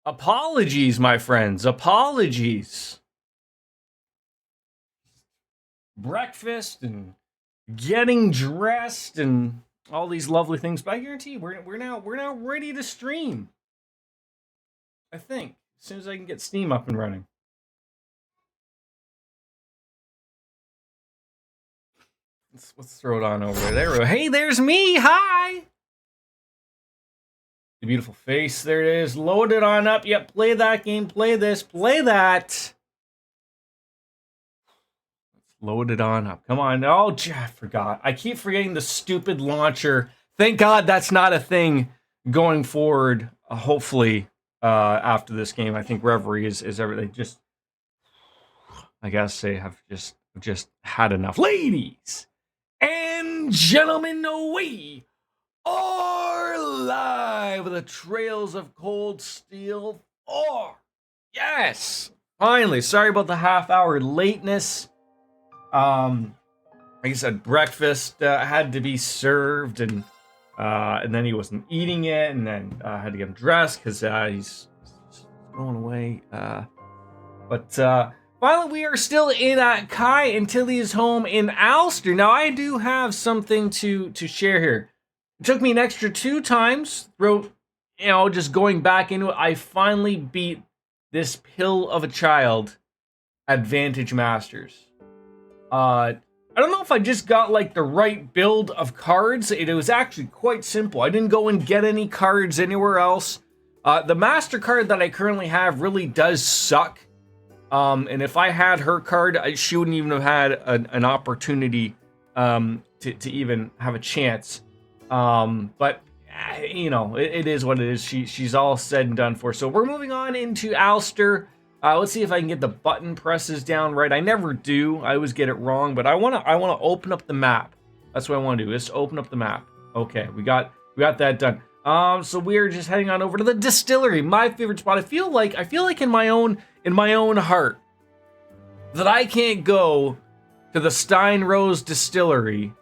Apologies, my friends. Apologies. Breakfast and getting dressed and all these lovely things. But I guarantee you, we're now ready to stream. I think as soon as I can get Steam up and running. Let's throw it on over there. There we go. Hey, there's me. Hi. The beautiful face. There it is. Load it on up. Yep. Play that game. Play this. Play that. Load it on up. Come on. Oh, I forgot. I keep forgetting the stupid launcher. Thank God that's not a thing going forward. Hopefully, after this game, I think Reverie is everything. Just, I gotta say, I've just had enough. Ladies and gentlemen, we are live with the Trails of Cold Steel 4. Yes, finally. Sorry about the half-hour lateness. Like I said, breakfast had to be served, and then he wasn't eating it, and then I had to get him dressed because he's going away. But finally, we are still in Kai and Tilly's home in Ulster. Now, I do have something to share here. It took me an extra 2 times through, just going back into it. I finally beat this pill of a child Advantage Masters. I don't know if I just got like the right build of cards. It was actually quite simple. I didn't go and get any cards anywhere else. The master card that I currently have really does suck. And if I had her card, she wouldn't even have had an opportunity to even have a chance. But it is what it is. She's all said and done for. So we're moving on into Ulster. Let's see if I can get the button presses down right. I never do. I always get it wrong. But I wanna open up the map. That's what I want to do. Is open up the map. Okay, we got that done. So we are just heading on over to the distillery, my favorite spot. I feel like in my own heart that I can't go to the Stein Rose Distillery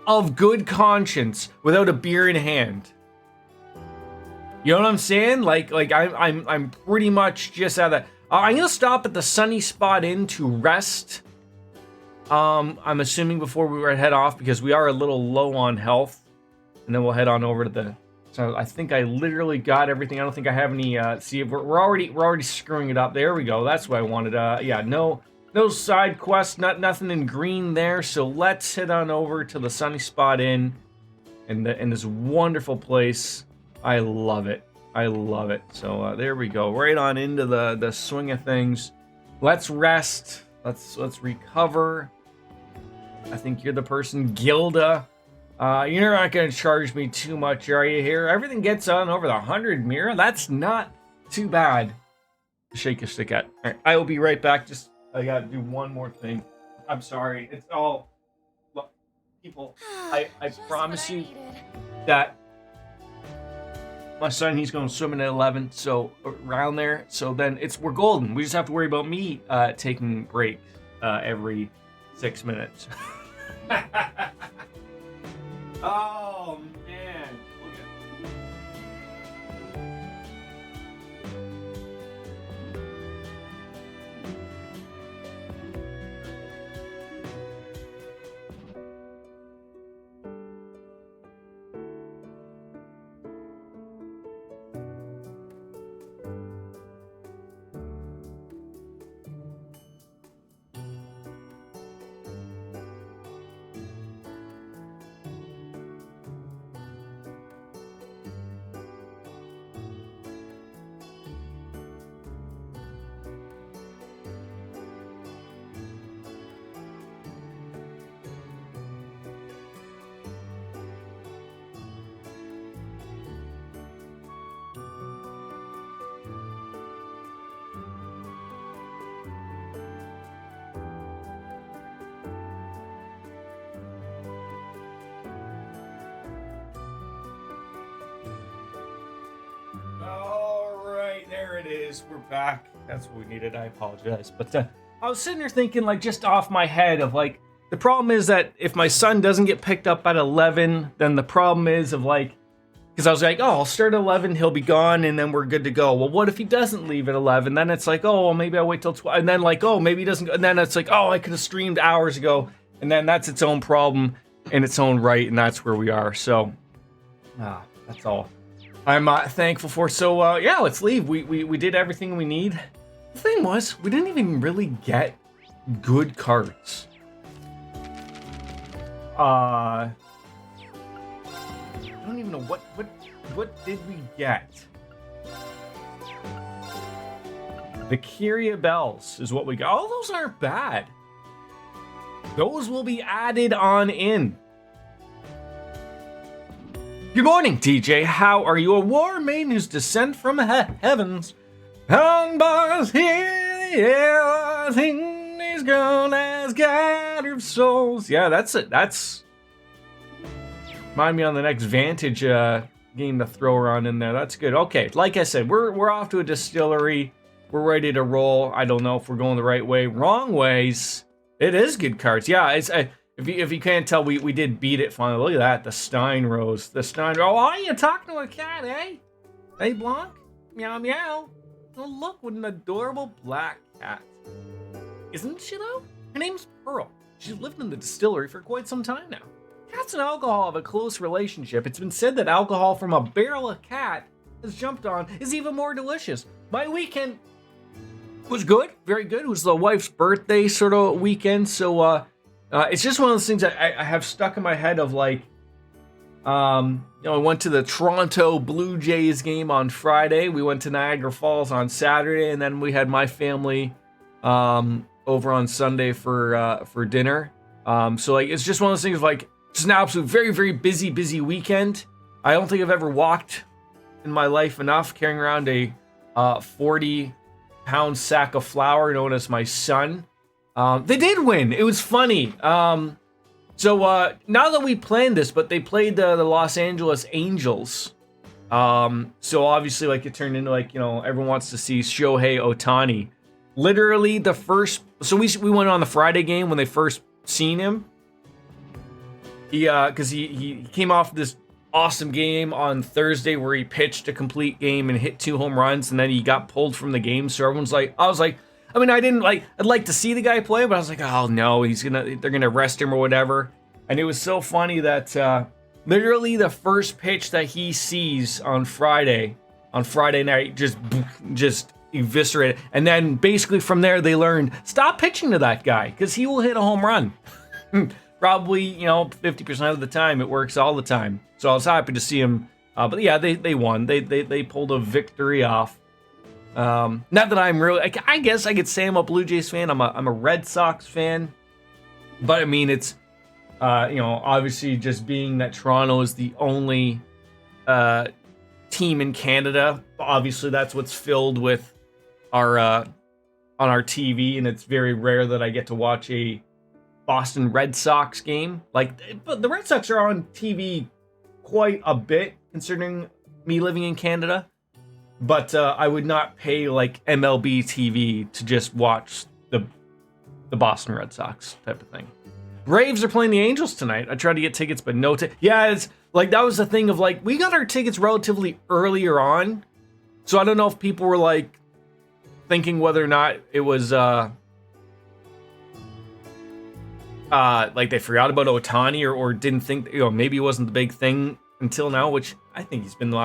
of good conscience without a beer in hand. You know what I'm saying? Like I'm pretty much just at that. I'm gonna stop at the Sunny Spot Inn to rest. I'm assuming before we head off because we are a little low on health, and then we'll head on over to the. So I think I literally got everything. I don't think I have any. See, we're already screwing it up. There we go. That's what I wanted. Yeah, no side quests, nothing in green there. So let's head on over to the Sunny Spot Inn, in this wonderful place. I love it. I love it. So there we go. Right on into the swing of things. Let's rest. Let's recover. I think you're the person, Gilda. You're not going to charge me too much, are you here? Everything gets on over the 100 Mira. That's not too bad to shake a stick at. All right, I will be right back. I got to do one more thing. I'm sorry. It's all... Look, people, I promise you that my son, he's going swimming at 11, so around there. So then we're golden. We just have to worry about me taking breaks every 6 minutes. Oh, man. Look at There it is. We're back. That's what we needed. I apologize. But I was sitting here thinking, like, just off my head of, like, the problem is that if my son doesn't get picked up at 11, then the problem is of, like, because I was like, oh, I'll start at 11, he'll be gone, and then we're good to go. Well, what if he doesn't leave at 11? Then it's like, oh, well, maybe I'll wait till 12. And then like, oh, maybe he doesn't go. And then it's like, oh, I could have streamed hours ago. And then that's its own problem in its own right, and that's where we are. So, that's all I'm thankful for. So, yeah, let's leave. We did everything we need. The thing was, we didn't even really get good cards. I don't even know what did we get. The Kyria Bells is what we got. All those aren't bad. Those will be added on in. Good morning, TJ. How are you? A war maiden whose descent from heavens. On bars here, yeah, I think this girl has God of souls. Yeah, that's it. That's remind me on the next Vantage game to throw around in there. That's good. Okay, like I said, we're off to a distillery. We're ready to roll. I don't know if we're going the right way. Wrong ways. It is good cards. Yeah, it's if you can't tell, we did beat it finally. Look at that, the Stein Rose. The Stein. Oh, are you talking to a cat, eh? Hey, Blanc? Meow meow. Oh, look, what an adorable black cat. Isn't she, though? Her name's Pearl. She's lived in the distillery for quite some time now. Cats and alcohol have a close relationship. It's been said that alcohol from a barrel a cat has jumped on is even more delicious. My weekend was good, very good. It was the wife's birthday sort of weekend, so it's just one of those things that I have stuck in my head of like, I went to the Toronto Blue Jays game on Friday. We went to Niagara Falls on Saturday, and then we had my family over on Sunday for dinner. So like, it's just one of those things of like, just an absolute very, very busy weekend. I don't think I've ever walked in my life enough carrying around a 40-pound sack of flour known as my son. They did win. It was funny. So now that we planned this, but they played the Los Angeles Angels. So obviously, like, it turned into like, everyone wants to see Shohei Ohtani. Literally the first. So we went on the Friday game when they first seen him. Because he came off this awesome game on Thursday where he pitched a complete game and hit 2 home runs, and then he got pulled from the game. So everyone's like, I mean, I'd like to see the guy play, but I was like, oh no, they're gonna rest him or whatever. And it was so funny that literally the first pitch that he sees on Friday night just eviscerated. And then basically from there they learned, stop pitching to that guy because he will hit a home run. Probably 50% of the time. It works all the time. So I was happy to see him. But yeah, they won. They pulled a victory off. Not that I'm really, I guess I could say I'm a Blue Jays fan. I'm a Red Sox fan, but I mean, it's, obviously just being that Toronto is the only, team in Canada. Obviously that's what's filled with our, on our TV. And it's very rare that I get to watch a Boston Red Sox game. But the Red Sox are on TV quite a bit considering me living in Canada. But I would not pay like MLB TV to just watch the Boston Red Sox type of thing. Braves are playing the Angels tonight. I tried to get tickets, but no yeah, it's like that was the thing of like we got our tickets relatively earlier on, so I don't know if people were like thinking whether or not it was like they forgot about Ohtani or didn't think maybe it wasn't the big thing until now, which I think he's been the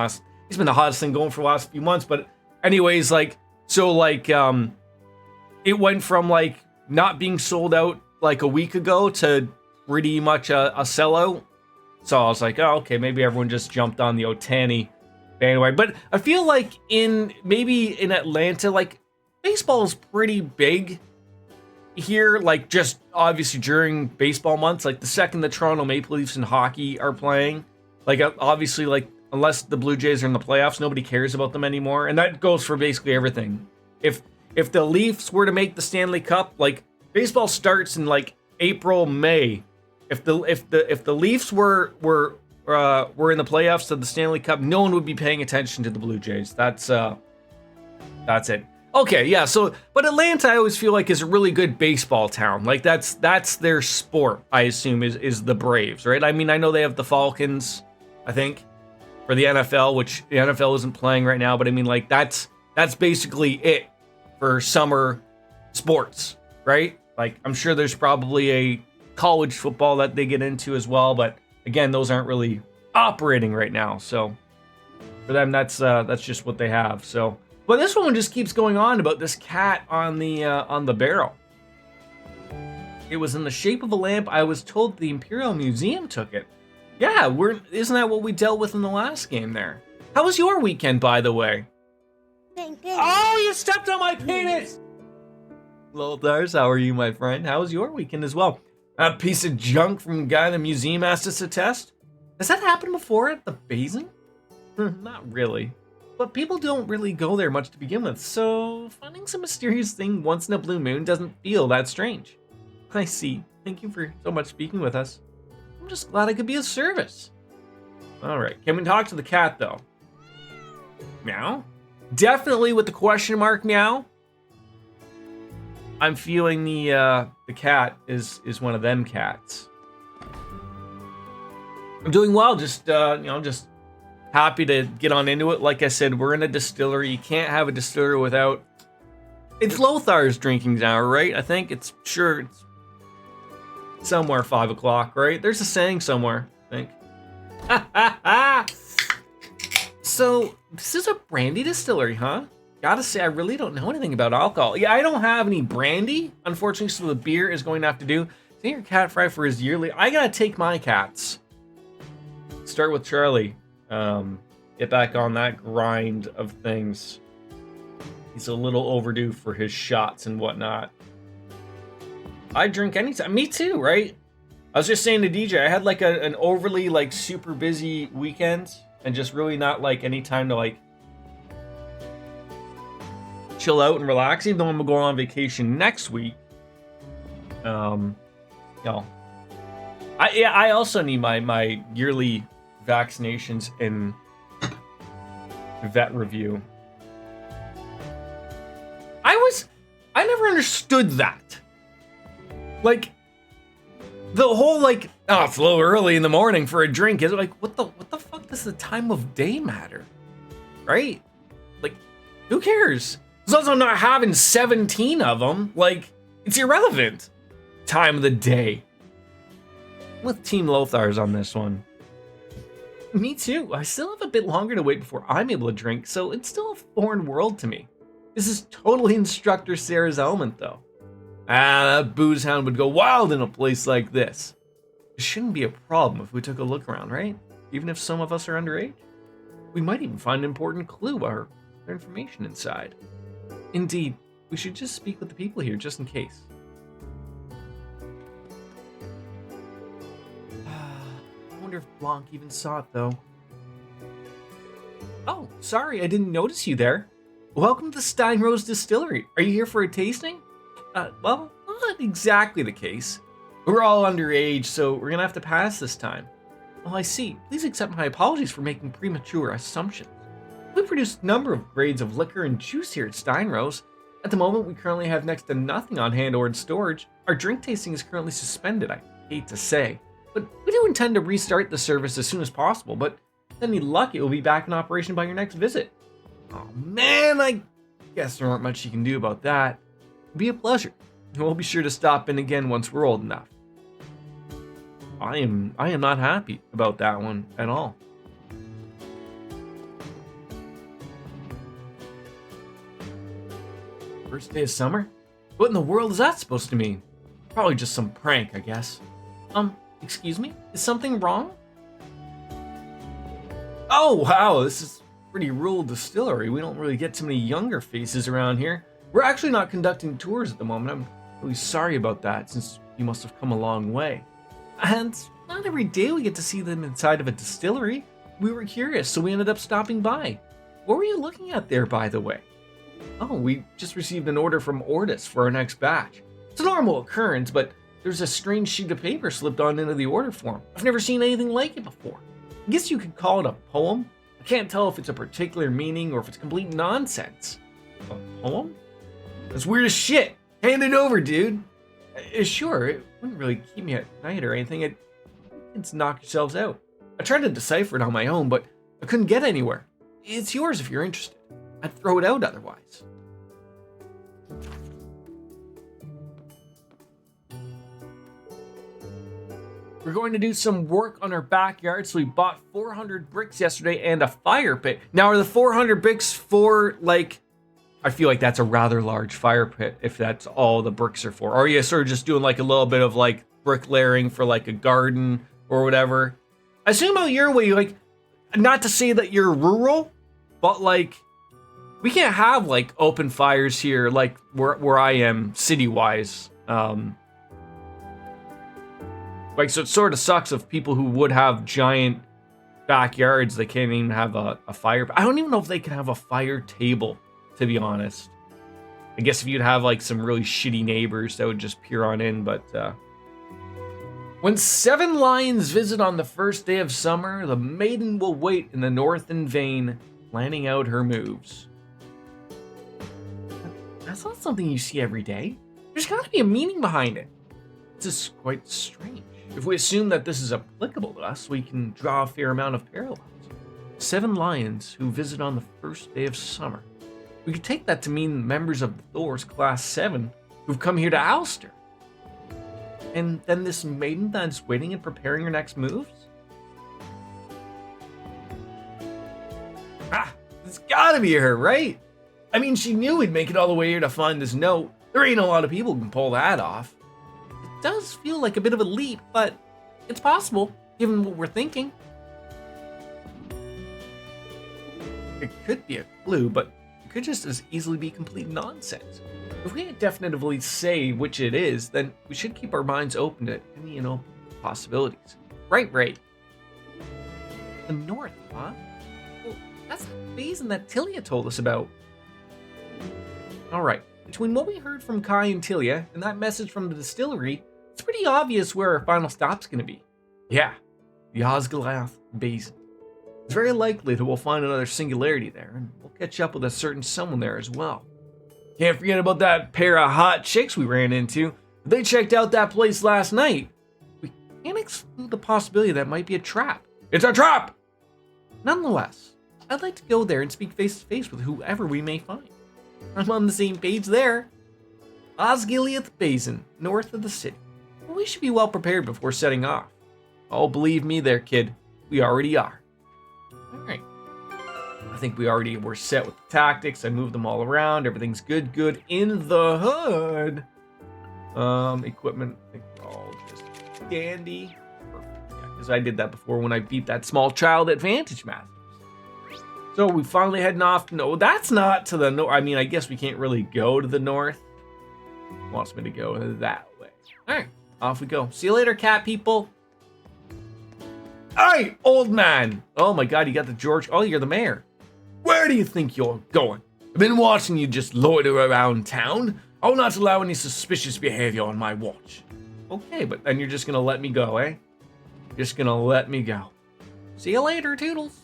hottest thing going for the last few months. But anyways, it went from like not being sold out like a week ago to pretty much a sellout. So I was like, oh, okay, maybe everyone just jumped on the Ohtani bandwagon. But I feel like maybe in Atlanta, like baseball is pretty big here, like just obviously during baseball months, like the second the Toronto Maple Leafs and hockey are playing, like obviously like unless the Blue Jays are in the playoffs, nobody cares about them anymore. And that goes for basically everything. If the Leafs were to make the Stanley Cup, like baseball starts in like April, May. If the Leafs were in the playoffs of the Stanley Cup, no one would be paying attention to the Blue Jays. That's it. Okay, yeah. So, but Atlanta, I always feel like is a really good baseball town. Like that's their sport. I assume is the Braves, right? I mean, I know they have the Falcons, I think. for the NFL, which the NFL isn't playing right now, but I mean, like, that's basically it for summer sports, right? Like, I'm sure there's probably a college football that they get into as well, but again, those aren't really operating right now. So for them, that's just what they have. So, but this one just keeps going on about this cat on the barrel. It was in the shape of a lamp. I was told the Imperial Museum took it. Yeah, isn't that what we dealt with in the last game there? How was your weekend, by the way? Oh, you stepped on my penis! Lothars, how are you, my friend? How was your weekend as well? A piece of junk from a guy in the museum asked us to test? Has that happened before at the Basin? Not really. But people don't really go there much to begin with, so finding some mysterious thing once in a blue moon doesn't feel that strange. I see. Thank you for so much speaking with us. I'm just glad I could be of service. Alright, can we talk to the cat, though? Meow? Definitely with the question mark, meow. I'm feeling the cat is one of them cats. I'm doing well, just just happy to get on into it. Like I said, we're in a distillery. You can't have a distillery without... It's Lothar's drinking hour, right? I think it's somewhere 5 o'clock, right? There's a saying somewhere, I think. So, this is a brandy distillery, huh? Gotta say, I really don't know anything about alcohol. Yeah, I don't have any brandy, unfortunately, so the beer is going to have to do. Take your cat fry for his yearly. I gotta take my cats. Start with Charlie. Get back on that grind of things. He's a little overdue for his shots and whatnot. I drink anytime. Me too, right? I was just saying to DJ, I had like an overly like super busy weekend and just really not like any time to like chill out and relax, even though I'm gonna go on vacation next week. I also need my yearly vaccinations and vet review. I never understood that. Like, the whole, like, oh, it's a little early in the morning for a drink. Is it like, what the fuck does the time of day matter? Right? Like, who cares? As long as I'm not having 17 of them, like, it's irrelevant. Time of the day. I'm with Team Lothars on this one. Me too. I still have a bit longer to wait before I'm able to drink, so it's still a foreign world to me. This is totally Instructor Sarah's element, though. That booze hound would go wild in a place like this. It shouldn't be a problem if we took a look around, right? Even if some of us are underage? We might even find an important clue or information inside. Indeed, we should just speak with the people here just in case. I wonder if Blanc even saw it, though. Oh, sorry, I didn't notice you there. Welcome to Steinrose Distillery. Are you here for a tasting? Well, not exactly the case. We're all underage, so we're gonna have to pass this time. Oh, I see. Please accept my apologies for making premature assumptions. We produce a number of grades of liquor and juice here at Steinrose. At the moment, we currently have next to nothing on hand or in storage. Our drink tasting is currently suspended, I hate to say. But we do intend to restart the service as soon as possible, but with any luck, it will be back in operation by your next visit. Oh man, I guess there aren't much you can do about that. It'll be a pleasure. We'll be sure to stop in again once we're old enough. I am not happy about that one at all. First day of summer? What in the world is that supposed to mean? Probably just some prank, I guess. Excuse me? Is something wrong? Oh, wow, this is a pretty rural distillery. We don't really get too many younger faces around here. We're actually not conducting tours at the moment. I'm really sorry about that, since you must have come a long way. And not every day we get to see them inside of a distillery. We were curious, so we ended up stopping by. What were you looking at there, by the way? Oh, we just received an order from Ortis for our next batch. It's a normal occurrence, but there's a strange sheet of paper slipped on into the order form. I've never seen anything like it before. I guess you could call it a poem. I can't tell if it's a particular meaning or if it's complete nonsense. A poem? That's weird as shit. Hand it over, dude. Sure, it wouldn't really keep me at night or anything. It's knock yourselves out. I tried to decipher it on my own, but I couldn't get anywhere. It's yours if you're interested. I'd throw it out otherwise. We're going to do some work on our backyard, so we bought 400 bricks yesterday and a fire pit. Now, are the 400 bricks for, like, I feel like that's a rather large fire pit if that's all the bricks are for. Or are you sort of just doing like a little bit of like bricklayering for like a garden or whatever? I assume out your way, like, not to say that you're rural, but like, we can't have like open fires here like where I am city-wise. Like, so it sort of sucks of people who would have giant backyards, they can't even have a fire. I don't even know if they can have a fire table, to be honest. I guess if you'd have like some really shitty neighbors that would just peer on in, but when 7 lions visit on the first day of summer, the maiden will wait in the north in vain, planning out her moves. That's not something you see every day. There's gotta be a meaning behind it. This is quite strange. If we assume that this is applicable to us, we can draw a fair amount of parallels. 7 lions who visit on the first day of summer. We could take that to mean members of Thor's Class 7 who've come here to oust her. And then this maiden that's waiting and preparing her next moves? It's gotta be her, right? I mean, she knew we'd make it all the way here to find this note. There ain't a lot of people who can pull that off. It does feel like a bit of a leap, but it's possible, given what we're thinking. It could be a clue, but it could just as easily be complete nonsense. If we can't definitively say which it is, then we should keep our minds open to any possibilities. Right. The north, huh? Well, that's the basin that Tilia told us about. Alright, between what we heard from Kai and Tilia, and that message from the distillery, it's pretty obvious where our final stop's gonna be. Yeah, the Osgiliath Basin. It's very likely that we'll find another singularity there, and we'll catch up with a certain someone there as well. Can't forget about that pair of hot chicks we ran into. They checked out that place last night. We can't exclude the possibility that might be a trap. It's a trap! Nonetheless, I'd like to go there and speak face to face with whoever we may find. I'm on the same page there. Osgiliath Basin, north of the city. We should be well prepared before setting off. Oh, believe me there, kid. We already are. Alright. I think we already were set with the tactics. I moved them all around. Everything's good in the hood. Equipment, I think all just dandy. Perfect. Yeah, because I did that before when I beat that small child at Vantage Masters. So we finally heading off. No, that's not to the north. I mean, I guess we can't really go to the north. It wants me to go that way. All right, off we go. See you later, cat people. Hey, old man. Oh my God, you got the George. Oh, you're the mayor. Where do you think you're going? I've been watching you just loiter around town. I'll not allow any suspicious behavior on my watch. Okay, but then you're just gonna let me go, eh? Just gonna let me go. See you later, Toodles.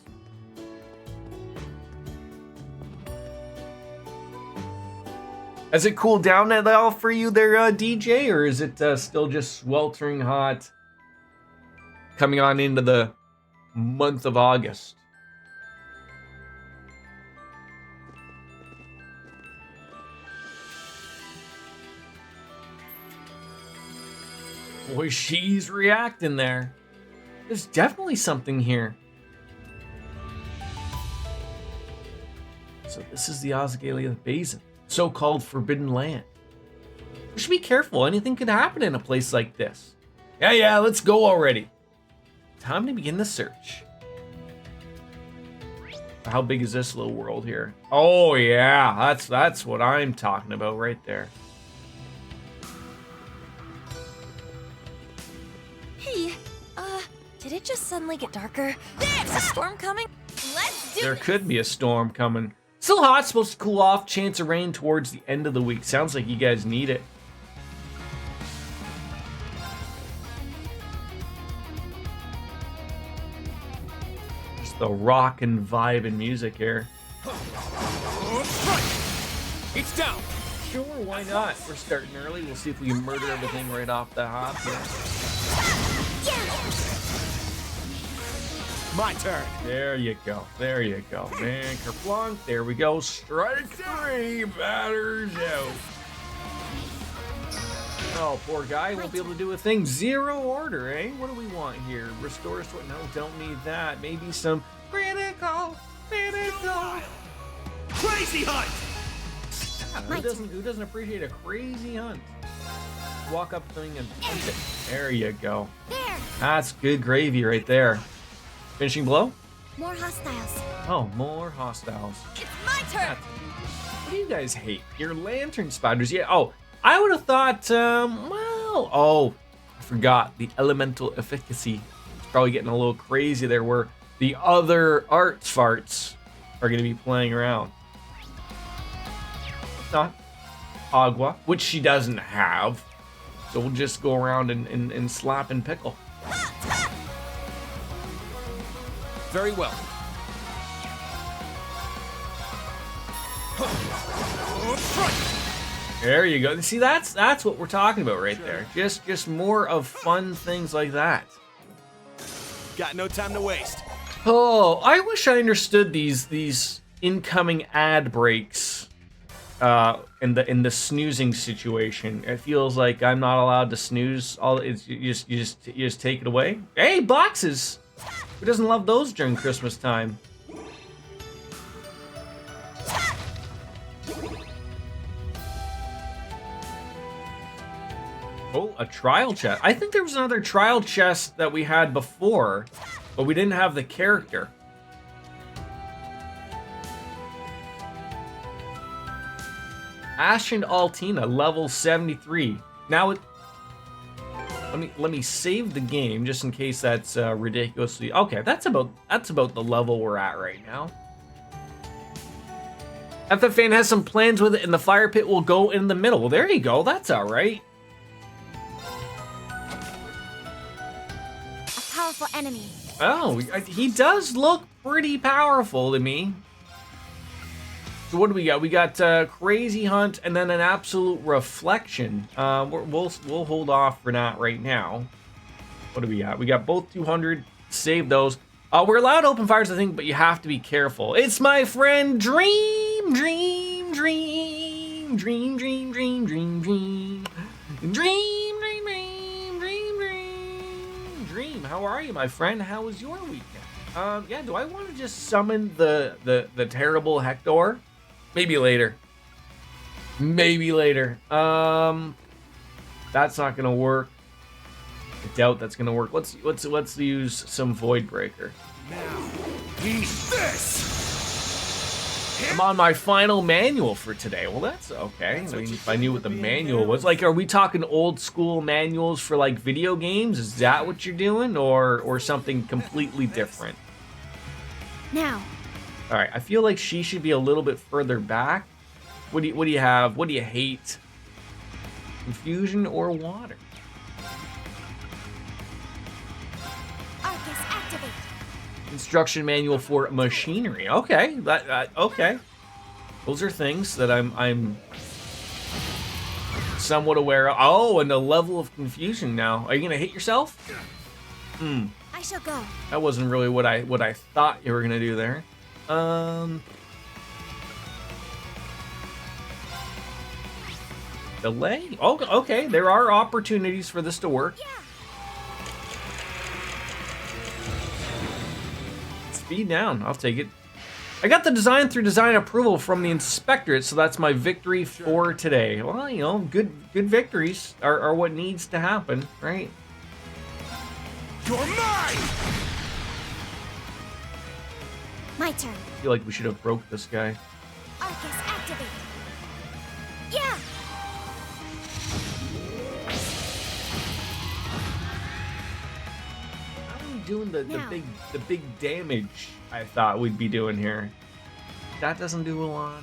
Has it cooled down at all for you there, DJ? Or is it still just sweltering hot coming on into the month of August? Boy, she's reacting there. There's definitely something here. So this is the Osgiliath Basin. So-called Forbidden Land. We should be careful. Anything could happen in a place like this. Yeah, let's go already. Time to begin the search. How big is this little world here? Oh yeah, that's what I'm talking about right there. Hey, did it just suddenly get darker? Is a storm coming? Let's do There could be a storm coming. Still hot, supposed to cool off, chance of rain towards the end of the week. Sounds like you guys need it. Just the rock and vibe and music here. It's down. Sure, why not? We're starting early. We'll see if we can murder everything right off the hop here. My turn. There you go. There you go. Man, kerplunk. There we go. Strike 3. Batters out. Oh, poor guy. Won't be able to do a thing. 0 order, eh? What do we want here? Restore. No, don't need that. Maybe some critical. Crazy hunt. Who doesn't appreciate a crazy hunt? Walk up thing and punch it. There you go. There! That's good gravy right there. Finishing blow? More hostiles. Oh, more hostiles. It's my turn! What do you guys hate? Your lantern spiders. Yeah, oh, I would have thought, I forgot. The elemental efficacy. It's probably getting a little crazy there where the other arts farts are going to be playing around. Not Agua, which she doesn't have. So we'll just go around and slap and pickle. Very well. There you go. See, that's what we're talking about right there. Just more of fun things like that. Got no time to waste. Oh, I wish I understood these incoming ad breaks in the snoozing situation. It feels like I'm not allowed to snooze. You just take it away. Hey, boxes. Who doesn't love those during Christmas time? Oh, a trial chest. I think there was another trial chest that we had before, but we didn't have the character. Ash and Altina, level 73. Now it. Let me save the game just in case that's ridiculously. Okay, that's about the level we're at right now. FFan has some plans with it, and the fire pit will go in the middle. Well, there you go. That's all right. A powerful enemy. Oh, he does look pretty powerful to me. So what do we got? We got Crazy Hunt and then an Absolute Reflection. We'll hold off for that right now. What do we got? We got both 200. Save those. We're allowed to open fires, I think, but you have to be careful. It's my friend Dream. How are you, my friend? How was your weekend? Yeah, do I want to just summon the terrible Hector? Maybe later. Maybe later. That's not gonna work. I doubt that's gonna work. Let's use some Void Breaker. Now, eat this. I'm on my final manual for today. Well, that's okay. I mean, if I knew what the manual was, like, are we talking old school manuals for like video games? Is that what you're doing, or something completely different? Now. All right, I feel like she should be a little bit further back. What do you have? What do you hate? Confusion or water? Arcus activate. Instruction manual for machinery. Okay, okay. Those are things that I'm somewhat aware of. Oh, and a level of confusion now. Are you gonna hit yourself? I shall go. That wasn't really what I thought you were gonna do there. Delay? Oh, okay. There are opportunities for this to work. Yeah. Speed down. I'll take it. I got the design through design approval from the inspectorate, so that's my victory for today. Well, you know, good victories are what needs to happen, right? You're mine. My turn. I feel like we should have broke this guy. Arcus activate. Yeah. How are we doing the Now. big damage I thought we'd be doing here? That doesn't do a lot.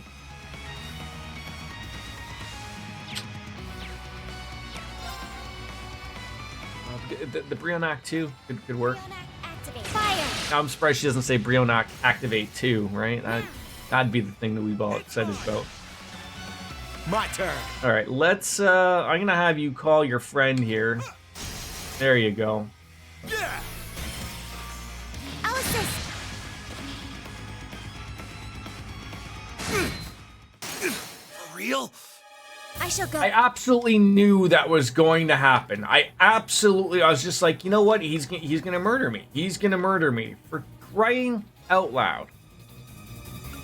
The Brionac 2 could work. Activate. Fire. I'm surprised she doesn't say Brionac activate 2, right? That'd be the thing that we've all said is about. My turn. All right, let's. I'm gonna have you call your friend here. There you go. Yeah. I'll assist. real? I shall go. I absolutely knew that was going to happen. I was just like, you know what? He's gonna murder me. He's gonna murder me for crying out loud.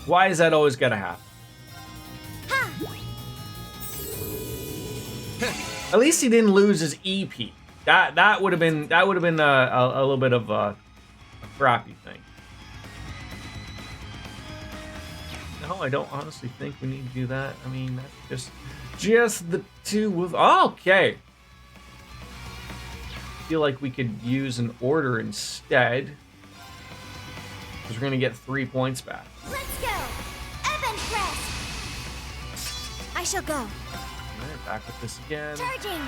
Why is that always gotta happen? Ha! At least he didn't lose his EP. That would have been a little bit of a crappy thing. No, I don't honestly think we need to do that. I mean, that's just the two of. Okay. Feel like we could use an order instead, because we're gonna get 3 points back. Let's go. Evan Press. I shall go. All right, back with this again. Charging.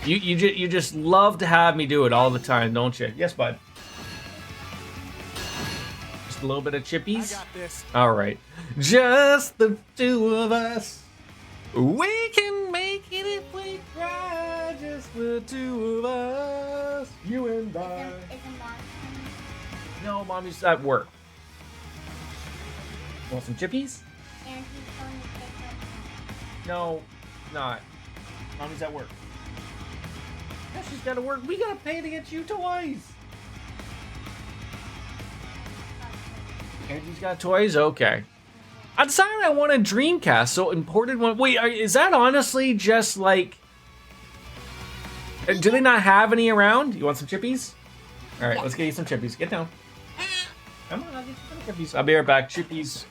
You just love to have me do it all the time, don't you? Yes, bud. Just a little bit of chippies. I got this. All right, just the two of us. We can make it if we try. Just the two of us, you and I. No, mommy's at work. Want some chippies? No, not. Mommy's at work. Yeah, she's got to work. We gotta pay to get you toys. Angie's got toys? Okay. I decided I want a Dreamcast, so imported one. Wait, is that honestly just like... Do they not have any around? You want some chippies? All right, let's get you some chippies. Get down. Come on, I'll get you some chippies. I'll be right back. Chippies.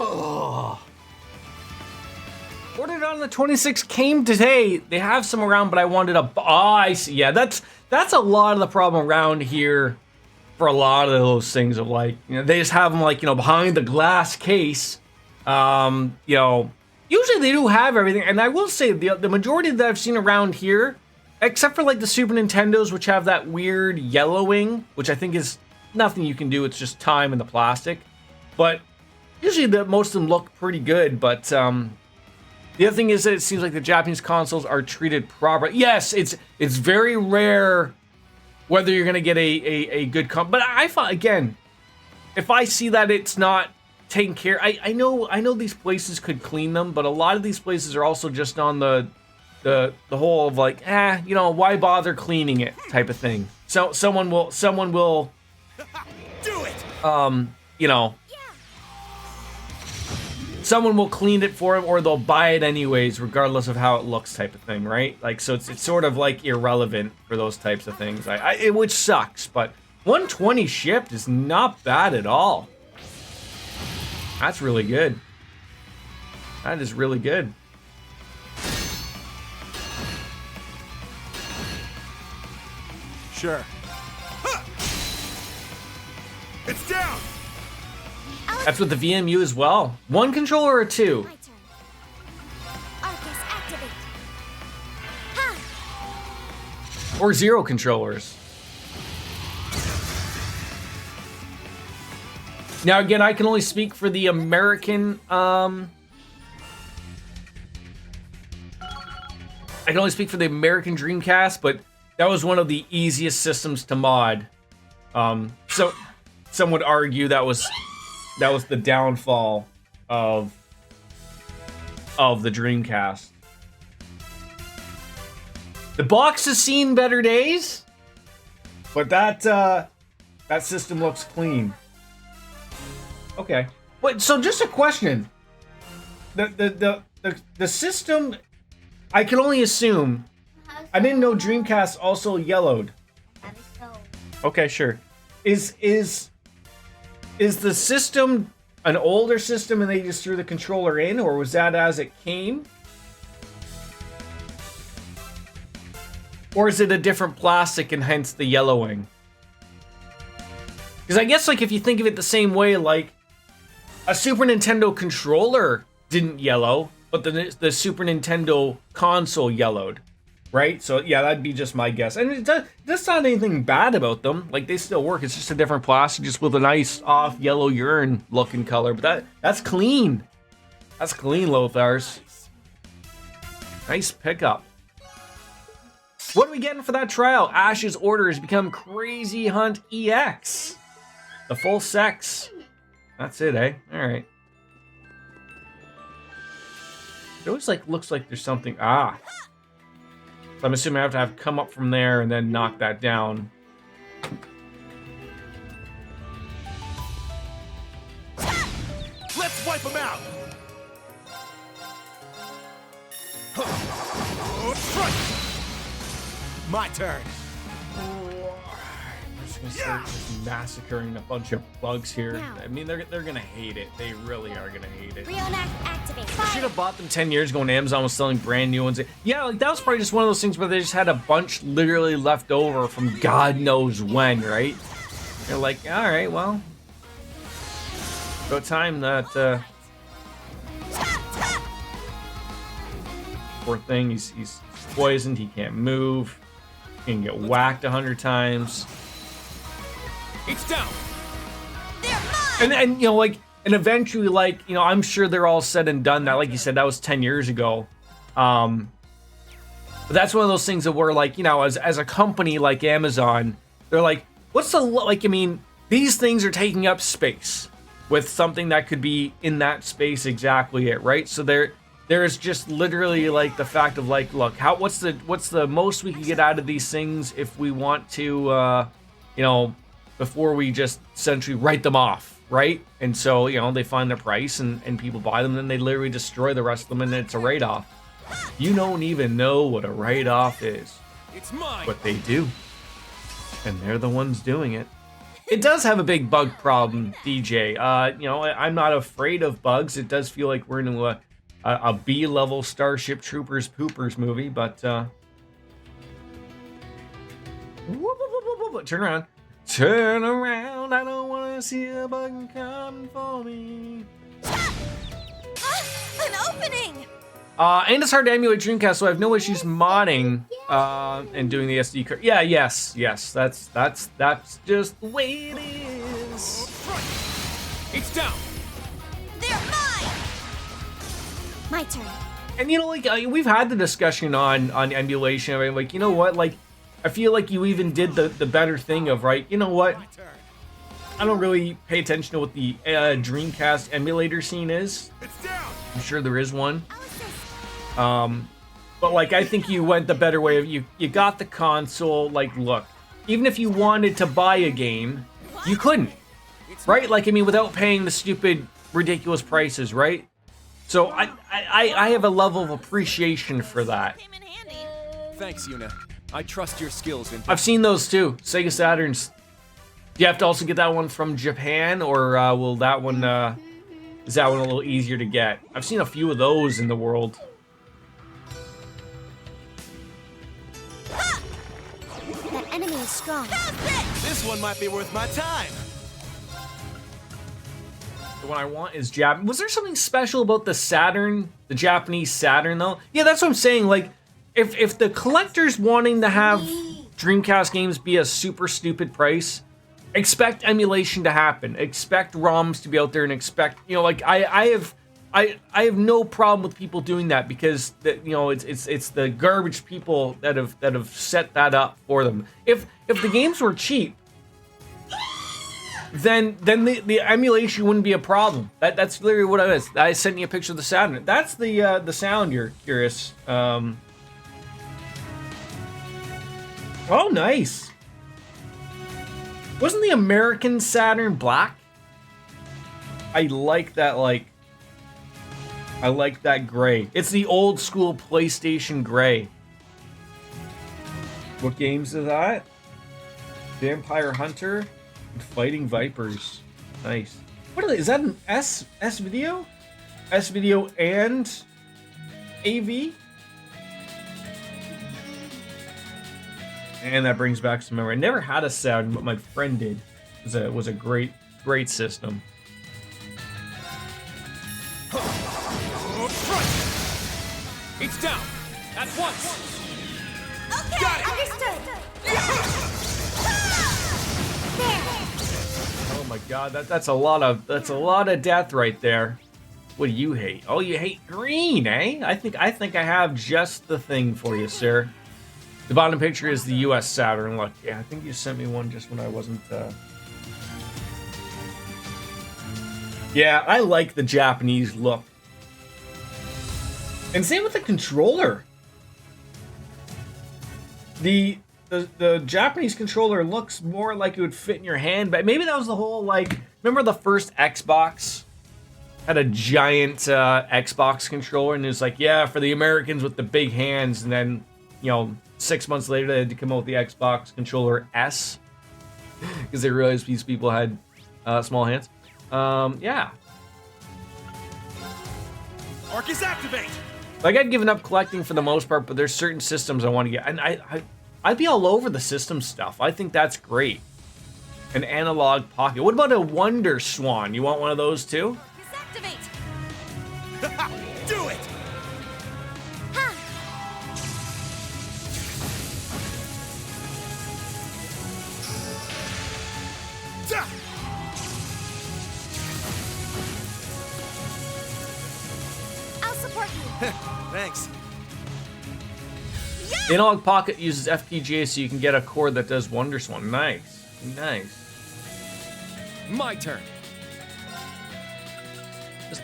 Oh. Ordered on the 26th, came today. They have some around, but I wanted a... Oh, I see. Yeah, that's a lot of the problem around here for a lot of those things of like, you know, they just have them like, you know, behind the glass case. You know, usually they do have everything. And I will say the majority that I've seen around here, except for like the Super Nintendos, which have that weird yellowing, which I think is nothing you can do. It's just time in the plastic. But usually most of them look pretty good, but the other thing is that it seems like the Japanese consoles are treated properly. Yes, it's very rare whether you're gonna get a good but I thought, again, if I see that it's not taken care, I know these places could clean them, but a lot of these places are also just on the whole of like, you know, why bother cleaning it type of thing. So someone will Do it! you know, someone will clean it for him, or they'll buy it anyways, regardless of how it looks, type of thing, right? Like, so it's sort of like irrelevant for those types of things. Which sucks, but 120 shipped is not bad at all. That's really good. That is really good. Sure. It's down! That's with the VMU as well. One controller or two? My turn. Arcus, activate. Ha! Or zero controllers? Now again, I can only speak for the American, I can only speak for the American Dreamcast, but that was one of the easiest systems to mod. So some would argue that was the downfall of the Dreamcast. The box has seen better days, but that system looks clean. Okay, but so just a question. The system, I can only assume. I didn't know Dreamcast also yellowed. Okay, sure. Is the system an older system and they just threw the controller in, or was that as it came? Or is it a different plastic and hence the yellowing? Because I guess, like, if you think of it the same way, like, a Super Nintendo controller didn't yellow, but the Super Nintendo console yellowed. Right? So, yeah, that'd be just my guess. And that's not anything bad about them. Like, they still work. It's just a different plastic, just with a nice off yellow urine looking color. But that's clean. That's clean, Lothars. Nice pickup. What are we getting for that trial? Ash's order has become Crazy Hunt EX. The full sex. That's it, eh? All right. It always, like, looks like there's something. So I'm assuming I have to come up from there and then knock that down. Let's wipe them out! My turn. I'm just gonna start just massacring a bunch of bugs here. Now. I mean, they're gonna hate it. They really are gonna hate it. Reenact, activate. I should have bought them 10 years ago when Amazon was selling brand new ones. Yeah, like, that was probably just one of those things where they just had a bunch literally left over from God knows when, right? They're like, all right, well, about time that poor thing, he's poisoned, he can't move, he can get whacked 100 times. It's down! And you know, like, and eventually, like, you know, I'm sure they're all said and done. That, like you said, that was 10 years ago. But that's one of those things that we're like, you know, as a company like Amazon, they're like, what's the, like, I mean, these things are taking up space with something that could be in that space exactly it, right? So there is just literally like the fact of like, look, what's the most we can get out of these things if we want to, you know, before we just essentially write them off. Right? And so, you know, they find their price and people buy them, and then they literally destroy the rest of them, and it's a write-off. You don't even know what a write-off is. It's mine! But they do. And they're the ones doing it. It does have a big bug problem, DJ. You know, I'm not afraid of bugs. It does feel like we're into a B-level Starship Troopers poopers movie, but turn around. Turn around, I don't want to see a bug coming for me. An opening! And it's hard to emulate Dreamcast, so I have no issues modding and doing the SD card. Yeah, yes, that's just the way it is. It's down! They're mine! My turn. And you know, like we've had the discussion on emulation. I mean, like, you know what? Like, I feel like you even did the better thing of, right? You know what? My turn. I don't really pay attention to what the Dreamcast emulator scene is. It's down. I'm sure there is one. I'll assist. But like, I think you went the better way of you got the console. Like, look, even if you wanted to buy a game, you couldn't, right? Like, I mean, without paying the stupid, ridiculous prices, right? So I have a level of appreciation for that. Came in handy. Thanks, Yuna. I trust your skills in. I've seen those too. Sega Saturns. Do you have to also get that one from Japan, or will that one is that one a little easier to get? I've seen a few of those in the world. That enemy is strong. This one might be worth my time. The one I want is Jap. Was there something special about the Saturn, the Japanese Saturn though? Yeah, that's what I'm saying. Like, if the collector's wanting to have Dreamcast games be a super stupid price, expect emulation to happen. Expect ROMs to be out there, and expect, you know, like I have no problem with people doing that, because you know, it's the garbage people that have set that up for them. If the games were cheap, then the emulation wouldn't be a problem. That's literally what it is. I sent you a picture of the Saturn. That's the sound you're curious. Oh, nice. Wasn't the American Saturn black? I like that, like, I like that gray. It's the old school PlayStation gray. What games is that? Vampire Hunter and Fighting Vipers. Nice. What are they? Is that an S video? S video and AV? And that brings back some memory. I never had a Saturn, but my friend did. It was a great system. It's down. At once. Okay, Got it. understood. Oh my god, that's a lot of death right there. What do you hate? Oh, you hate green, eh? I think I have just the thing for you, sir. The bottom picture is the US Saturn. Look, yeah, I think you sent me one just when I wasn't Yeah, I like the Japanese look. And same with the controller. The Japanese controller looks more like it would fit in your hand, but maybe that was the whole, like, remember the first Xbox had a giant Xbox controller, and it's like, yeah, for the Americans with the big hands, and then, you know, 6 months later they had to come out with the Xbox controller S because they realized these people had small hands. Yeah. Arcus activate. Like, I'd given up collecting for the most part, but there's certain systems I want to get, and I'd be all over the system stuff. I think that's great. An analog pocket. What about a Wonder Swan? You want one of those too? Disactivate. Do it. Ha. Da. I'll support you. Thanks. The analog pocket uses FPGA, so you can get a cord that does Wonder Swan. Nice, nice. My turn.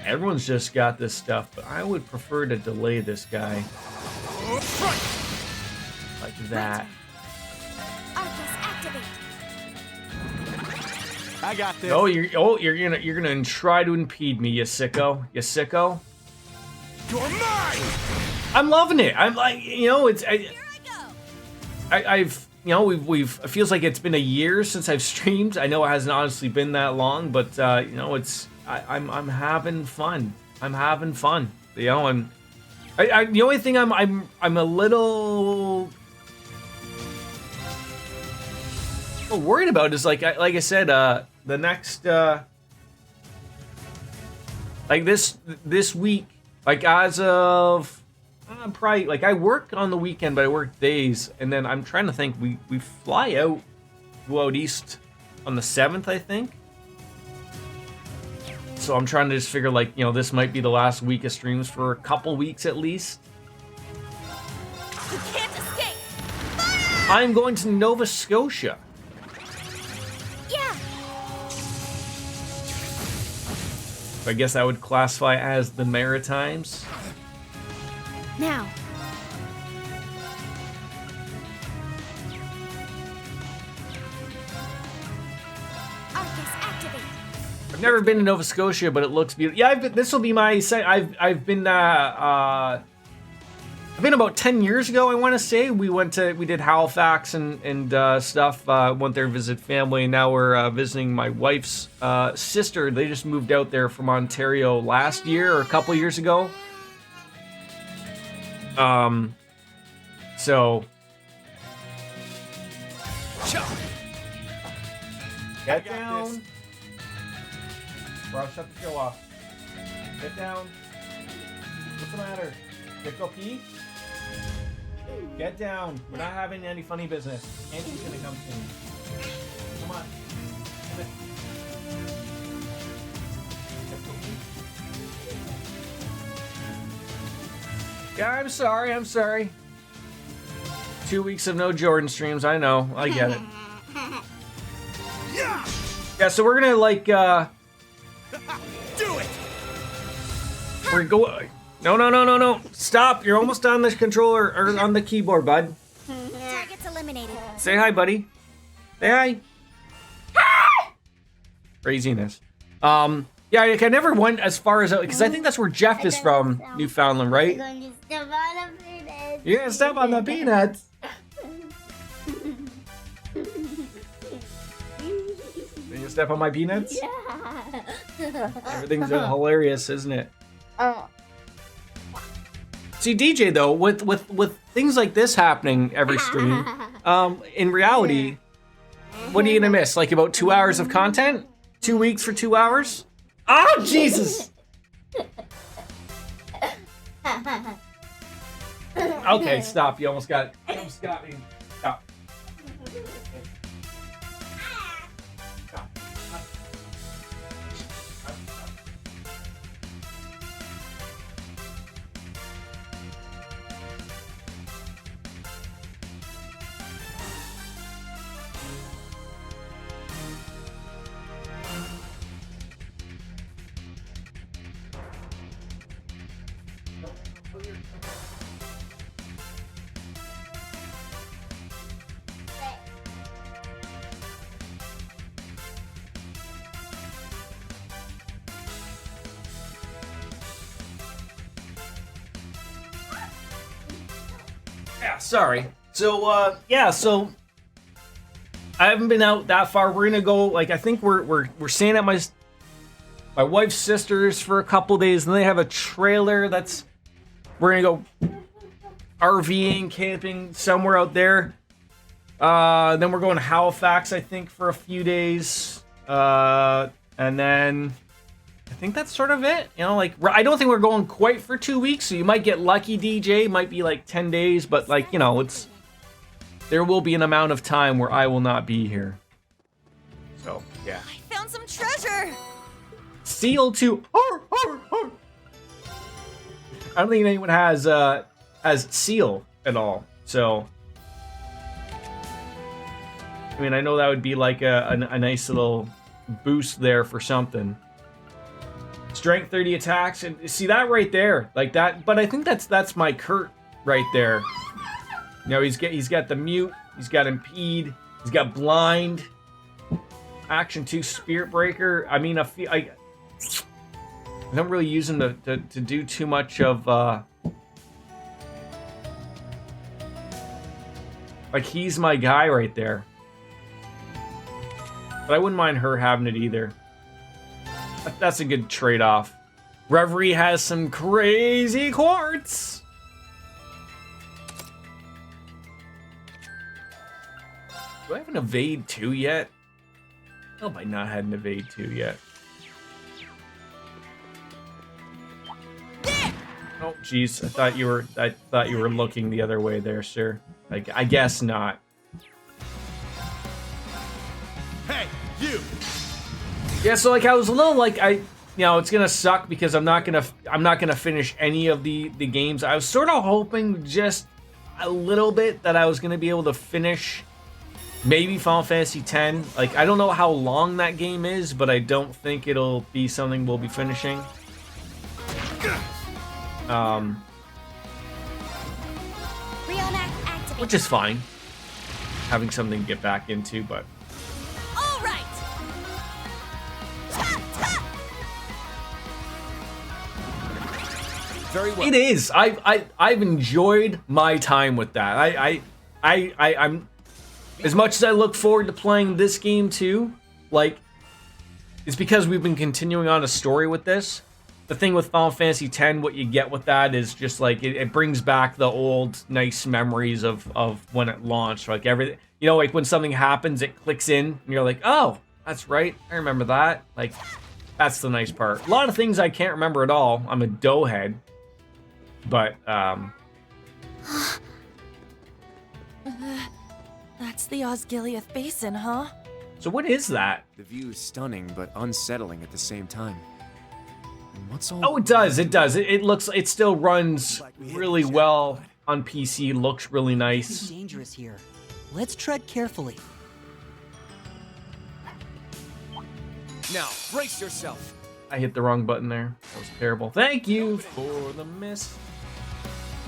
Everyone's just got this stuff, but I would prefer to delay this guy like that. Arcus activate. I got this. Oh, you're gonna try to impede me, you sicko, you sicko. You're mine. I'm loving it. I'm like, you know, it's Here I go. I've you know, we've it feels like it's been a year since I've streamed. I know it hasn't honestly been that long, but you know, I'm having fun. I'm having fun. You know, and the only thing I'm a little worried about is like I said, the next like this week, like as of probably, like, I work on the weekend, but I work days, and then I'm trying to think. We fly out, go out east on the 7th, I think. So I'm trying to just figure, like, you know, this might be the last week of streams for a couple weeks at least. You can't escape! I'm going to Nova Scotia. Yeah! I guess that would classify as the Maritimes. Now. Arcus activate. I've never been to Nova Scotia, but it looks beautiful. Yeah, this will be my I've been about 10 years ago, I want to say. We did Halifax and stuff. Went there to visit family, and now we're visiting my wife's sister. They just moved out there from Ontario last year or a couple years ago. So get down. Bro, shut the show off. Get down. What's the matter? Get go pee? Get down. We're not having any funny business. Auntie's gonna come soon. Come on. Come in. Get go pee. Yeah, I'm sorry. 2 weeks of no Jordan streams, I know. I get it. Yeah, so we're gonna like Do it! we're going. No. Stop. You're almost on the controller or on the keyboard, bud. Target's eliminated. Say hi, buddy. Say hi. Craziness. Yeah, like I never went as far as because I think that's where Jeff is from, Newfoundland, right? You're gonna step on the peanuts. You gonna step on my peanuts? Everything's hilarious, isn't it? See, DJ though, with things like this happening every stream, in reality, what are you gonna miss? Like about 2 hours of content? 2 weeks for 2 hours? Oh Jesus! Okay, stop. You almost got me. Stop. Yeah, sorry. So, so I haven't been out that far. We're gonna go, like, I think we're staying at my wife's sister's for a couple days, and they have a trailer that's, we're gonna go RVing, camping somewhere out there. Then we're going to Halifax, I think, for a few days. And then I think that's sort of it. You know, like, I don't think we're going quite for 2 weeks, so you might get lucky, DJ. It might be like 10 days, but, like, you know, there will be an amount of time where I will not be here. So, yeah. I found some treasure. Seal to I don't think anyone has seal at all. So, I mean, I know that would be like a nice little boost there for something. Strength 30 attacks, and see that right there, like that. But I think that's my Kurt right there. You know, he's got the mute, he's got impede, he's got blind, action 2 spirit breaker. I mean, I don't really use him to do too much of like, he's my guy right there. But I wouldn't mind her having it either. That's a good trade-off. Reverie has some crazy quartz. Do I have an evade 2 yet? I hope I not had an evade 2 yet. Oh, jeez. I thought you were looking the other way there, sir. Like, I guess not. Hey, you! Yeah, so, like, I was a little, like, you know, it's gonna suck because I'm not gonna finish any of the games. I was sort of hoping just a little bit that I was gonna be able to finish maybe Final Fantasy X. Like, I don't know how long that game is, but I don't think it'll be something we'll be finishing. Which is fine. Having something to get back into, but All right. Very well. it is. I've enjoyed my time with that. I'm as much as I look forward to playing this game too, like, it's because we've been continuing on a story with this. The thing with Final Fantasy X, what you get with that is just like it brings back the old nice memories of when it launched. Like everything, you know, like when something happens, it clicks in, and you're like, oh, that's right, I remember that. Like, that's the nice part. A lot of things I can't remember at all. I'm a doughhead, but That's the Osgiliath Basin, huh? so what is that? The view is stunning, but unsettling at the same time. And what's all? Oh, it does. It does. It looks. It still runs really well on PC. Looks really It's nice. dangerous here. Let's tread carefully. Now, brace yourself. I hit the wrong button there. That was terrible. Thank you for the miss.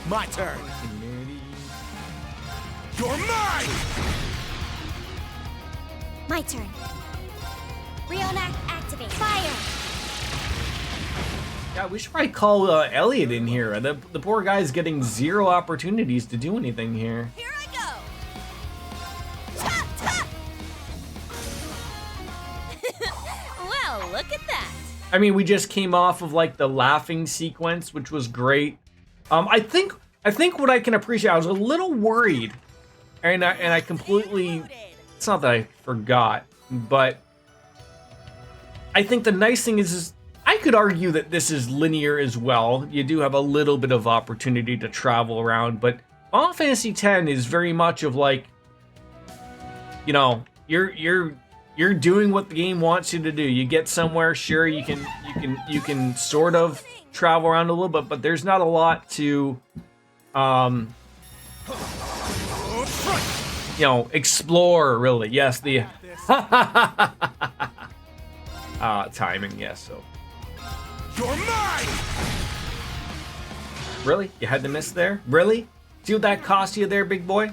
My turn. You're mine. My turn. Rionac activate. Fire! Yeah, we should probably call Elliot in here. The poor guy's getting zero opportunities to do anything here. Here I go. Well, look at that. I mean, we just came off of like the laughing sequence, which was great. I think what I can appreciate. I was a little worried, and I completely. It's not that I forgot, but I think the nice thing is I could argue that this is linear as well. You do have a little bit of opportunity to travel around, but Final Fantasy X is very much of like, you know, you're doing what the game wants you to do. You get somewhere, sure, you can sort of travel around a little bit, but there's not a lot to you know, explore, really. Yes, the timing, yes. So You're mine. really, you had to miss there. Really, see what that cost you there, big boy.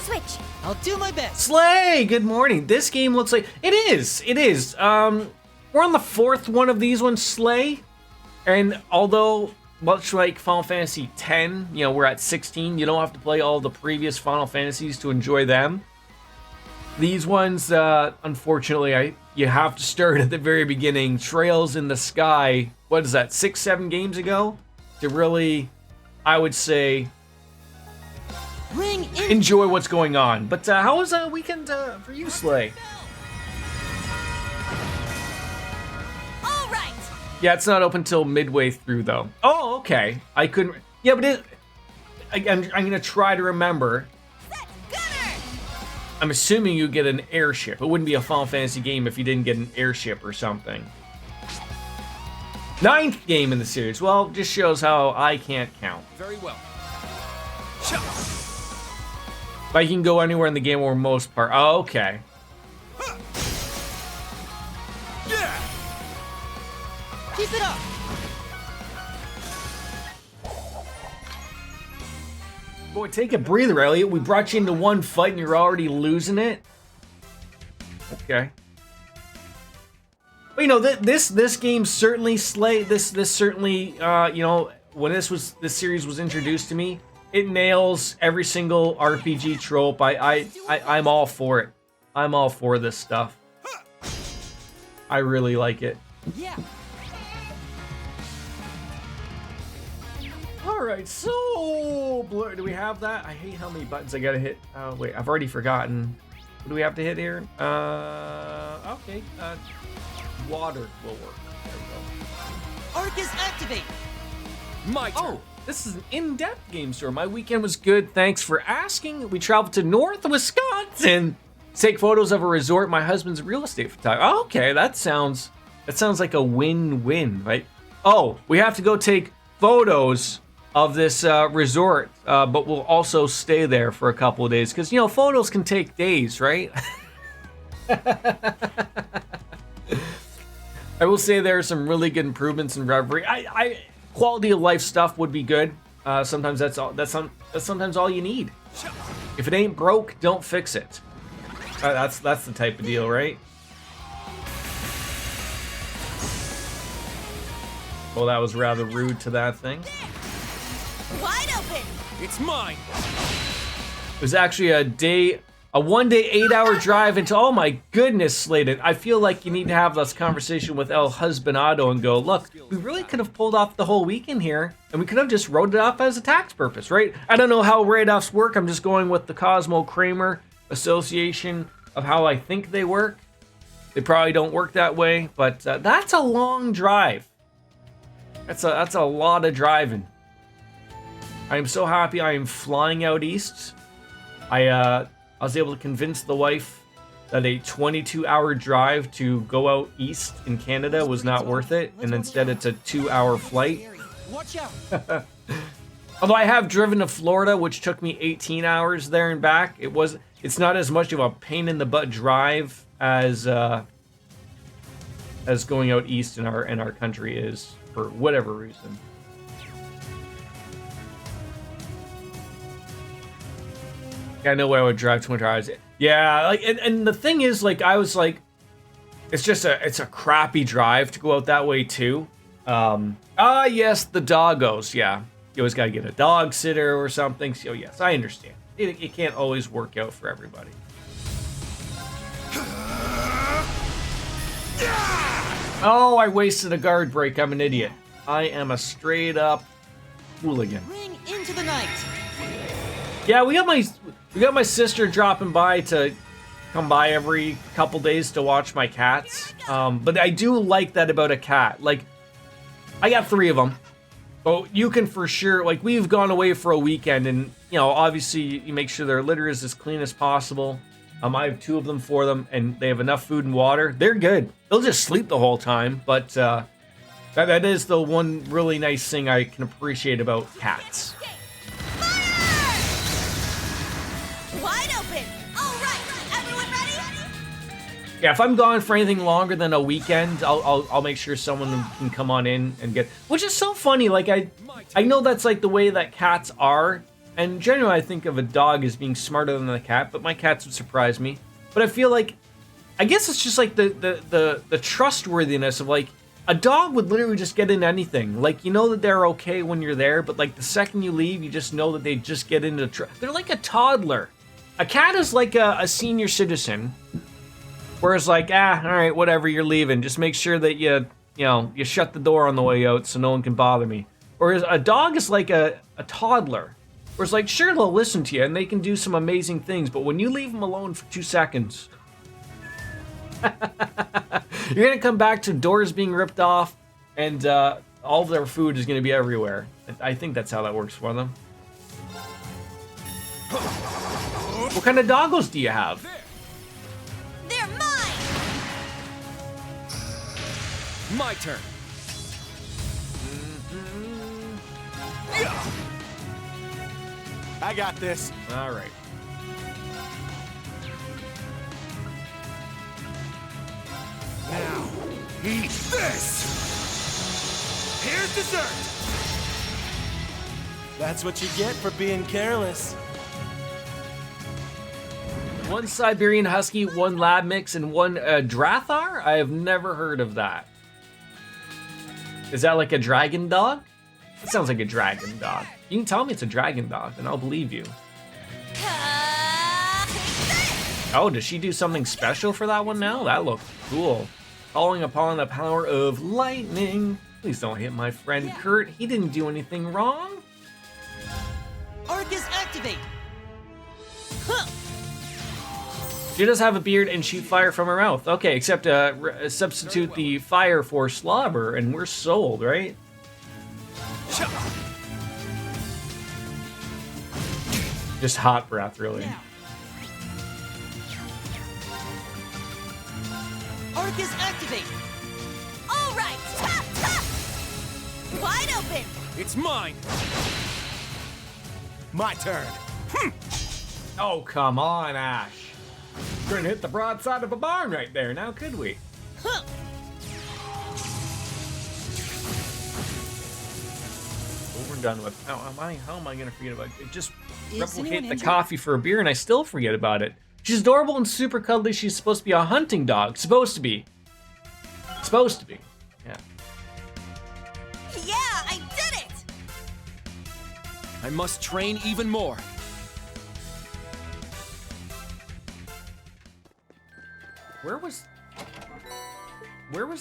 Switch. I'll do my best. Slay. Good morning. This game looks like it is. It is. We're on the fourth one of these ones, Slay, and although, much like Final Fantasy X, you know, we're at 16. You don't have to play all the previous Final Fantasies to enjoy them. These ones, unfortunately, you have to start at the very beginning. Trails in the Sky, what is that, 6-7 games ago? To really, I would say, Ring in. enjoy what's going on. But how was a weekend for you, Slay? All right. Yeah, it's not open till midway through, though. Oh, okay. I couldn't. Yeah, but I'm gonna try to remember. Set gunner. I'm assuming you get an airship. It wouldn't be a Final Fantasy game if you didn't get an airship or something. 9th game in the series. Well, just shows how I can't count. Very well. But you can go anywhere in the game or most part. Oh, okay. Yeah. Keep it up. Boy, take a breather, Elliot. We brought you into one fight and you're already losing it. Okay. But you know, this game certainly slayed. This certainly, you know, when this series was introduced to me, it nails every single RPG trope. I'm all for it. I'm all for this stuff. I really like it. Yeah. All right, so do we have that? I hate how many buttons I gotta hit. Wait, I've already forgotten. What do we have to hit here? Okay. Water will work. There we go. Arcus activate. My turn. Oh, this is an in-depth game store. My weekend was good. Thanks for asking. We traveled to North Wisconsin Take photos of a resort. My husband's a real estate photographer. Oh, okay, that sounds like a win-win, right? Oh, we have to go take photos of this resort, but we'll also stay there for a couple of days because, you know, photos can take days, right? I will say there are some really good improvements in Reverie. I quality of life stuff would be good. Sometimes that's sometimes all you need. If it ain't broke, don't fix it. That's the type of deal, right? Well, that was rather rude to that thing. Wide open. It's mine. It was actually a 1-day, 8-hour drive into. Oh my goodness, Sladen. I feel like you need to have this conversation with El Husbandado and go, look, we really could have pulled off the whole weekend here, and we could have just wrote it off as a tax purpose, right? I don't know how write-offs work. I'm just going with the Cosmo Kramer Association of how I think they work. They probably don't work that way, but that's a long drive. That's a lot of driving. I am so happy I am flying out east. I was able to convince the wife that a 22-hour drive to go out east in Canada was not worth it, and instead it's a 2-hour flight. Watch out. Although I have driven to Florida, which took me 18 hours there and back. It's not as much of a pain in the butt drive as going out east in our country is, for whatever reason. I know I would drive 20 hours. Yeah, like, and the thing is, like, I was like, it's a crappy drive to go out that way too. Yes, the doggos. Yeah, you always gotta get a dog sitter or something. So yes, I understand. It can't always work out for everybody. Oh, I wasted a guard break. I'm an idiot. I am a straight up hooligan. Ring into the night. Yeah, we got my sister dropping by to come by every couple days to watch my cats. But I do like that about a cat. Like, I got 3 of them. Oh, you can for sure, like, we've gone away for a weekend, and, you know, obviously you make sure their litter is as clean as possible. I have 2 of them for them, and they have enough food and water. They're good. They'll just sleep the whole time, but that is the one really nice thing I can appreciate about cats. Wide open. All right. Everyone ready? Yeah, if I'm gone for anything longer than a weekend, I'll make sure someone can come on in and get. Which is so funny. Like I know that's like the way that cats are, and generally I think of a dog as being smarter than a cat, but my cats would surprise me. But I feel like, I guess it's just like the trustworthiness of, like, a dog would literally just get in anything. Like, you know that they're okay when you're there, but like the second you leave, you just know that they just get into. They're like a toddler. A cat is like a senior citizen. Whereas, like, all right, whatever, you're leaving. Just make sure that you shut the door on the way out so no one can bother me. Whereas a dog is like a toddler. Whereas, like, sure, they'll listen to you and they can do some amazing things, but when you leave them alone for 2 seconds, you're gonna come back to doors being ripped off, and all of their food is gonna be everywhere. I think that's how that works for them. What kind of doggos do you have? They're mine. My turn. I got this. All right. Now, eat this. Here's dessert. That's what you get for being careless. 1 Siberian Husky, 1 Lab Mix, and 1 Drathar? I have never heard of that. Is that like a dragon dog? That sounds like a dragon dog. You can tell me it's a dragon dog, and I'll believe you. Oh, does she do something special for that one now? That looks cool. Calling upon the power of lightning. Please don't hit my friend Kurt. He didn't do anything wrong. Arcus activate. Huh. She does have a beard and shoot fire from her mouth. Okay, except substitute the fire for slobber, and we're sold, right? Just hot breath, really. Arcus activate! All right. Ha, ha. Wide open. It's mine. My turn. Oh, come on, Ash. Couldn't hit the broadside of a barn right there, now could we? Huh! Over and done with. How am I gonna forget about it? Just Is replicate anyone the injured? coffee for a beer and I still forget about it. She's adorable and super cuddly. She's supposed to be a hunting dog. Supposed to be. Supposed to be. Yeah. Yeah, I did it. I must train even more. Where was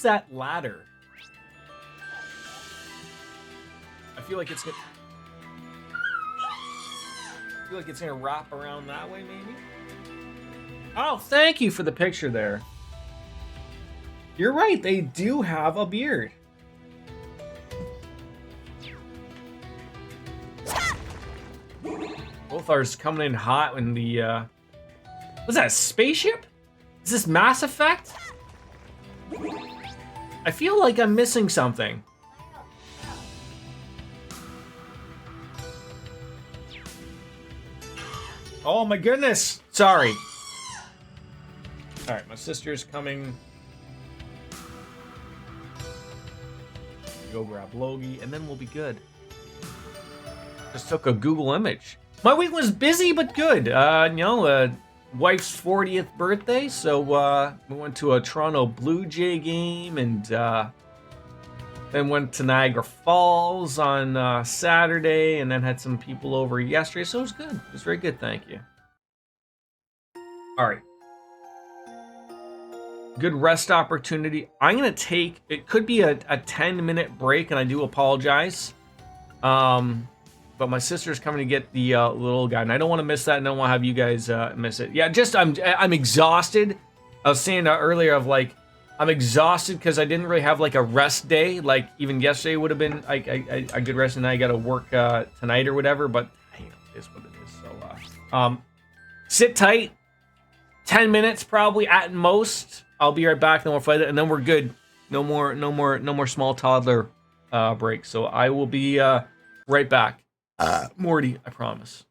that ladder? I feel like it's gonna wrap around that way, maybe. Oh, thank you for the picture there. You're right, they do have a beard. Both ours coming in hot when the was that a spaceship? Is this Mass Effect? I feel like I'm missing something. Oh my goodness! Sorry. Alright, my sister's coming. Go grab Logie, and then we'll be good. Just took a Google image. My week was busy but good. Wife's 40th birthday, so we went to a Toronto Blue Jay game and then went to Niagara Falls on Saturday, and then had some people over yesterday, so it was good. It was very good, thank you. All right. Good rest opportunity. I'm going to take, it could be a 10-minute break, and I do apologize. But my sister's coming to get the little guy, and I don't want to miss that, and I don't want to have you guys miss it. Yeah, just I'm exhausted. I was saying earlier of like I'm exhausted because I didn't really have like a rest day. Like even yesterday would have been like a good rest, and I got to work tonight or whatever. But hey, it is what it is. So sit tight. 10 minutes probably at most. I'll be right back, then we'll fight it, and then we're good. No more small toddler break. So I will be right back. Morty, I promise.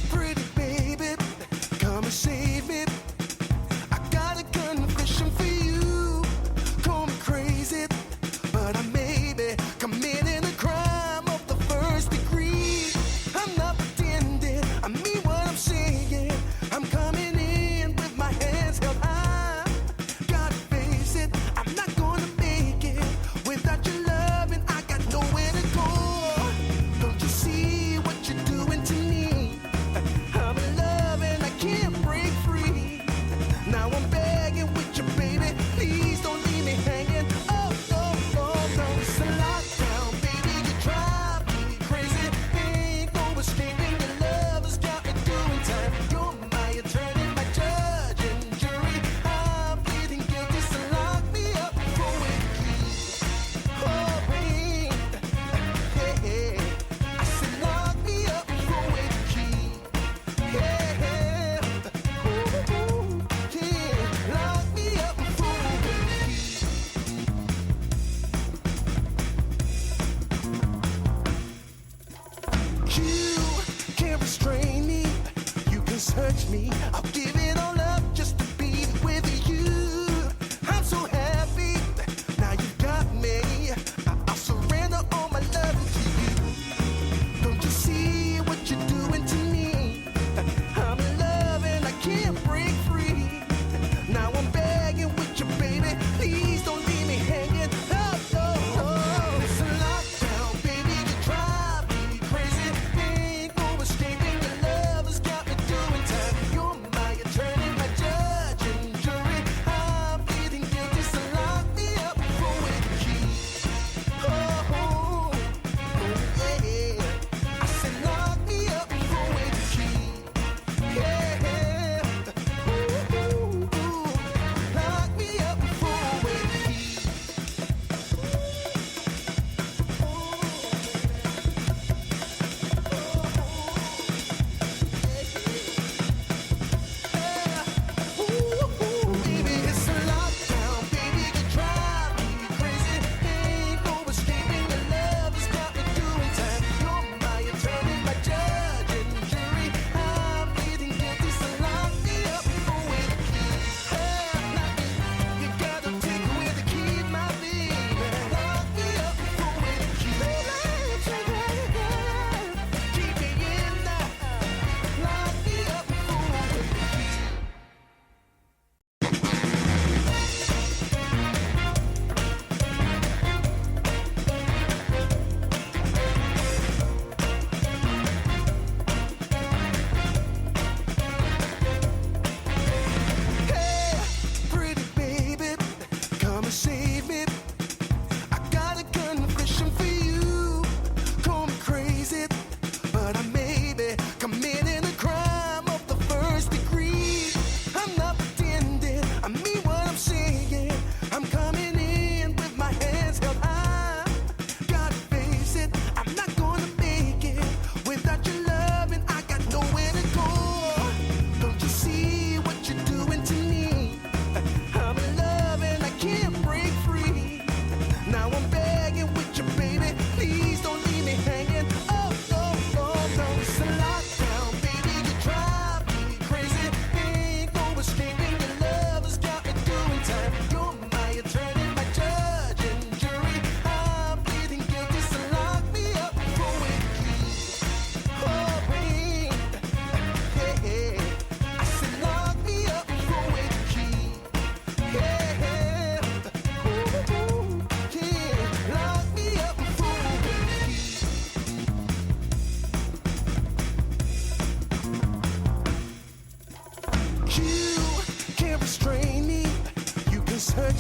Pretty baby, come and save me. I got a confession for you. Call me crazy, but I may be committing a crime of the first degree. I'm not pretending, I mean what I'm saying. I'm coming in with my hands held high. Gotta face it, I'm not gonna make it without your love, and I got nowhere to go. Don't you see what you're doing to me? I'm in love and I can't break free. Now I'm begging with you, baby. Please don't leave me hanging. Oh, oh, oh, no, it's a lockdown, baby. You drive me crazy. Ain't no escaping. Your love has got me doing time. You're my attorney, my judge and jury. I'm pleading guilty, so lock me up for a key. Oh, wait. Hey, I said lock me up for a key. Yeah, ooh, yeah, lock me up for a key. You can't restrain me. You can search me. I'll give it all up just to be with you. I'm so happy. Now you got me. I'll surrender all my love to you. Don't you see what you're doing to me? I'm in love and I can't break free. Now I'm begging with you, baby. Please don't leave me hanging. Oh, oh, oh. It's a lockdown, baby. You drive me crazy. Ain't no escaping. Your love has got me doing time. You're my attorney.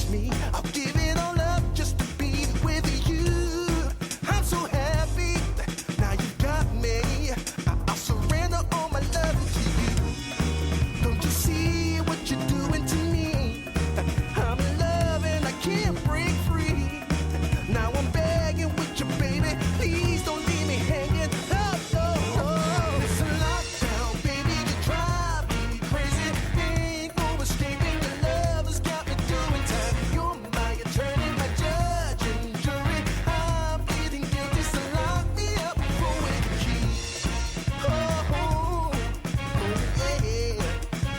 search me. I'll give it all up just to be with you. I'm so happy. Now you got me. I'll surrender all my love to you. Don't you see what you're doing to me? I'm in love and I can't break free. Now I'm begging with you, baby. Please don't leave me hanging. Oh, oh, oh. It's a lockdown, baby. You drive me crazy. Ain't no escaping. Your love has got me doing time. You're my attorney, my judge and jury. I'm pleading guilty, so lock me up for with the key. Oh, oh, oh, yeah.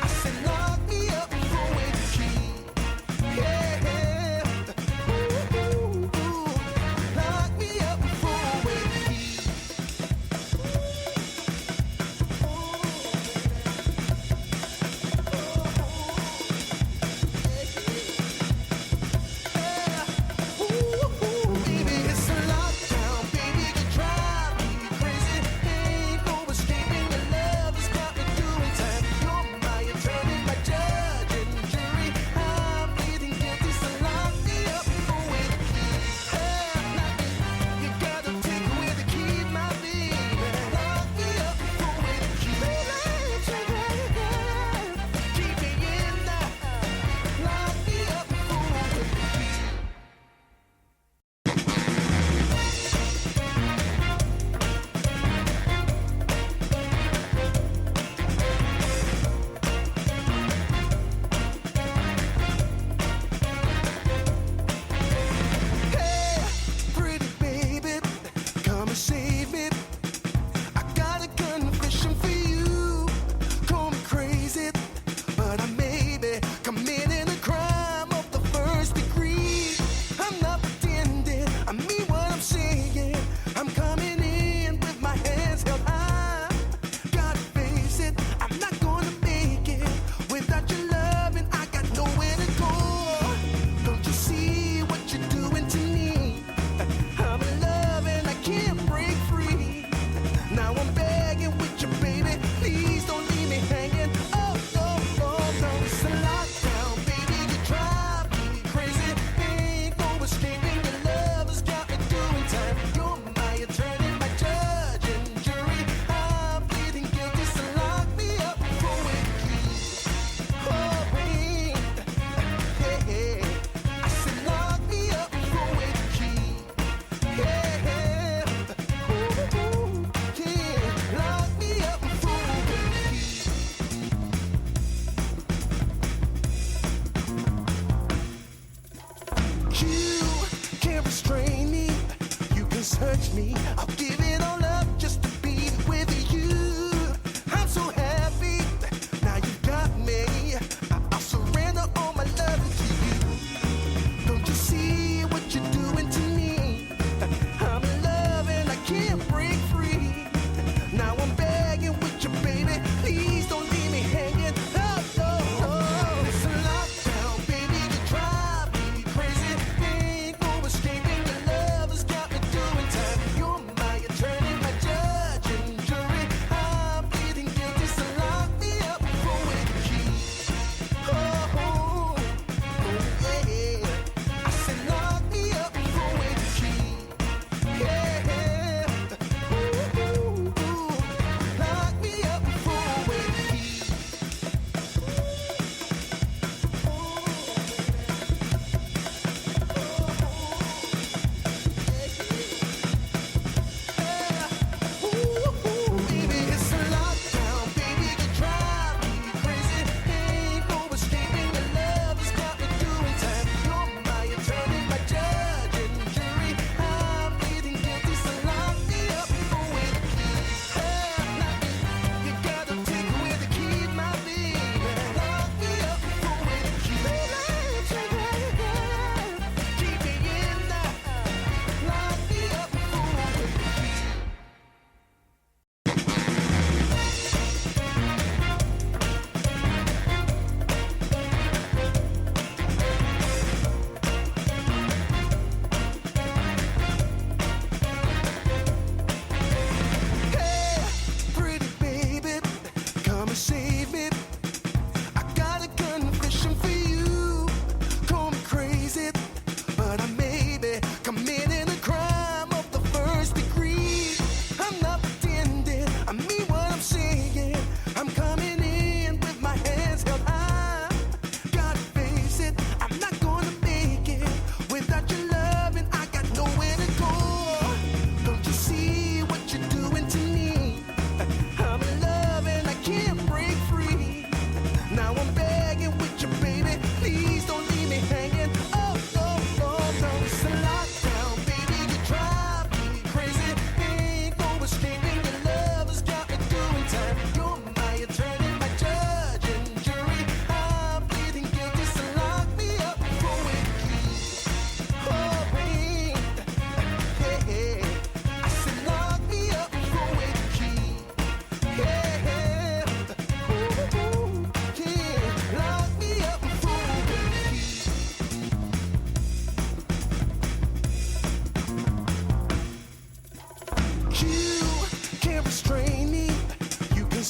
I said lock me up for with the key. Yeah. Ooh, ooh, ooh. Lock me up for with the key. Baby, it's a lockdown, baby, you drive me crazy. Ain't no escaping, your love has got me doing time. You're my attorney, my judge and jury. I'm pleading guilty, so lock me up for with the key. You gotta take away the key, my baby. Lock me up for with the key. Keep me in there. Lock me up for with the key. Hey, pretty baby, come and save me. I got a confession for you. Call me crazy, but I may be committing a crime of the first degree. I'm not pretending, I mean what I'm saying. I'm coming in with my hands held high. Gotta face it, I'm not gonna make it without your love, and I got nowhere to go. Don't you see what you're doing to me? I'm in love and I can't break free. Now I'm begging with you, baby. Please don't leave me hanging. Oh, no, no, no. It's a lockdown, baby. You drive me crazy. Ain't no escaping. Your love has got me doing time. You're my attorney, my judge and jury. I'm pleading guilty, so lock me up for with the key. Oh, babe. Yeah. I said lock me up for with the key. Yeah. Ooh, ooh, yeah. Lock me up for with the key. You can't restrain me. You can search me. I'll give it all up just to be with you. I'm so happy. Now you got me. I'll surrender all my love to you. Don't you see what you're doing to me? I'm in love and I can't break free. Now I'm begging with you, baby. Please don't leave me hanging. Oh, no, no. It's a lockdown, baby. You drive me crazy. Ain't no escaping. Your love has got me doing time. You're my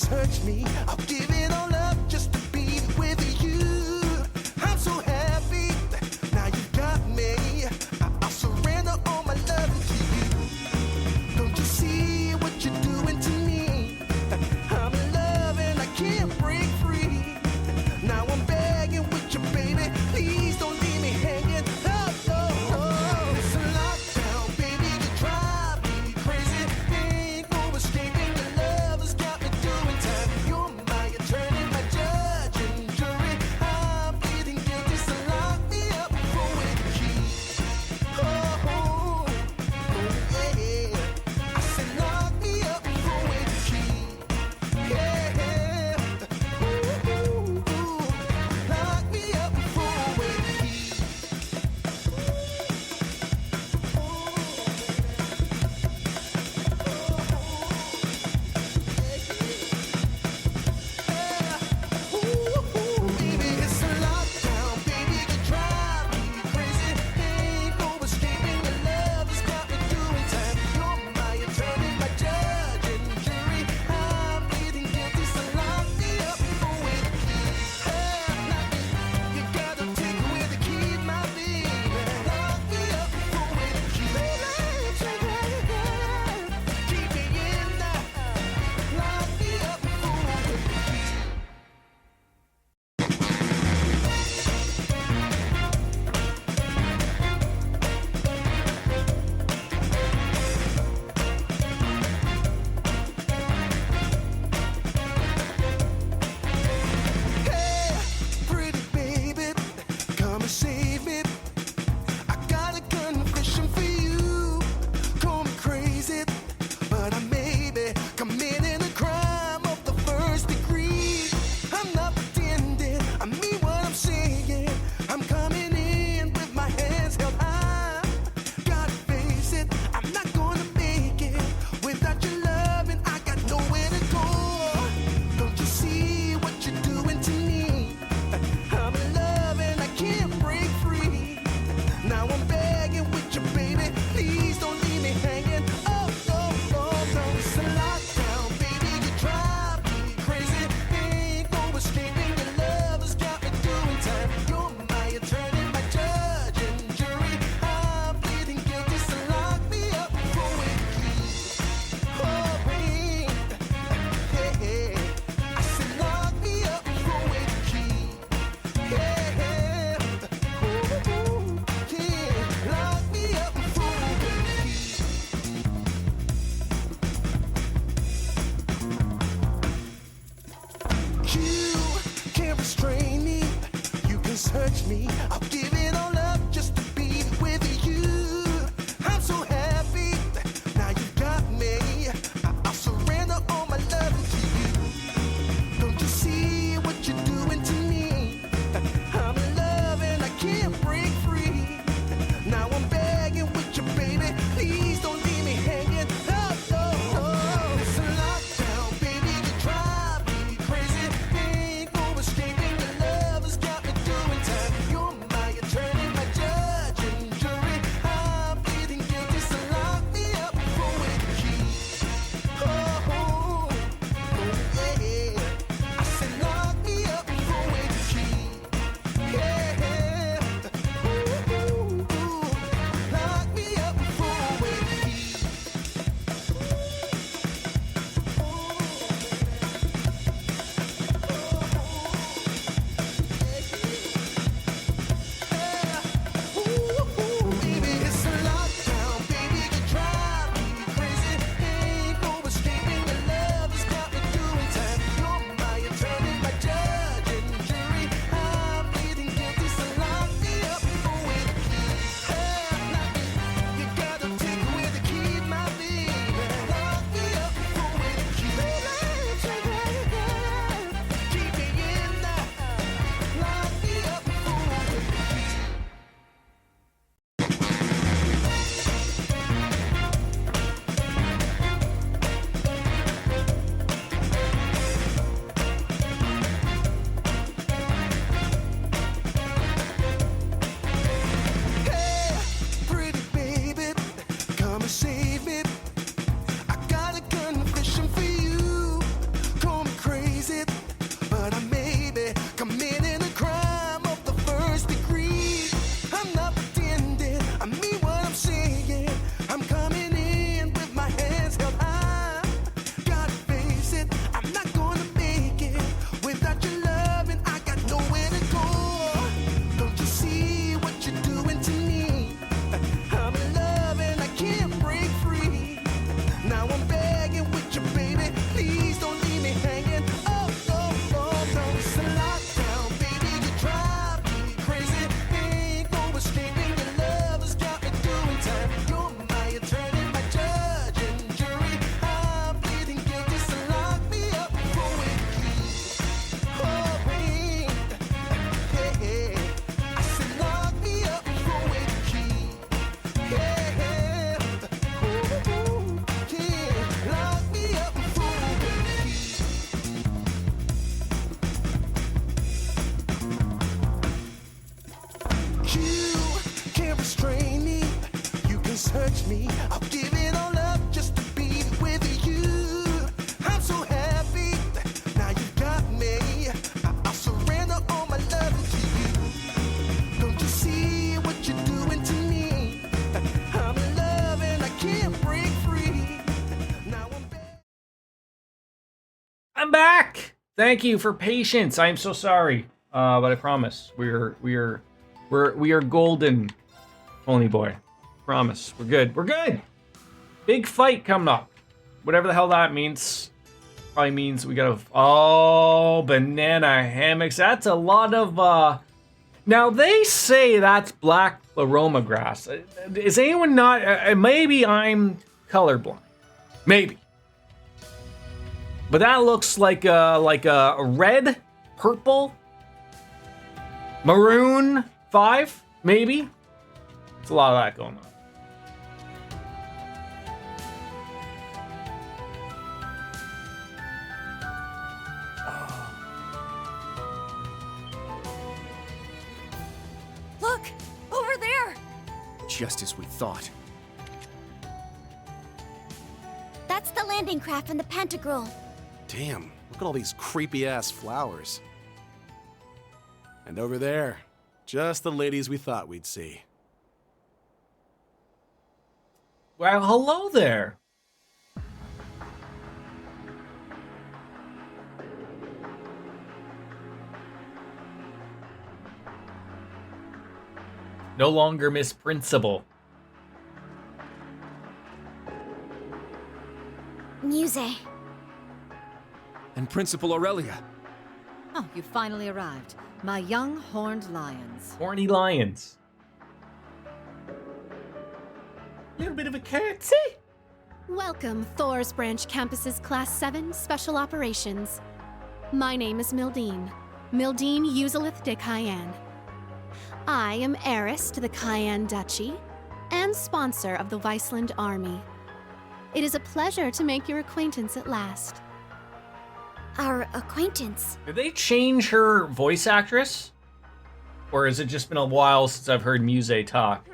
search me. I'll give it all up just to be with you. I'm so happy. Now you got me. I'll surrender all my love to you. Don't you see what you're doing to me? I'm in love and I can't break free. Now I'm begging with you, baby. Please don't leave me hanging. Oh, no, no. It's a lockdown, baby. You drive me crazy. Ain't no escaping. Your love has got me doing time. You're my attorney, my judge and jury. I'm pleading guilty, so lock me up for a key. Oh, yeah. I said lock me up for a key. Yeah. Ooh, lock me up for a key. Baby, it's a lockdown, baby. You drive me crazy. Ain't no escaping. Your love has got me doing time. You're my attorney, my judge and jury. I'm pleading guilty, so lock me up for a key. You gotta take away the key, my baby. Lock me up for a key. Keep me in there. Lock me up for a key. Hey, pretty baby, come and save me. I got a confession for you. Call me crazy, but I may be committing a crime of the first degree. I'm not pretending, I mean what I'm saying. I'm coming in with my hands held high. Gotta face it, I'm not gonna make it without your love, and I got nowhere to go. Don't you see what you're doing to me? I'm in love and I can't break free. Now I'm begging with you, baby. Please don't leave me hanging. Oh, no, no, no. It's a lockdown, baby. You drive me crazy. Ain't no escaping. Your love has got me doing time. You're my attorney, my judge and jury. I'm pleading guilty, so lock me up for a key. Oh, babe. Hey, I said lock me up for a key. Yeah. Ooh, yeah. Lock me up for a key. You can't restrain me. You can search me. I'll give it all up just to be with you. I'm so happy. Now you got me. I'll surrender all my love to you. Don't you see what you're doing to me? I'm in love and I can't break free. Now I'm begging with you, baby. Please don't leave me hanging. Oh, no, no. It's a lockdown, baby. You drive me crazy. Ain't no escaping. Your love has got me doing time. You're my me. I'll give it all up just to be with you. I'm so happy. Now you got me. I'll surrender all my love to you. Don't you see what you're doing to me? I'm in love and I can't break free. Now I'm back. I'm back. Thank you for patience. I am so sorry, but I promise we are golden, Pony Boy. Promise, we're good. We're good. Big fight coming up. Whatever the hell that means. Probably means we gotta. Oh, banana hammocks. That's a lot of. Now they say that's black aroma grass. Is anyone not? Maybe I'm colorblind. Maybe. But that looks like a red, purple, maroon 5, maybe. It's a lot of that going on. Look! Over there! Just as we thought. That's the landing craft from the Pantagruel. Damn, look at all these creepy-ass flowers. And over there, just the ladies we thought we'd see. Well, hello there. No longer Miss Principal. Muse. And Principal Aurelia. Oh, you finally arrived. My young horned lions. Horny lions. A little bit of a curtsy. Welcome, Thor's Branch Campus's Class 7 Special Operations. My name is Mildine Uzelith de Cayenne. I am heiress to the Cayenne Duchy and sponsor of the Viceland Army. It is a pleasure to make your acquaintance at last. Our acquaintance. Did they change her voice actress? Or has it just been a while since I've heard Muse talk?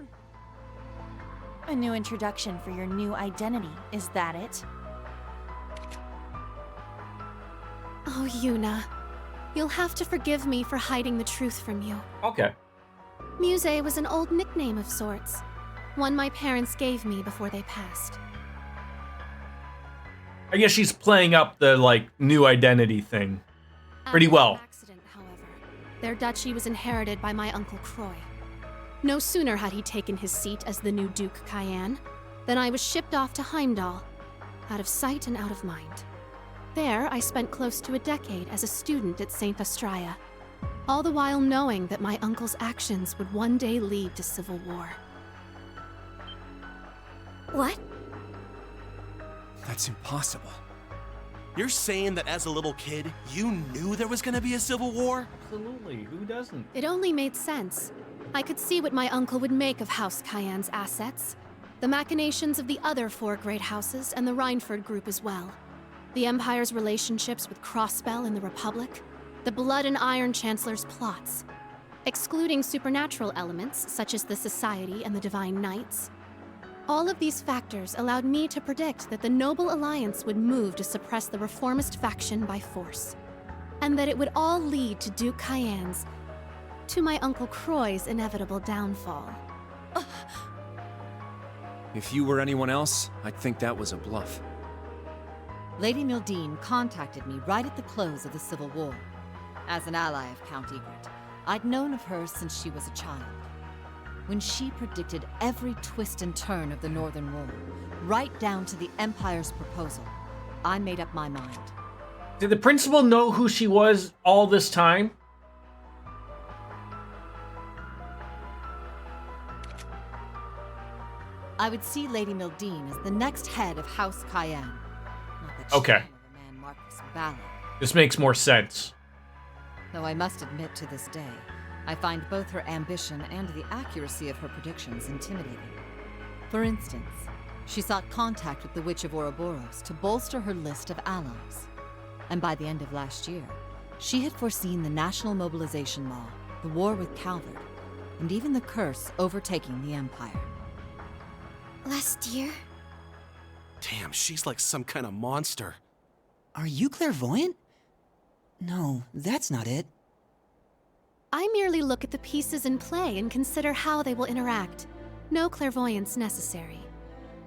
A new introduction for your new identity, is that it? Oh, Yuna. You'll have to forgive me for hiding the truth from you. Okay. Muse was an old nickname of sorts. One my parents gave me before they passed. I guess she's playing up the, like, new identity thing pretty After well. the accident, however, their duchy was inherited by my Uncle Croy. No sooner had he taken his seat as the new Duke Cayenne than I was shipped off to Heimdall, out of sight and out of mind. There, I spent close to a decade as a student at St. Astraea, all the while knowing that my uncle's actions would one day lead to civil war. What? That's impossible. You're saying that as a little kid, you knew there was gonna be a civil war? Absolutely. Who doesn't? It only made sense. I could see what my uncle would make of House Cayenne's assets, the machinations of the other 4 great houses, and the Rhineford group as well. The Empire's relationships with Crossbell and the Republic, the Blood and Iron Chancellor's plots. Excluding supernatural elements, such as the Society and the Divine Knights. All of these factors allowed me to predict that the Noble Alliance would move to suppress the reformist faction by force. And that it would all lead to Duke Cayenne's, to my Uncle Croy's inevitable downfall. If you were anyone else, I'd think that was a bluff. Lady Mildine contacted me right at the close of the Civil War. As an ally of Count Egret, I'd known of her since she was a child. When she predicted every twist and turn of the Northern War, right down to the Empire's proposal, I made up my mind. Did the principal know who she was all this time? I would see Lady Mildine as the next head of House Cayenne. Not that Okay. shame of a man Marcus Ballard. This makes more sense. Though I must admit to this day, I find both her ambition and the accuracy of her predictions intimidating. For instance, she sought contact with the Witch of Ouroboros to bolster her list of allies. And by the end of last year, she had foreseen the national mobilization law, the war with Calvard, and even the curse overtaking the Empire. Last year? Damn, she's like some kind of monster. Are you clairvoyant? No, that's not it. I merely look at the pieces in play and consider how they will interact. No clairvoyance necessary.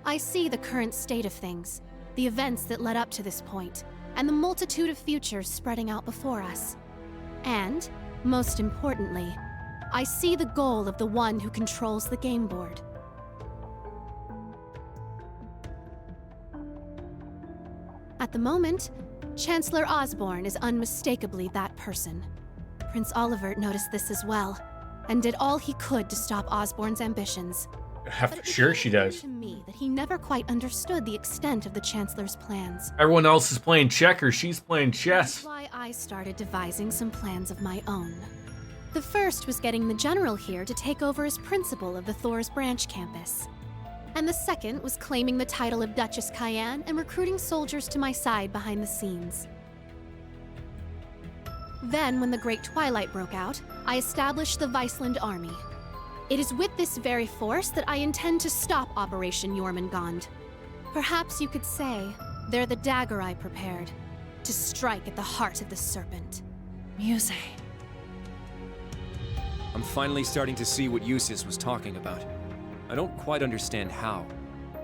I see the current state of things, the events that led up to this point, and the multitude of futures spreading out before us. And, most importantly, I see the goal of the one who controls the game board. At the moment, Chancellor Osborne is unmistakably that person. Prince Olivert noticed this as well, and did all he could to stop Osborne's ambitions. But it Sure became she clear does. to me that he never quite understood the extent of the Chancellor's plans. Everyone else is playing checkers. She's playing That's chess. why I started devising some plans of my own. The first was getting the General here to take over as principal of the Thor's Branch campus. And the second was claiming the title of Duchess Cayenne and recruiting soldiers to my side behind the scenes. Then, when the Great Twilight broke out, I established the Viceland Army. It is with this very force that I intend to stop Operation Jormungand. Perhaps you could say they're the dagger I prepared to strike at the heart of the serpent. Muse. I'm finally starting to see what Eustace was talking about. I don't quite understand how,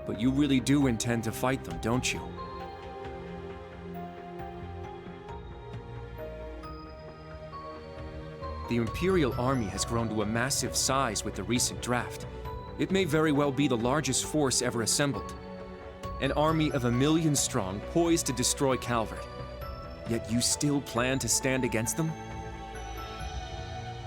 but you really do intend to fight them, don't you? The Imperial Army has grown to a massive size with the recent draft. It may very well be the largest force ever assembled. An army of 1 million strong, poised to destroy Calvert. Yet you still plan to stand against them?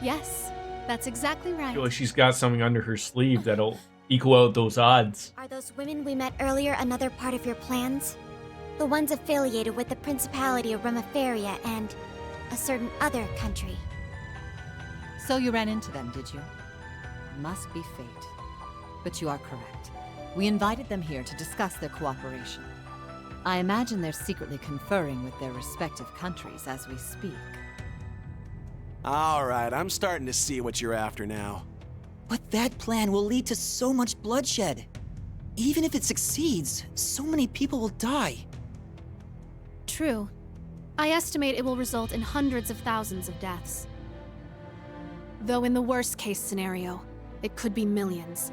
Yes, that's exactly I right. feel like she's got something under her sleeve that'll equal out those odds. Are those women we met earlier another part of your plans? The ones affiliated with the Principality of Remiferia and a certain other country. So you ran into them, did you? Must be fate. But you are correct. We invited them here to discuss their cooperation. I imagine they're secretly conferring with their respective countries as we speak. All right, I'm starting to see what you're after now. But that plan will lead to so much bloodshed. Even if it succeeds, so many people will die. True. I estimate it will result in hundreds of thousands of deaths. Though in the worst case scenario, it could be millions,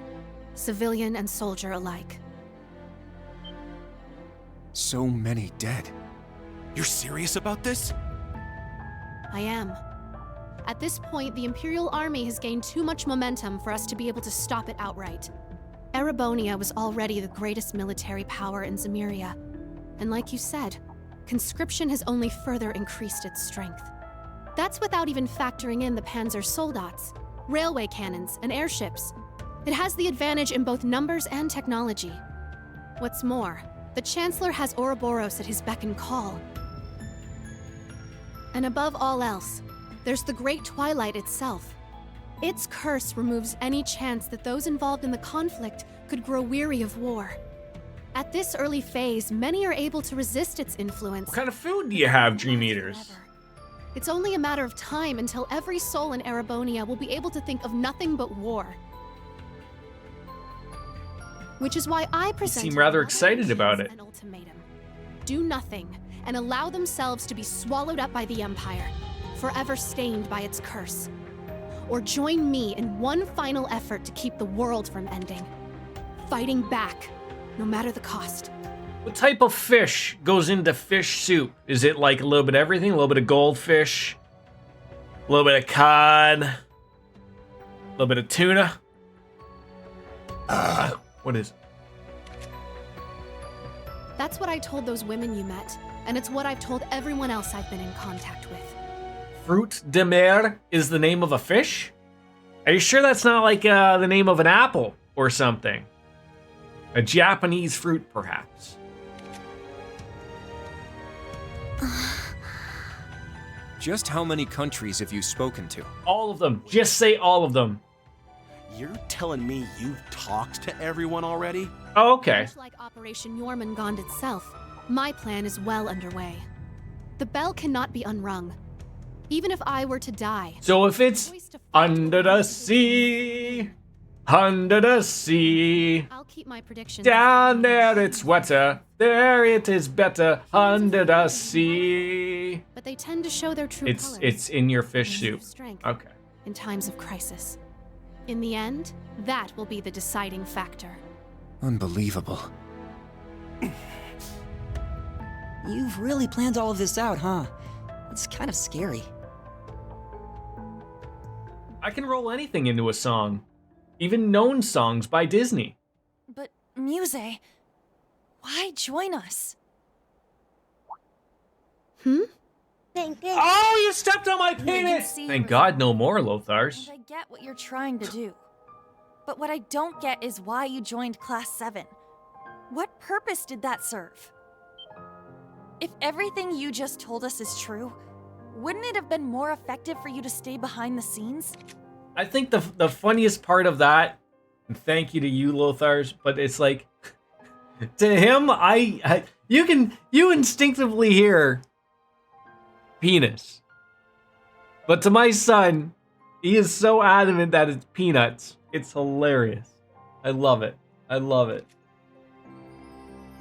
civilian and soldier alike. So many dead. You're serious about this? I am. At this point, the Imperial Army has gained too much momentum for us to be able to stop it outright. Erebonia was already the greatest military power in Zemuria, and like you said, conscription has only further increased its strength. That's without even factoring in the Panzer Soldats, railway cannons, and airships. It has the advantage in both numbers and technology. What's more, the Chancellor has Ouroboros at his beck and call. And above all else, there's the Great Twilight itself. Its curse removes any chance that those involved in the conflict could grow weary of war. At this early phase, many are able to resist its influence. What kind of food do you have, Dream Eaters? Forever. It's only a matter of time until every soul in Erebonia will be able to think of nothing but war. Which is why I present seem rather excited about it. an ultimatum. Do nothing and allow themselves to be swallowed up by the Empire, forever stained by its curse. Or join me in one final effort to keep the world from ending. Fighting back, no matter the cost. What type of fish goes into fish soup? Is it like a little bit of everything? A little bit of goldfish? A little bit of cod? A little bit of tuna? What is it? That's what I told those women you met, and it's what I've told everyone else I've been in contact with. Fruit de mer is the name of a fish? Are you sure that's not like the name of an apple or something? A Japanese fruit, perhaps. Just how many countries have you spoken to? All of them. Just say all of them. You're telling me you've talked to everyone already? Oh, okay. Much like Operation Jormungand itself, my plan is well underway. The bell cannot be unrung. Even if I were to die, So if it's under the sea, Under the sea. I'll keep my predictions. Down there it's wetter. There it is better. Under the sea. But they tend to show their true colors. It's in your fish Times of soup. strength, Okay. in times of crisis. In the end, that will be the deciding factor. Unbelievable. You've really planned all of this out, huh? It's kind of scary. I can roll anything into a song. Even known songs by Disney. But, Muse, why join us? Oh, you stepped on my penis! see Thank your God no more, Lothars. And I get what you're trying to do. But what I don't get is why you joined Class 7. What purpose did that serve? If everything you just told us is true, wouldn't it have been more effective for you to stay behind the scenes? I think the funniest part of that, and thank you to you, Lothars, but it's like, to him, you instinctively hear penis. But to my son, he is so adamant that it's peanuts. It's hilarious. I love it. I love it.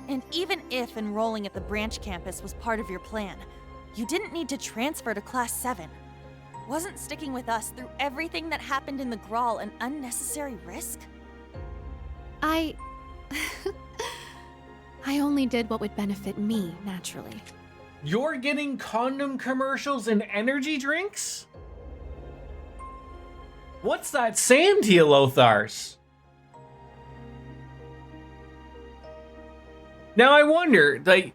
And even if enrolling at the branch campus was part of your plan, you didn't need to transfer to Class 7. Wasn't sticking with us through everything that happened in the Grawl an unnecessary risk? I only did what would benefit me, naturally. You're getting condom commercials and energy drinks? What's that saying to you, Lothars? Now I wonder, like,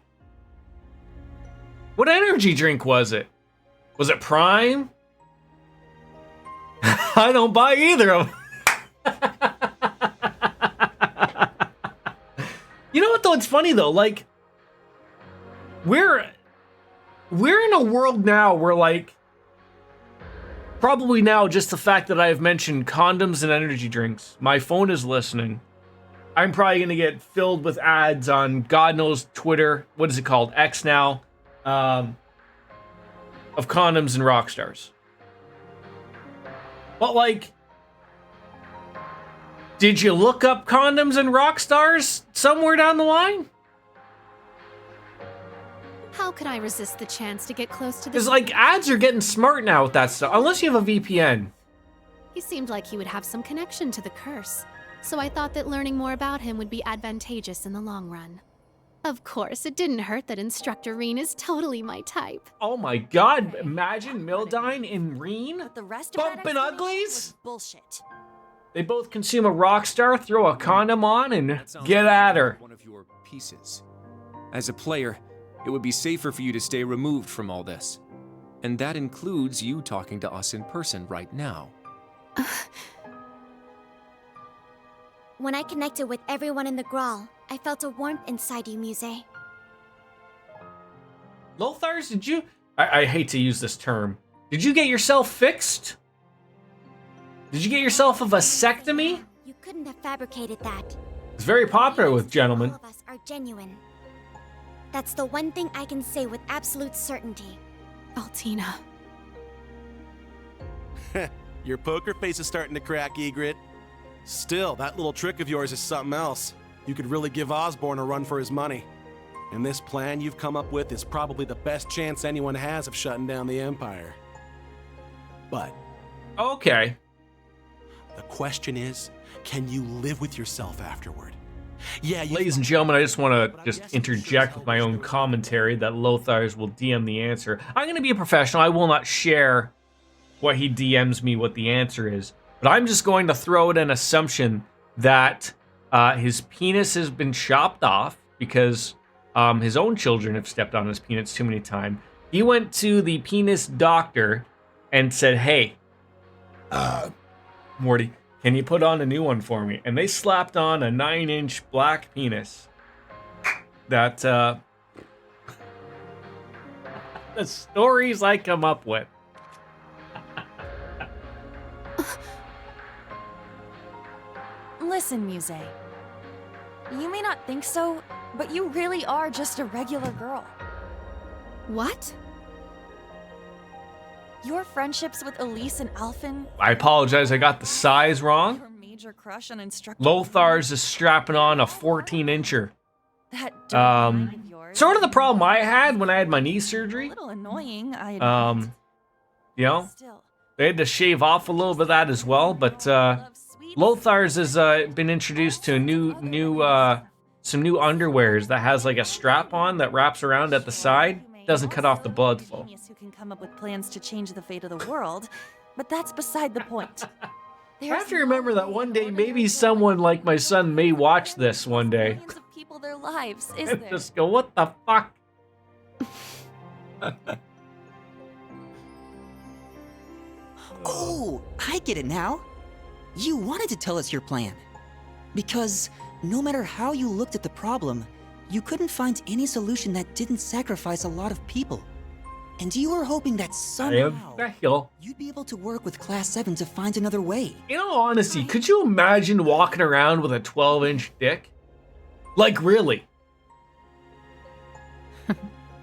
what energy drink was it? Was it Prime? I don't buy either of them. You know what though? It's funny though. Like, we're in a world now where, like, probably now just the fact that I've mentioned condoms and energy drinks, my phone is listening. I'm probably gonna get filled with ads on God knows Twitter. What is it called? X now. Of condoms and rock stars. But like, did you look up condoms and rock stars somewhere down the line? How could I resist the chance to get close to Because this? like ads are getting smart now with that stuff. Unless you have a VPN. He seemed like he would have some connection to the curse, so I thought that learning more about him would be advantageous in the long run. Of course, it didn't hurt that Instructor Reen is totally my type. Oh my God! Imagine Mildine and Reen But the rest of that bumping explanation uglies. was bullshit. They both consume a rock star, throw a condom on, and That sounds get like at her. One of your pieces. As a player, it would be safer for you to stay removed from all this. And that includes you talking to us in person right now. When I connected with everyone in the Grawl, I felt a warmth inside you, Muse. Lothars, did you? I hate to use this term. Did you get yourself fixed? Did you get yourself a vasectomy? You couldn't have fabricated that. It's very popular with gentlemen. All of us are genuine. That's the one thing I can say with absolute certainty. Altina. Your poker face is starting to crack, Egret. Still, that little trick of yours is something else. You could really give Osborne a run for his money. And this plan you've come up with is probably the best chance anyone has of shutting down the Empire. But Okay. the question is, can you live with yourself afterward? Yeah, you Ladies and gentlemen, I just want to just interject with my own commentary that Lothars will DM the answer. I'm going to be a professional. I will not share what he DMs me, what the answer is. But I'm just going to throw out an assumption that his penis has been chopped off because his own children have stepped on his penis too many times. He went to the penis doctor and said, hey, Morty, can you put on a new one for me? And they slapped on a 9-inch black penis. That, the stories I come up with. Listen, Muse. You may not think so, but you really are just a regular girl. What? Your friendships with Elise and Alphen. I apologize, I got the size wrong. Your major crush on instructor. Lothar's is strapping on a 14-incher. That dark mind of yours. Sort of the problem I had when I had my knee A surgery. little annoying, I admit. You know, Still, they had to shave off a little bit of that as well, but love sweet Lothar's has been introduced to some new underwears that has like a strap on that wraps around at the side. Doesn't cut off the blood flow. genius who can come up with plans to change the fate of the world, but that's beside the point. I have to remember that one day maybe someone like my son may watch this one day. Millions of people their lives, is And there? just go, what the fuck? Oh, I get it now. You wanted to tell us your plan. Because no matter how you looked at the problem, you couldn't find any solution that didn't sacrifice a lot of people. And you were hoping that somehow you'd be able to work with Class 7 to find another way. In all honesty, could you imagine walking around with a 12-inch dick? Like, really?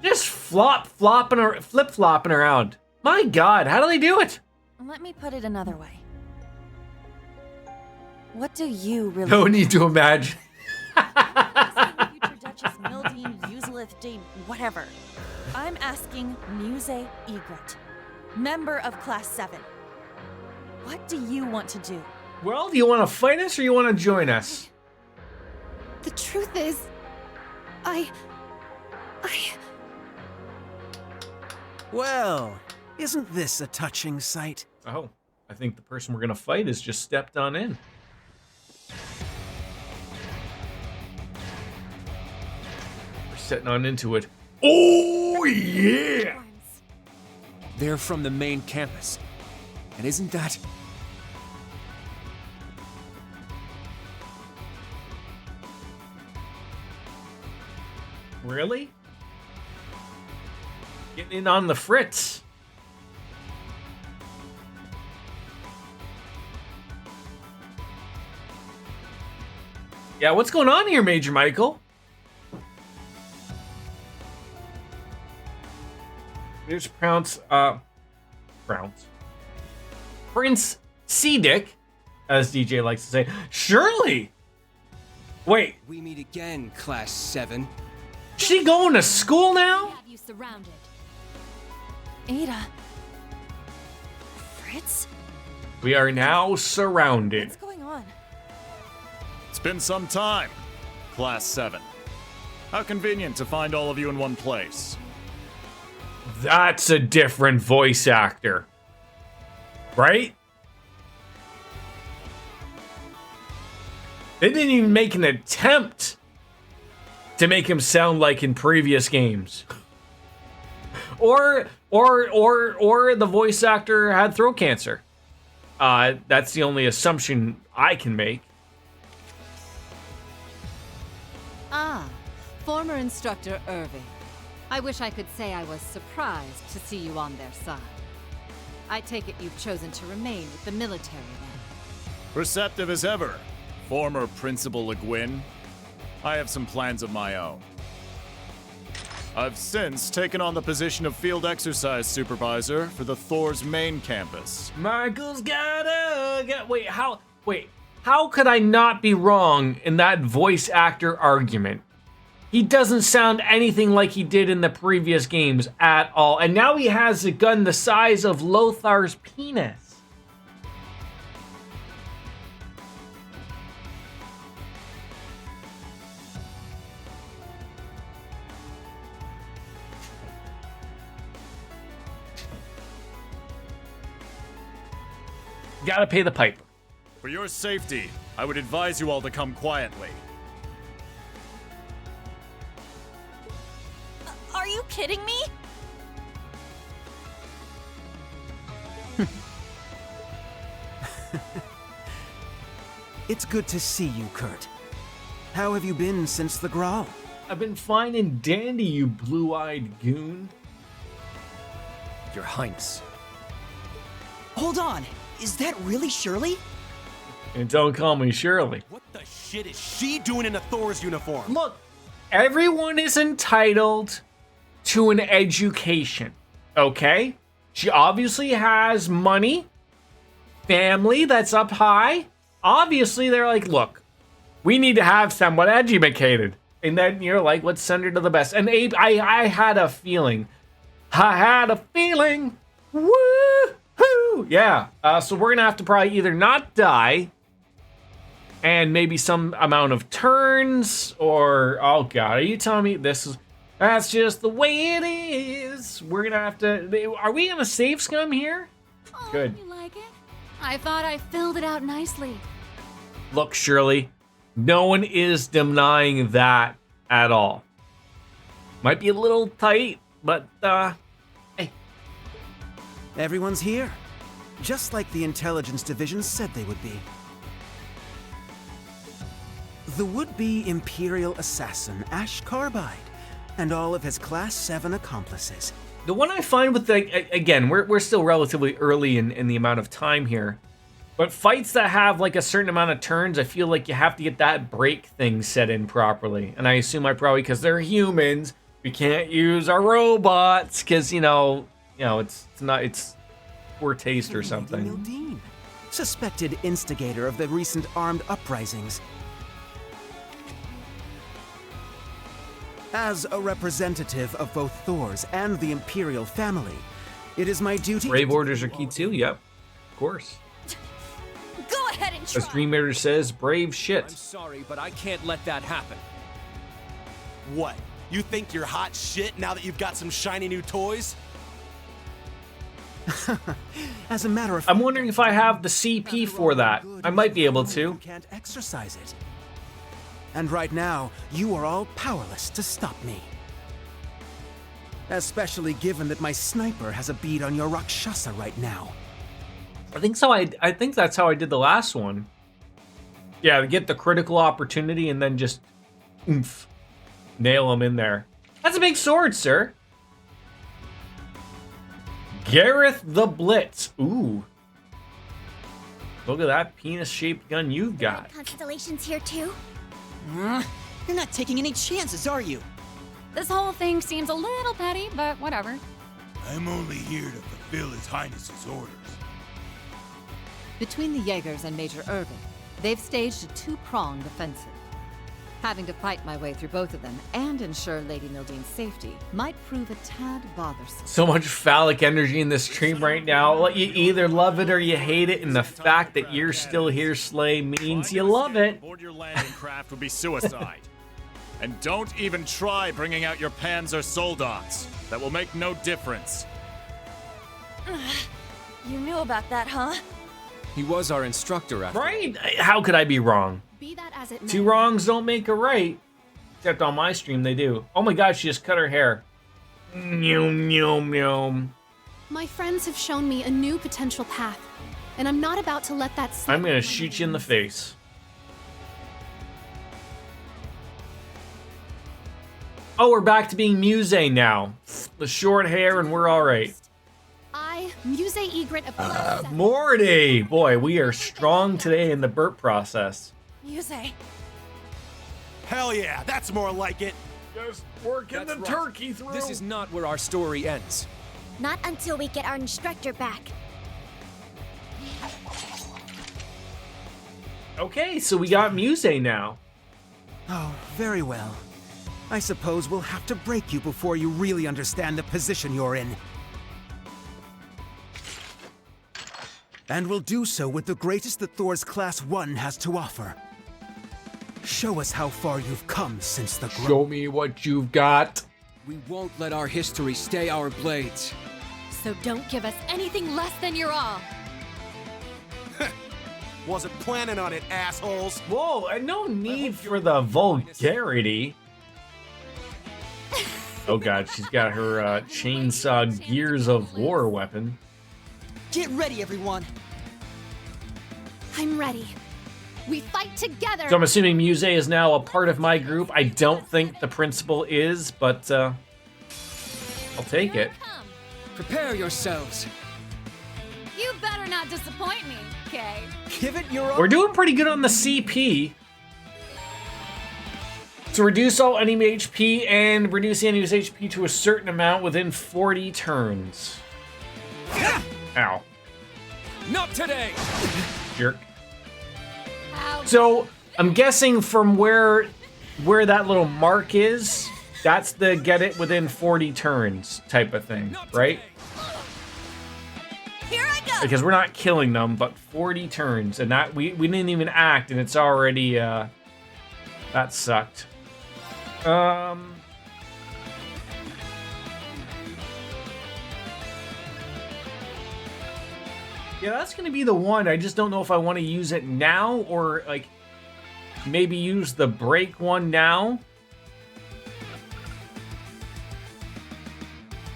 Just flip-flopping around. My God, how do they do it? Let me put it another way. What do you really No need to imagine. Future Duchess Mildine Uselith Day whatever. I'm asking Muse Egret, member of Class 7. What do you want to do? Well, do you want to fight us or you want to join us? The truth is, I... Well, isn't this a touching sight? Oh, I think the person we're going to fight has just stepped on in. We're setting on into it. Oh, yeah! They're from the main campus. And isn't that... Really? Getting in on the fritz. Yeah, what's going on here, Major Michael? There's Prince Cedic, as DJ likes to say. Shirley! Wait, We meet again, Class 7. she going to school now? have you surrounded. Ada. Fritz? We are now surrounded. What's going on? It's been some time, Class 7. How convenient to find all of you in one place. That's a different voice actor. Right? They didn't even make an attempt to make him sound like in previous games. Or the voice actor had throat cancer. That's the only assumption I can make. Ah, former instructor Irving. I wish I could say I was surprised to see you on their side. I take it you've chosen to remain with the military then. Receptive as ever, former Principal Le Guin. I have some plans of my own. I've since taken on the position of field exercise supervisor for the Thor's main campus. Michael's gotta get. Wait, how could I not be wrong in that voice actor argument? He doesn't sound anything like he did in the previous games at all. And now he has a gun the size of Lothar's penis. Gotta pay the piper. For your safety, I would advise you all to come quietly. Are you kidding me? It's good to see you, Kurt. How have you been since the growl? I've been fine and dandy, you blue-eyed goon. Your Highness. Hold on, is that really Shirley? And don't call me Shirley. What the shit is she doing in a Thor's uniform? Look, everyone is entitled to an education, okay? She obviously has money, family that's up high. obviously they're like, look, we need to have someone educated. And then you're like, let's send her to the best. And Abe, I had a feeling. Woo-hoo! Yeah. So we're going to have to probably either not die and maybe some amount of turns or, oh God, are you telling me that's just the way it is? We're going to have to, are we going to save scum here? Oh, Good. You like it? I thought I filled it out nicely. Look, Shirley, no one is denying that at all. Might be a little tight, but, hey. Everyone's here. Just like the intelligence division said they would be. The would-be Imperial assassin, Ash Carbide, and all of his Class 7 accomplices. The one I find with again, we're still relatively early in the amount of time here, but fights that have like a certain amount of turns, I feel like you have to get that break thing set in properly. And I assume because they're humans, we can't use our robots because it's poor taste or something. Mildine, suspected instigator of the recent armed uprisings. As a representative of both Thor's and the Imperial family, it is my duty. Brave orders are key too. Yep, of course. Go ahead and try. As Dream Eater says, brave shit. I'm sorry, but I can't let that happen. What? You think you're hot shit now that you've got some shiny new toys? As a matter of fact, I'm wondering if I have the CP for that. I might be able to. Can't exercise it. And right now, you are all powerless to stop me. Especially given that my sniper has a bead on your Rakshasa right now. I think so. I think that's how I did the last one. Yeah, to get the critical opportunity and then just oomph, nail him in there. That's a big sword, sir. Gareth the Blitz. Ooh. Look at that penis-shaped gun you've got. Constellation's here too? You're not taking any chances, are you? This whole thing seems a little petty, but whatever. I'm only here to fulfill His Highness's orders. Between the Jaegers and Major Irvin, they've staged a two-pronged offensive. Having to fight my way through both of them and ensure Lady Mildine's safety might prove a tad bothersome. So much phallic energy in this stream right now. You either love it or you hate it, and the fact that you're still here, Slay, means you love it. Board your landing craft would be suicide. And don't even try bringing out your Panzer Soldats. That will make no difference. You knew about that, huh? He was our instructor after all. Right? How could I be wrong? Be that as it may. Two wrongs don't make a right. Except on my stream, they do. Oh my god, she just cut her hair. Nyum, nyum, nyum. My friends have shown me a new potential path, and I'm not about to let that slip. I'm gonna shoot you in the face. Oh, we're back to being Muse now. The short hair and we're alright. I, Muse Egret of Class 7. Morty! Boy, we are strong today in the burp process. Muse. Hell yeah, that's more like it. Just working That's the right. turkey through. This is not where our story ends. Not until we get our instructor back. Okay, so we got Muse now. Oh, very well. I suppose we'll have to break you before you really understand the position you're in. And we'll do so with the greatest that Thor's Class 1 has to offer. Show us how far you've come since the Show me what you've got. We won't let our history stay our blades. So don't give us anything less than your all. Wasn't planning on it, assholes. Whoa, no need for the vulgarity. Oh god, she's got her chainsaw Gears of War weapon. Get ready, everyone. I'm ready. We fight together. So I'm assuming Muse is now a part of my group. I don't think the principal is, but I'll take it. Prepare yourselves. You better not disappoint me, okay? Give it your all. We're doing pretty good on the CP. To reduce all enemy HP and reduce the enemy's HP to a certain amount within 40 turns. Ow. Not today! Jerk. So I'm guessing from where that little mark is, that's the get it within 40 turns type of thing, right? Here I go. Because we're not killing them, but 40 turns, and that we didn't even act, and it's already that sucked. Yeah, that's gonna be the one. I just don't know if I want to use it now or like maybe use the break one now.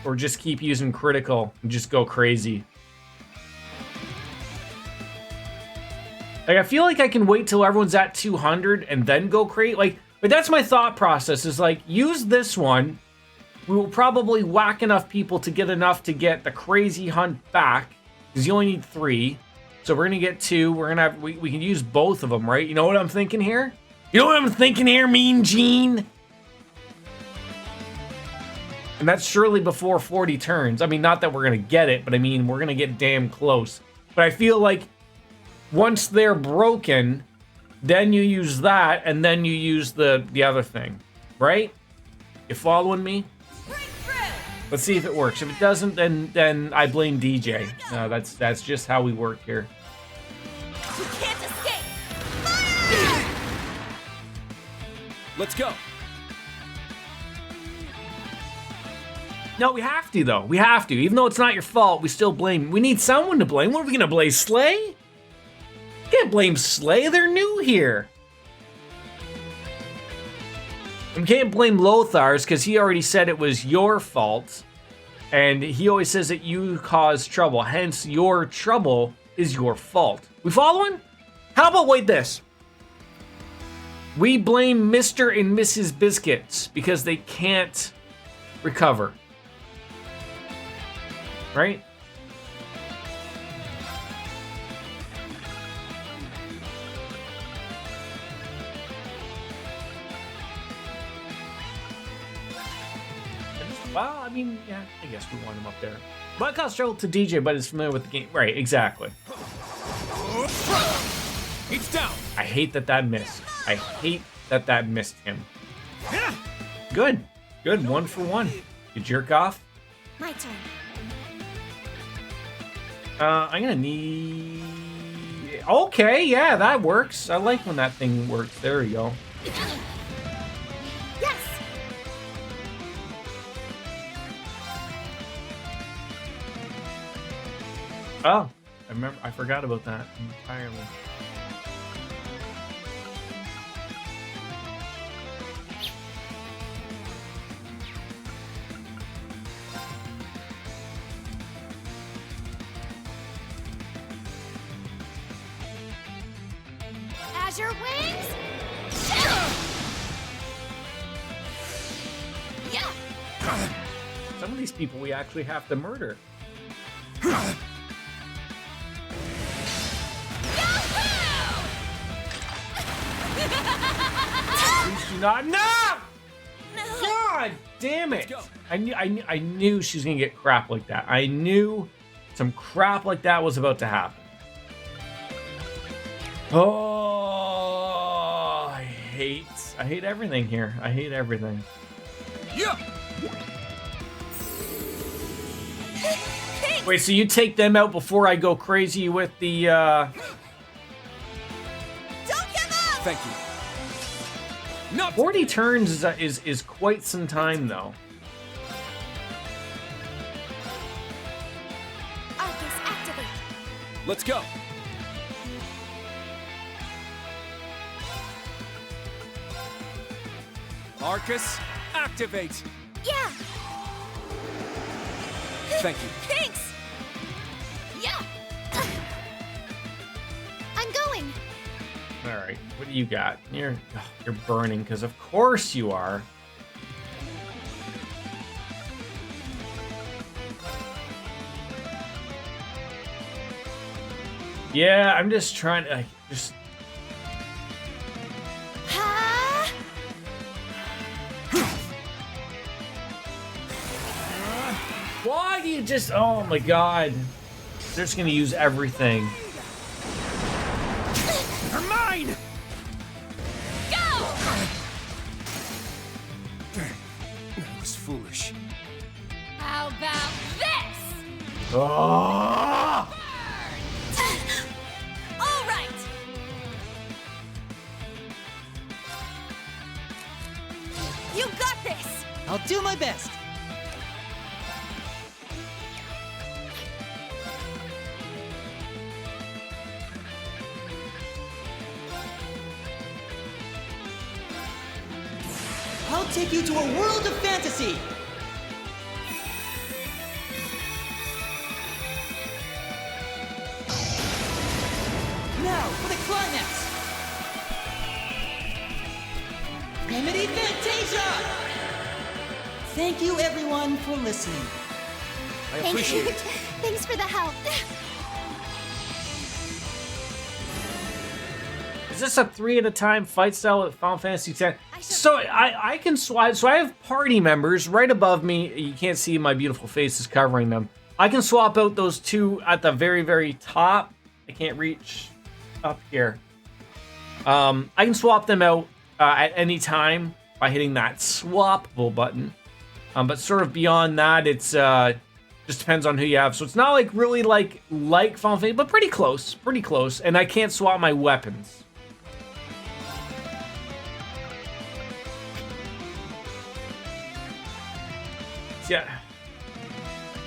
Or just keep using critical and just go crazy. Like, I feel like I can wait till everyone's at 200 and then go crazy. Like, but that's my thought process is like, use this one. We will probably whack enough people to get enough to get the crazy hunt back. Because you only need 3. So we're going to get 2. We're going to have, we can use both of them, right? You know what I'm thinking here? You know what I'm thinking here, Mean Gene? And that's surely before 40 turns. I mean, not that we're going to get it, but I mean, we're going to get damn close. But I feel like once they're broken, then you use that, and then you use the other thing, right? You following me? Let's see if it works. If it doesn't, then I blame DJ. That's just how we work here. You can't escape. Fire! Let's go. No, we have to, though. We have to. Even though it's not your fault, we still blame. We need someone to blame. What are we going to blame? Slay? Can't blame Slay. They're new here. We can't blame Lothar's because he already said it was your fault. And he always says that you caused trouble. Hence, your trouble is your fault. We following? How about wait this? We blame Mr. and Mrs. Biscuits because they can't recover. Right? Well, I mean, yeah, I guess we want him up there. But cost trouble to DJ, but is familiar with the game. Right, exactly. It's down. I hate that missed. I hate that missed him. Good. Good, 1 for 1. You jerk off. My turn. I'm gonna need... Okay, yeah, that works. I like when that thing works. There we go. Yes. Oh, I forgot about that entirely. Azure wings. Yeah. Some of these people we actually have to murder. Please do not. No! God damn it! I knew she was gonna get crap like that. I knew some crap like that was about to happen. Oh, I hate everything here. I hate everything. Yeah. Wait, so you take them out before I go crazy with the Don't give up! Thank you. Not 40 turns is quite some time though. Arcus activate. Let's go. Arcus, activate. Yeah. Thank you. Thanks! Yeah. I'm going. All right, what do you got? You're burning because of course you are. Yeah, I'm just trying to just. Ha! Why do you just? Oh my God! They're just gonna use everything. Hermione! mine! Go! That was foolish. How about this? Oh! All right. You got this. I'll do my best. I'll take you to a world of fantasy! Now, for the climax! Remedy Fantasia! Thank you, everyone, for listening. I appreciate it. Thanks for the help. Is this a 3 at a time fight style with Final Fantasy X? So I can swap. So I have party members right above me. You can't see my beautiful faces covering them. I can swap out those two at the very, very top. I can't reach up here. I can swap them out at any time by hitting that swappable button. But sort of beyond that, it's just depends on who you have. So it's not like really like Final Fantasy, but pretty close, pretty close. And I can't swap my weapons. Yeah.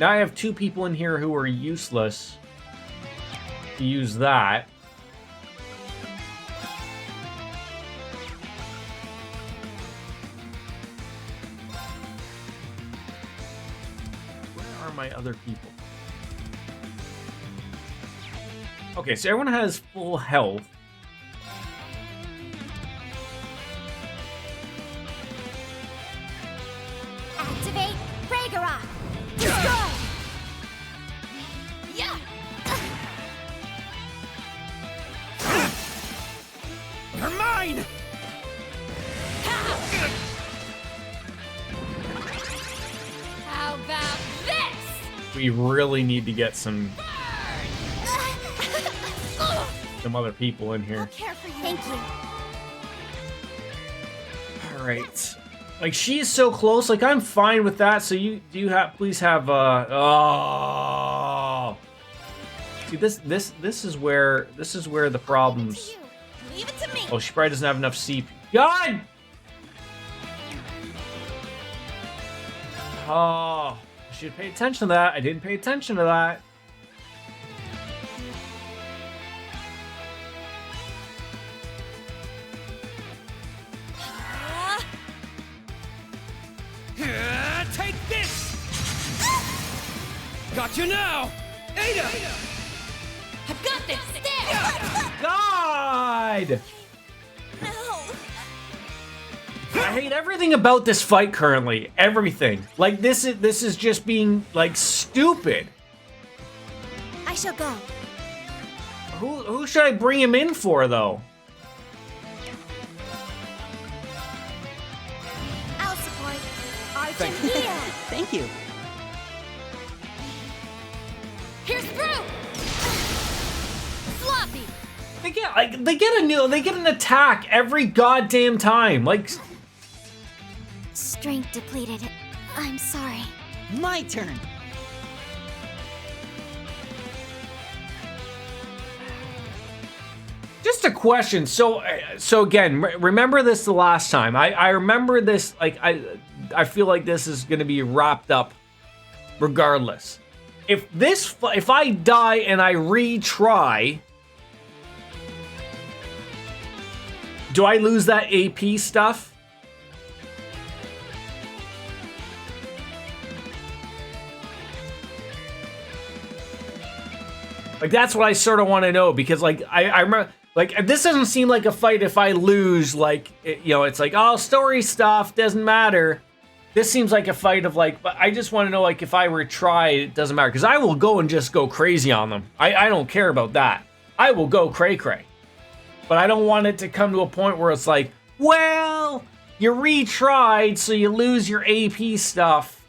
Now I have 2 people in here who are useless to use that. Where are my other people? Okay, so everyone has full health. Activate Ragnarok. Destroy. Yeah. You're mine! How about this? We really need to get some other people in here. Care for you. Thank you. All right. Like she is so close. Like I'm fine with that. So you please have oh. See this is where the problems. Leave it to me. Oh, she probably doesn't have enough CP. God. Oh, I should pay attention to that. I didn't pay attention to that. Take this! Got you now! Ada! I've got this. There. God! No. I hate everything about this fight currently. Everything. Like this is just being like stupid. I shall go. Who should I bring him in for though? I'll support. Thank you. Thank you. Here's through. Sloppy. They get an attack every goddamn time. Like Strength depleted. I'm sorry. My turn. just a question. So again, remember this the last time. I remember this. Like I feel like this is going to be wrapped up, regardless. If I die and I retry, do I lose that AP stuff? Like, that's what I sort of want to know, because, like, I remember, like, this doesn't seem like a fight if I lose, like, it's like, oh, story stuff, doesn't matter. This seems like a fight of, like, but I just want to know, like, if I retry, it doesn't matter, because I will go and just go crazy on them. I don't care about that. I will go cray-cray. But I don't want it to come to a point where it's like, well, you retried, so you lose your AP stuff.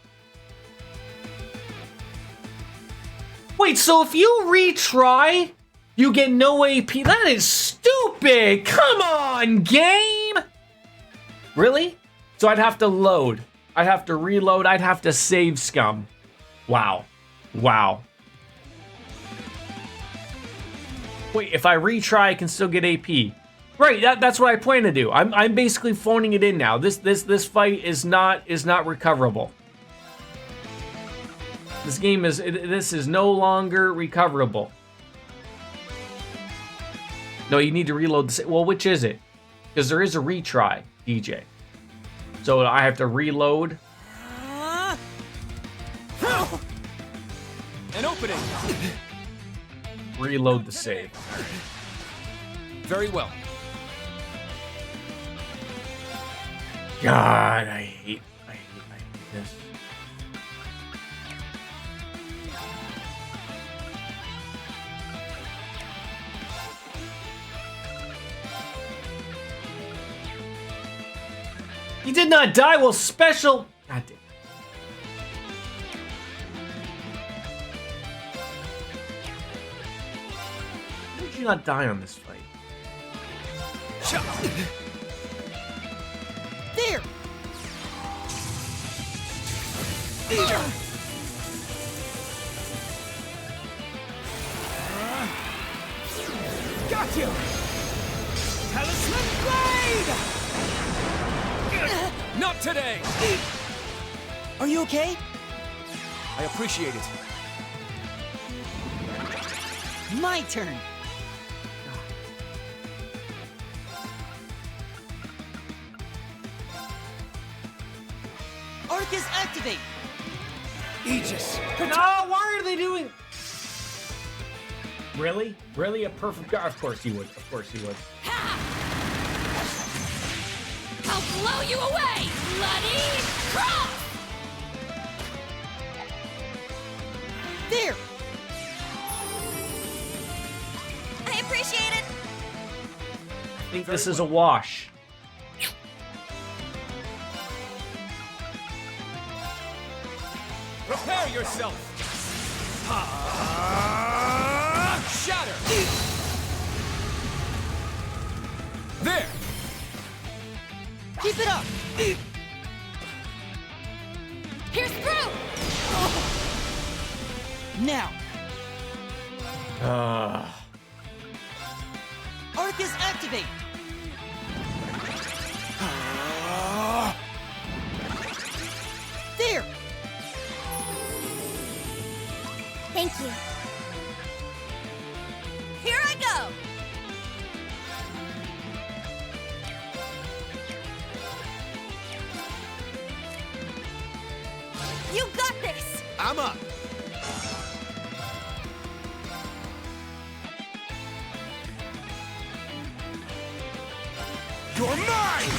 Wait, so if you retry You get no AP. That is stupid. Come on, game. Really? So I'd have to load. I'd have to reload. I'd have to save scum. Wow. Wow. Wait, if I retry, I can still get AP. Right, that's what I plan to do. I'm basically phoning it in now. This fight is not recoverable. This game is this is no longer recoverable. No, you need to reload the. Well, which is it? Because there is a retry, DJ. So I have to reload. An opening. Reload the save. Very well. God, I hate this. He did not die. Well, special. God damn. How did you not die on this fight? There! Got you! Talisman Blade! Not today! Are you okay? I appreciate it. My turn. Arcus activate! Aegis! No, why are they doing? Really? Really? A perfect guard? Of course he would. Of course he would. I'll blow you away, bloody cross! There! I appreciate it. I think this is a wash. Prepare yourself! Shatter! There! Keep it up! Here's through! Now! Ah. Arcus activate! There! Thank you. Here I go. You got this. I'm up. You're mine!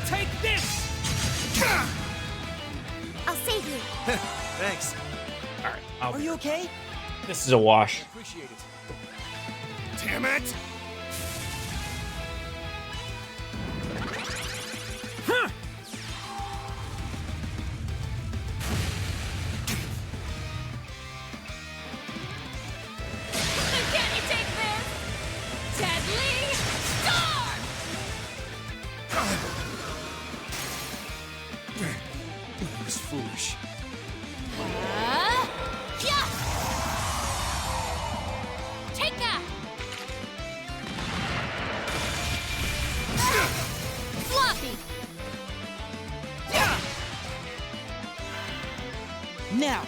Take this! I'll save you. Thanks. All right. Are you okay? This is a wash. Appreciate it. Damn it! Huh. Can you take this? Deadly Storm! It was foolish. Yeah! Take that! Floppy! Now!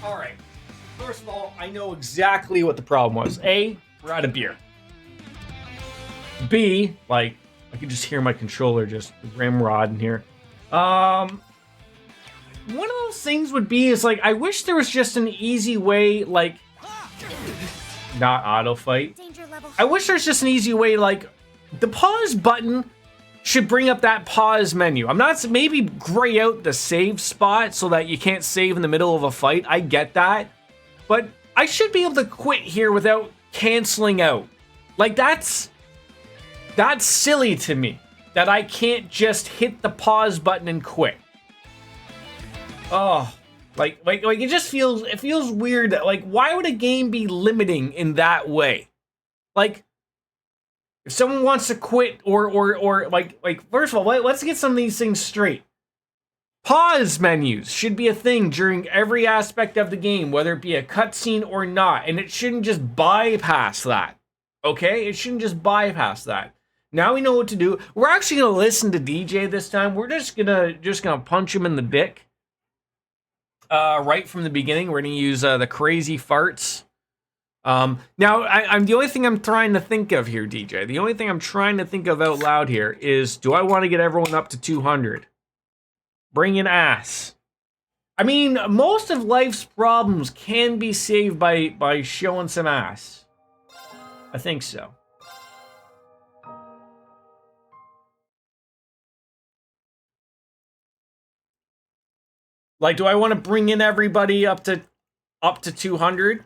All right. First of all, I know exactly what the problem was. A, we're out of beer. B, like, I could just hear my controller just ramrod in here. One of those things would be is like, I wish there was just an easy way, like, not auto fight. I wish there's just an easy way, like, the pause button should bring up that pause menu. I'm not, maybe gray out the save spot so that you can't save in the middle of a fight. I get that. But I should be able to quit here without canceling out. Like, that's silly to me that I can't just hit the pause button and quit. Oh, like it just feels weird. Like, why would a game be limiting in that way? Like, if someone wants to quit or like first of all, let's get some of these things straight. Pause menus should be a thing during every aspect of the game, whether it be a cutscene or not, and it shouldn't just bypass that. Okay? It shouldn't just bypass that. Now we know what to do. We're actually gonna listen to DJ this time. We're just gonna punch him in the dick. Right from the beginning, we're gonna use the crazy farts. Now, I'm the only thing I'm trying to think of here, DJ. The only thing I'm trying to think of out loud here is, do I want to get everyone up to 200? Bring in ass. I mean, most of life's problems can be saved by showing some ass. I think so. Like, do I want to bring in everybody up to 200?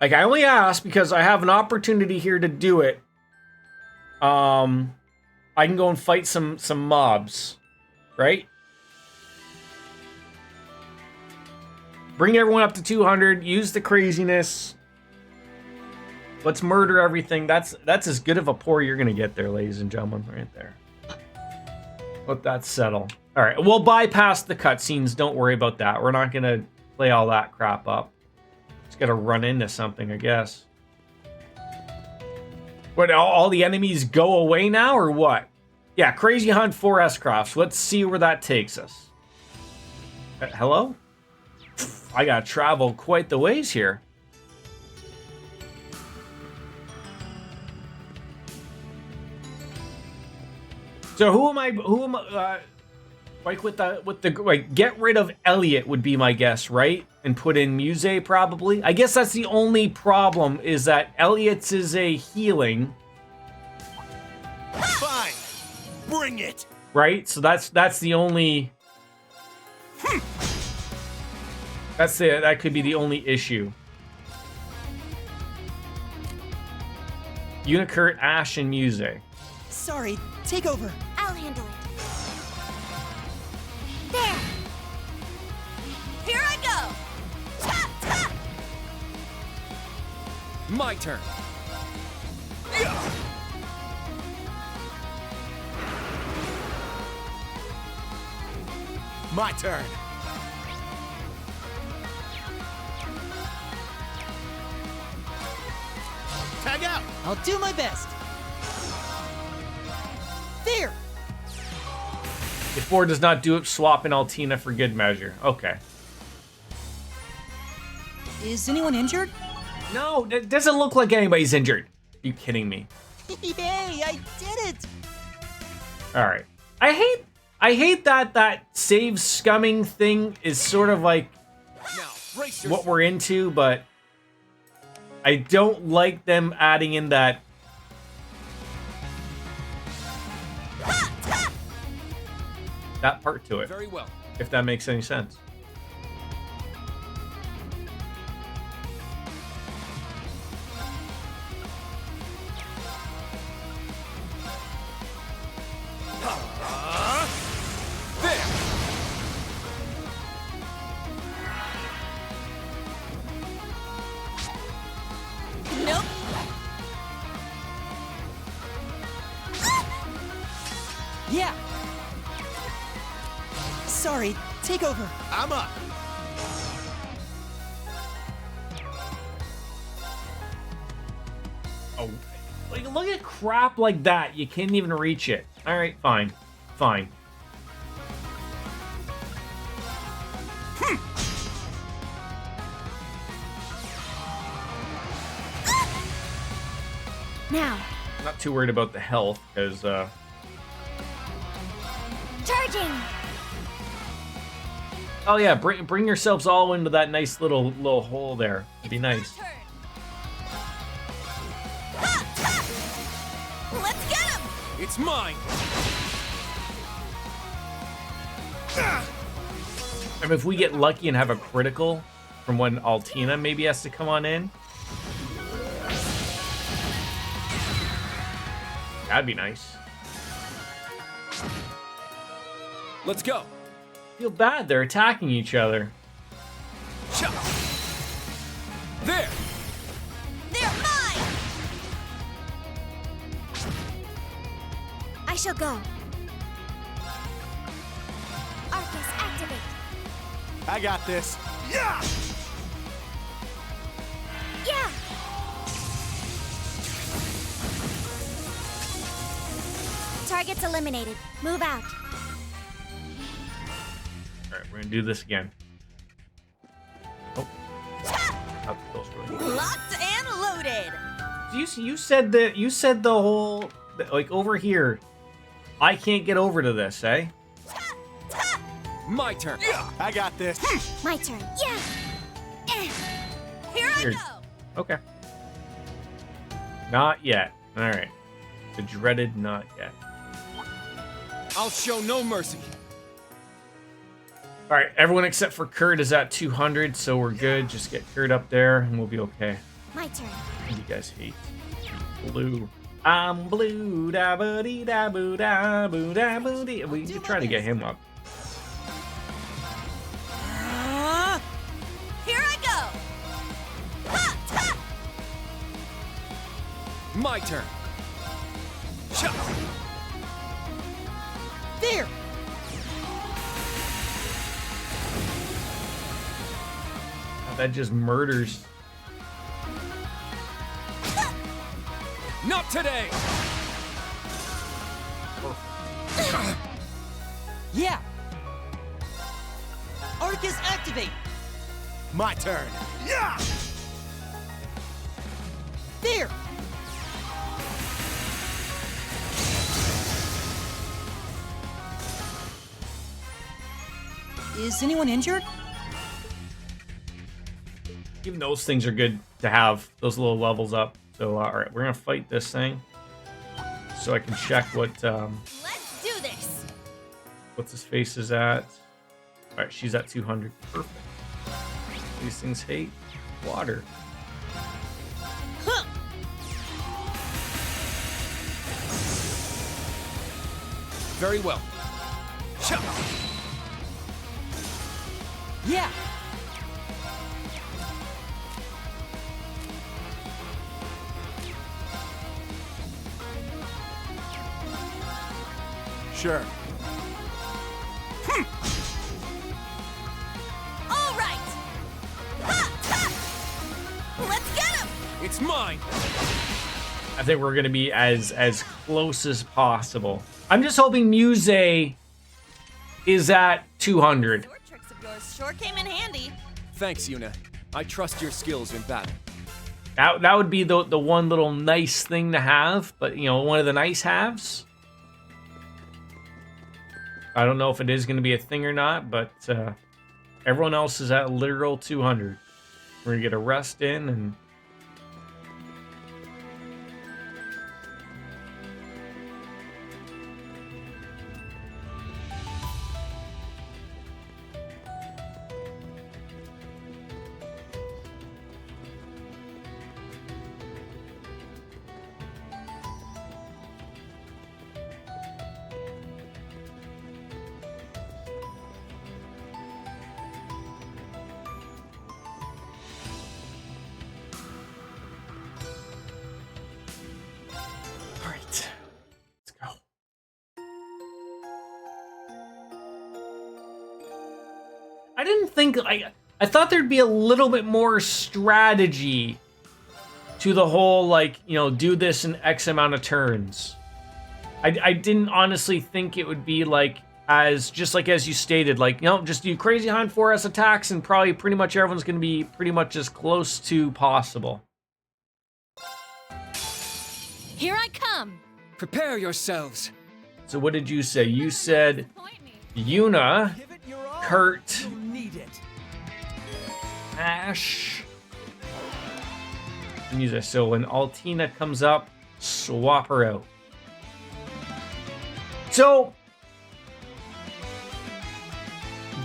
Like, I only ask because I have an opportunity here to do it. I can go and fight some mobs, right? Bring everyone up to 200. Use the craziness. Let's murder everything. That's as good of a pour you're gonna get there, ladies and gentlemen, right there. Let that settle. All right, we'll bypass the cutscenes. Don't worry about that. We're not gonna play all that crap up. Just gotta run into something, I guess. What? All the enemies go away now, or what? Yeah, Crazy Hunt 4 S-Crafts. Let's see where that takes us. Hello? I gotta travel quite the ways here. So who am I? Like with the like, get rid of Elliot would be my guess, right? And put in Muse probably. I guess that's the only problem, is that Elliot's is a healing. Fine, bring it. Right. So that's the only. That could be the only issue. Unicurt, Ash, and Muse. Sorry, take over. I'll handle it. There! Here I go! Tap, tap! My turn. My turn. Tag out. I'll do my best. There! If 4 does not do it, swap in Altina for good measure. Okay. Is anyone injured? No, it doesn't look like anybody's injured. Are you kidding me? Yay, I did it! Alright. I hate that save scumming thing is sort of like what we're into, but I don't like them adding in that. That part to it. Very well. If that makes any sense. There. Nope. Yeah! Sorry, take over. I'm up. Oh, like, look at crap like that. You can't even reach it. All right, fine, fine. Now, I'm not too worried about the health, because, charging! oh yeah, bring yourselves all into that nice little hole there. It'd be nice. Let's get him! It's mine! I mean, if we get lucky and have a critical from when Altina maybe has to come on in, that'd be nice. Let's go. Feel bad, they're attacking each other. There! They're mine! I shall go. Arcus, activate. I got this. Yeah! Yeah! Target's eliminated. Move out. Alright, we're gonna do this again. Oh. Out the close one. Locked and loaded! You said that the whole, like, over here. I can't get over to this, eh? My turn. I got this. My turn. Yeah! Here Weird. I go! Okay. Not yet. Alright. The dreaded not yet. I'll show no mercy. Alright, everyone except for Kurt is at 200, so we're good. Just get Kurt up there and we'll be okay. My turn. What do you guys hate? Blue. I'm blue, da ba dee da boo da boo da boo dee. We could try to get him up. Here I go! Ha! Ha! My turn. There! That just murders. Not today! Yeah! Arcus, activate! My turn. Yeah! There! Is anyone injured? Even those things are good to have, those little levels up. So, alright, we're gonna fight this thing. So I can check what, Let's do this! what's his face is at. Alright, she's at 200. Perfect. These things hate water. Huh. Very well. Yeah! Sure. All right! Ha! Ha! Let's get him! It's mine! I think we're gonna be as close as possible. I'm just hoping Muse is at 200. Short tricks of yours sure came in handy. Thanks, Yuna. I trust your skills in battle. That would be the one little nice thing to have, but you know, one of the nice haves. I don't know if it is going to be a thing or not, but everyone else is at literal 200. We're going to get a rest in and... I didn't think I thought there'd be a little bit more strategy to the whole, like, you know, do this in X amount of turns. I didn't honestly think it would be like just as you stated, like, you know, just do crazy hunt 4S attacks and probably pretty much everyone's going to be pretty much as close to possible. Here I come! Prepare yourselves. So what did you say? You said Yuna, Kurt, Need it. Ash. And use this. So when Altina comes up, swap her out. So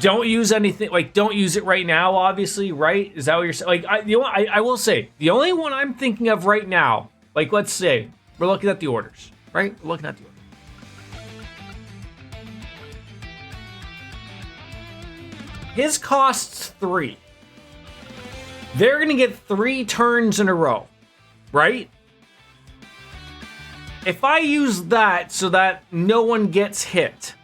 don't use anything, like don't use it right now, obviously, right? Is that what you're saying? Like, I will say, the only one I'm thinking of right now, like let's say, we're looking at the orders, right? We're looking at the orders. His costs 3. They're gonna get 3 turns in a row, right? If I use that so that no one gets hit,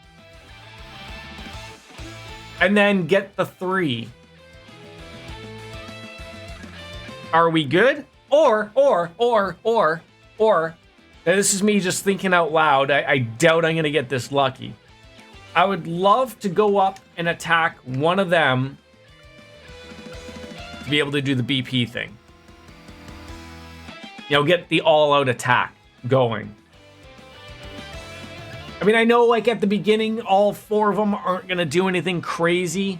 and then get the 3, are we good? Or, now this is me just thinking out loud. I doubt I'm gonna get this lucky. I would love to go up and attack one of them to be able to do the BP thing. You know, get the all-out attack going. I mean, I know, like, at the beginning, all 4 of them aren't going to do anything crazy.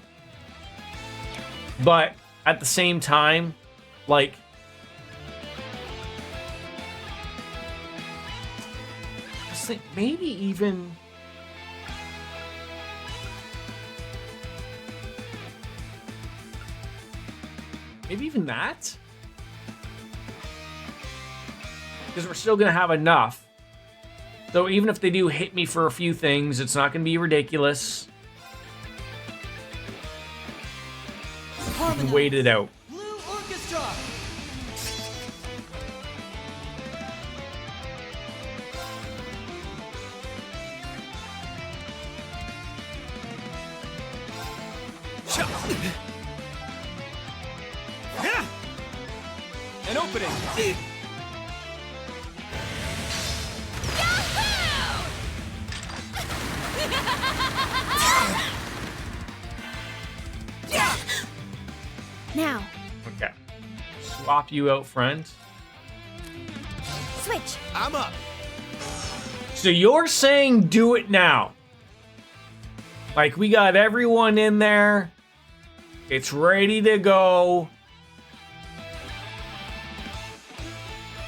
But at the same time, like... I was thinking maybe even... Maybe even that? Because we're still going to have enough. So even if they do hit me for a few things, it's not going to be ridiculous. You can wait it out. Blue Orchestra! An opening! Now. Okay. Swap you out, friend. Switch. I'm up. So you're saying do it now. Like, we got everyone in there. It's ready to go.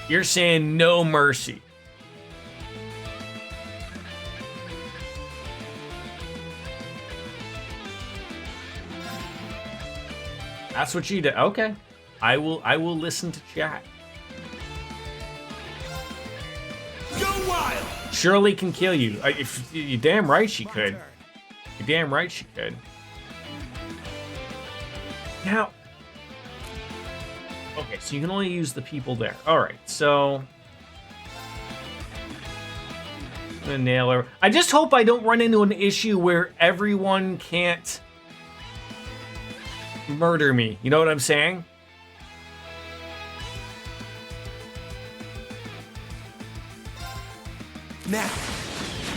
You're saying no mercy. That's what you did. Okay. I will listen to chat. Go wild. Shirley can kill you. If you're damn right she could. You're damn right she could. Now, okay, so you can only use the people there. All right, so I'm gonna nail her. I just hope I don't run into an issue where everyone can't murder me. You know what I'm saying? Now,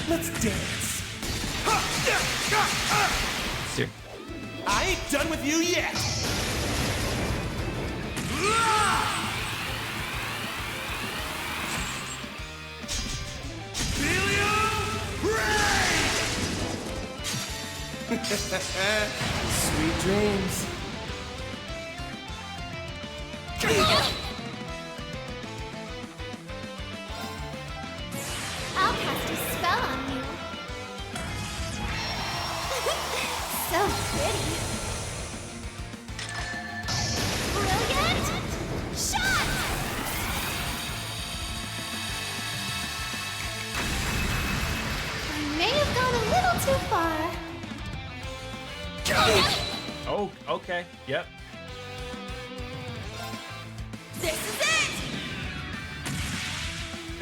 let's dance. Here. I ain't done with you yet. Sweet dreams. I'll cast a spell on you. So pretty. Brilliant shot! I may have gone a little too far. Oh, okay. Yep. This is it!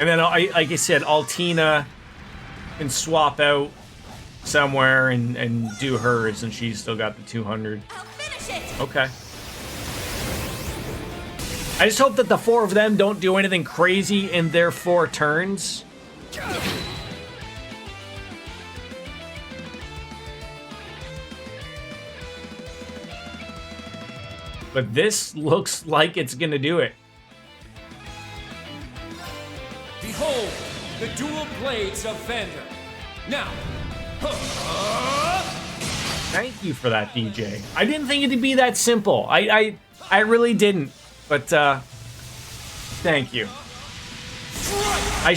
And then, like I said, Altina can swap out somewhere and do hers, and she's still got the 200. I'll finish it! Okay. I just hope that the 4 of them don't do anything crazy in their 4 turns. But this looks like it's gonna do it. Behold blades of Vander. Now. Thank you for that, DJ. I didn't think it'd be that simple. I really didn't. But thank you. I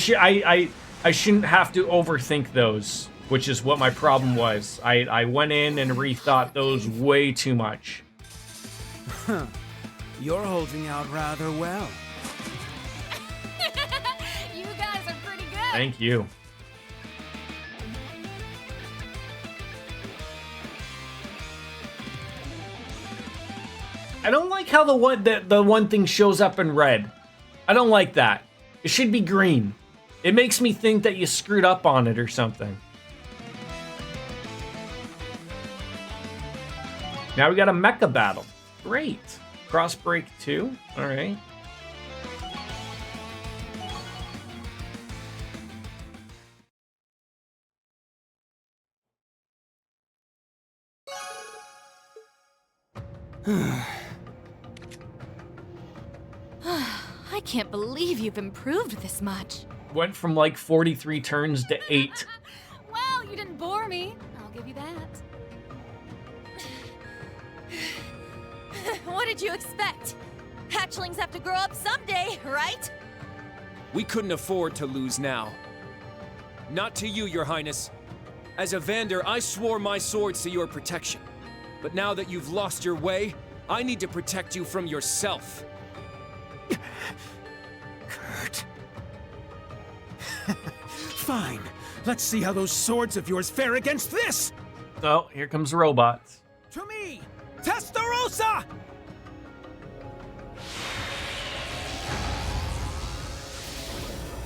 shouldn't have to overthink those, which is what my problem was. I went in and rethought those way too much. You're holding out rather well. You guys are pretty good. Thank you. I don't like how the one thing shows up in red. I don't like that. It should be green. It makes me think that you screwed up on it or something. Now we got a mecha battle. Great. Cross break 2. All right. I can't believe you've improved this much. Went from like 43 turns to 8. Well, you didn't bore me. I'll give you that. What did you expect? Hatchlings have to grow up someday, right? We couldn't afford to lose now. Not to you, Your Highness. As a Vander, I swore my swords to your protection. But now that you've lost your way, I need to protect you from yourself. Kurt. Fine. Let's see how those swords of yours fare against this! Oh, here comes the robots. To me, Testarossa!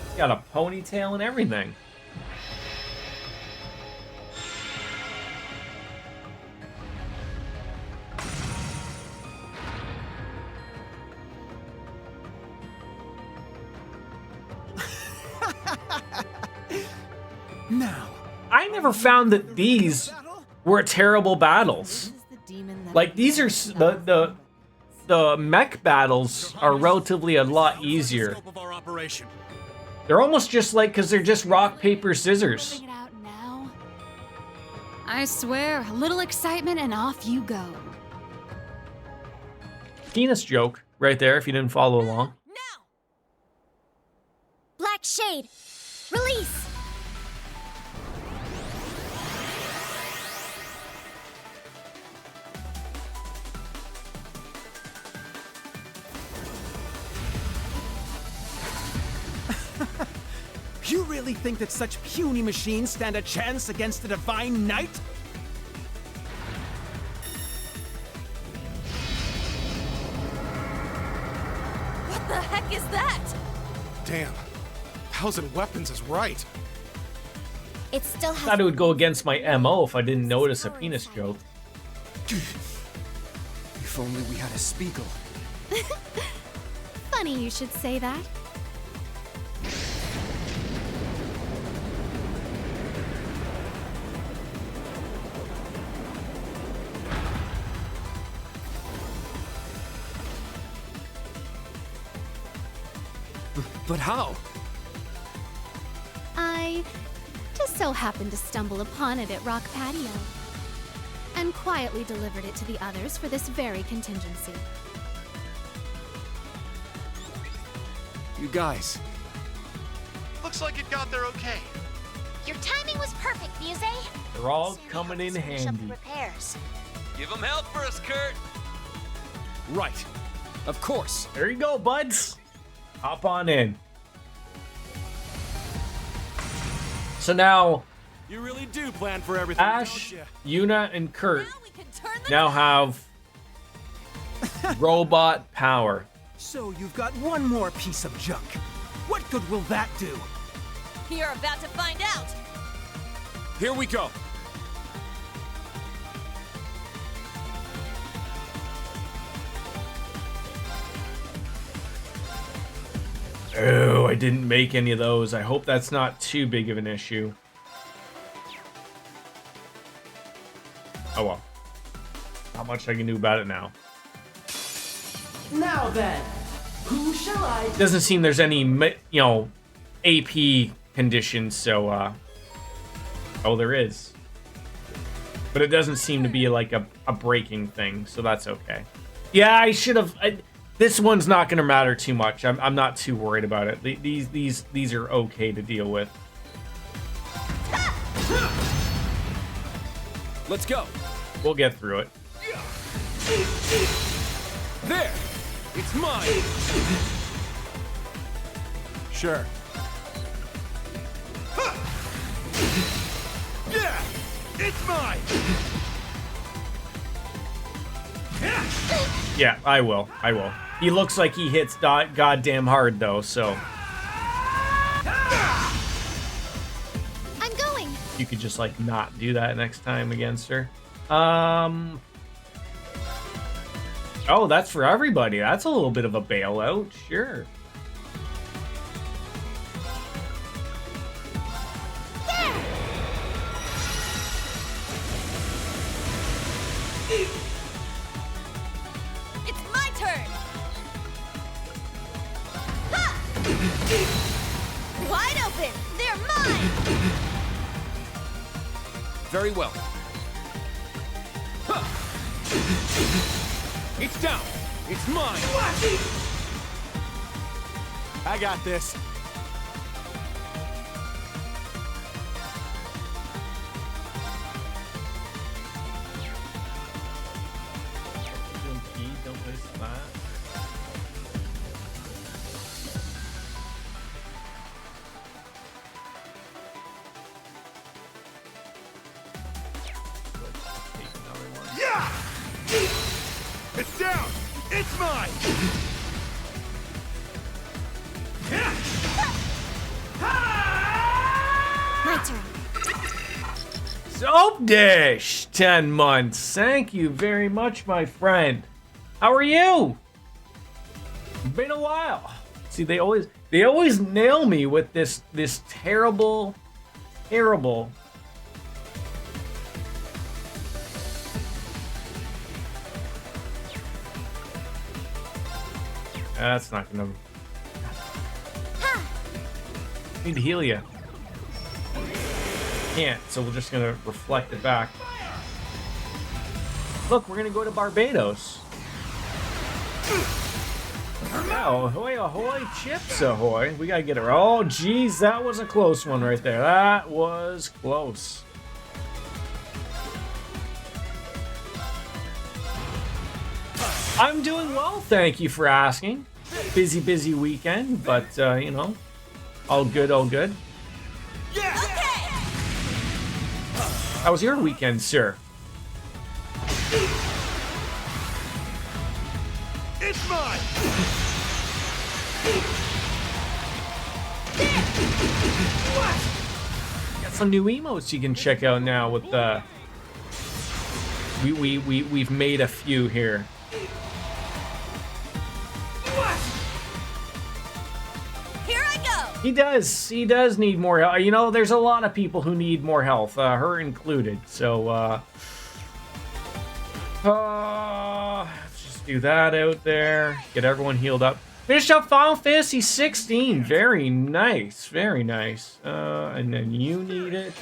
He's got a ponytail and everything. Now, I never found that these were terrible battles. Like these are the mech battles are relatively a lot easier. They're almost just like because they're just rock paper scissors. I swear, a little excitement and off you go. Penis joke right there if you didn't follow along. Black Shade, release! You really think that such puny machines stand a chance against the Divine Knight? What the heck is that? Damn. 1,000 weapons is right. It still I has. thought it would go against my MO if I didn't notice a penis joke. If only we had a Spiegel. Funny you should say that. But how? I just so happened to stumble upon it at Rock Patio. And quietly delivered it to the others for this very contingency. You guys. Looks like it got there okay. Your timing was perfect, Muse. They're all coming in handy. Repairs. Give them help for us, Kurt. Right. Of course. There you go, buds. Hop on in. So now, You really do plan for everything, Ash, don't you? Yuna, and Kurt now have robot power. So you've got one more piece of junk. What good will that do? You're about to find out. Here we go. Oh, I didn't make any of those. I hope that's not too big of an issue. Oh well. Not much I can do about it now. Now then, who shall I? Doesn't seem there's any, AP conditions, so oh, there is. But it doesn't seem to be like a breaking thing, so that's okay. Yeah, I should have. This one's not going to matter too much. I'm not too worried about it. These are okay to deal with. Let's go. We'll get through it. There! It's mine! Sure. Yeah! It's mine! Yeah, I will. He looks like he hits goddamn hard, though, so... I'm going! You could just, like, not do that next time against her. Oh, that's for everybody. That's a little bit of a bailout. Sure. It's my turn! Ha! Wide open! They're mine! Very well. Huh. It's down! It's mine! I got this. Don't miss that. Yeah! It's down! It's mine! My turn. Soap Dish, 10 months. Thank you very much, my friend. How are you? Been a while. See, they always nail me with this terrible. That's not gonna. Need to heal you. Can't, so we're just gonna reflect it back. Look, we're gonna go to Barbados. Oh, ahoy, ahoy, chips ahoy. We gotta get her. Oh, geez, that was a close one right there. That was close. I'm doing well, thank you for asking. Busy weekend, but, you know, all good, all good. Yeah! How was your weekend, sir? It's mine! Got some new emotes you can check out now with we've made a few here. Here I go! He does need more help. You know, there's a lot of people who need more health, her included. So, let's just do that out there. Get everyone healed up. Finish up Final Fantasy 16. Very nice, very nice. And then you need it.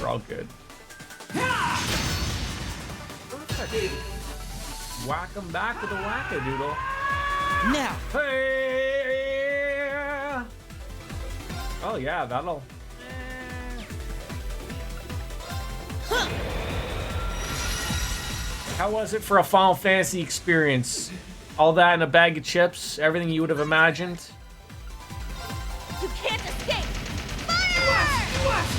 We're all good. Perfect. Whack them back with a wackadoodle. Now! Hey! Oh yeah, that'll... How was it for a Final Fantasy experience? All that in a bag of chips? Everything you would have imagined? You can't escape! Fireworks!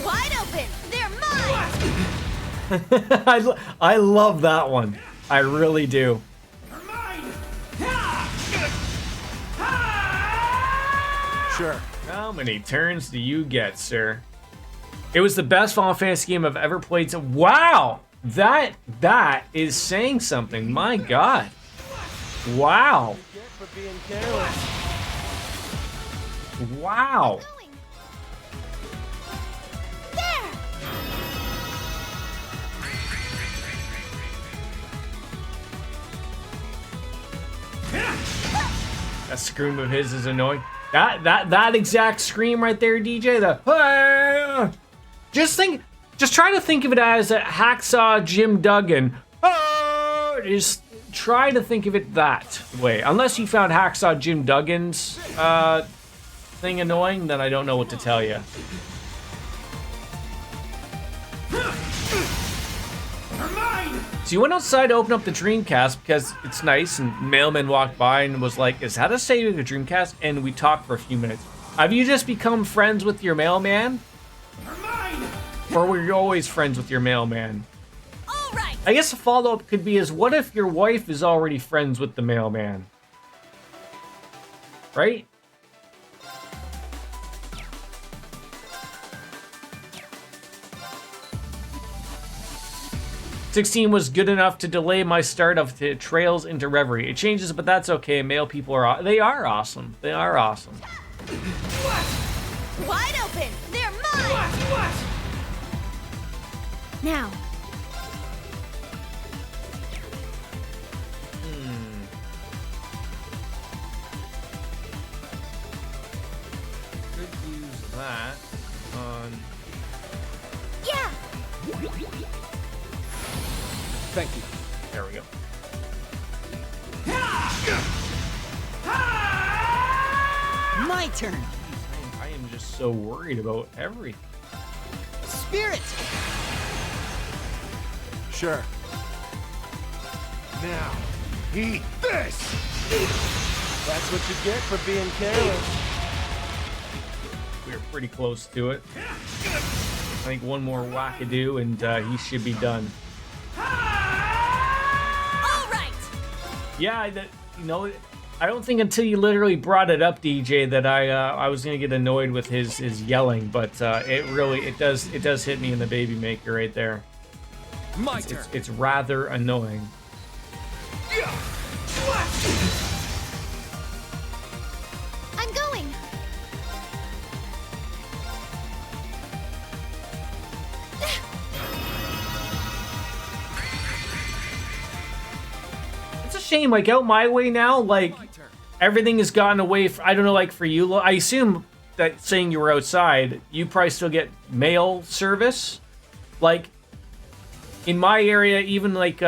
Wide open! They're mine! I love that one. I really do. Sure. How many turns do you get, sir? It was the best Final Fantasy game I've ever played. So, wow! That is saying something. My God. Wow. Wow. That scream of his is annoying. That exact scream right there, DJ. The just try to think of it as a Hacksaw Jim Duggan. Just try to think of it that way. Unless you found Hacksaw Jim Duggan's thing annoying, then I don't know what to tell you. So you went outside to open up the Dreamcast because it's nice, and Mailman walked by and was like, "Is that a state of the Dreamcast?" And we talked for a few minutes. Have you just become friends with your mailman? Or were you always friends with your mailman? All right. I guess a follow-up could be is, what if your wife is already friends with the mailman? Right? "16 was good enough to delay my start of the Trails into Reverie. It changes, but that's okay. Male people are they are awesome. They are awesome." Wide open. They're mine. Now. Could use that on. Yeah. Thank you. There we go. My turn. I am just so worried about everything. Spirit. Sure. Now, eat this! That's what you get for being careless. We're pretty close to it. I think one more wackadoo and he should be done. All right. Yeah, you know, I don't think until you literally brought it up, DJ, that I was gonna get annoyed with his yelling, but it does hit me in the baby maker right there. My turn. It's rather annoying. I'm going. It's a shame, like, out my way now, like, everything has gotten away. I don't know, like, for you, I assume that saying you were outside, you probably still get mail service. Like, in my area, even like,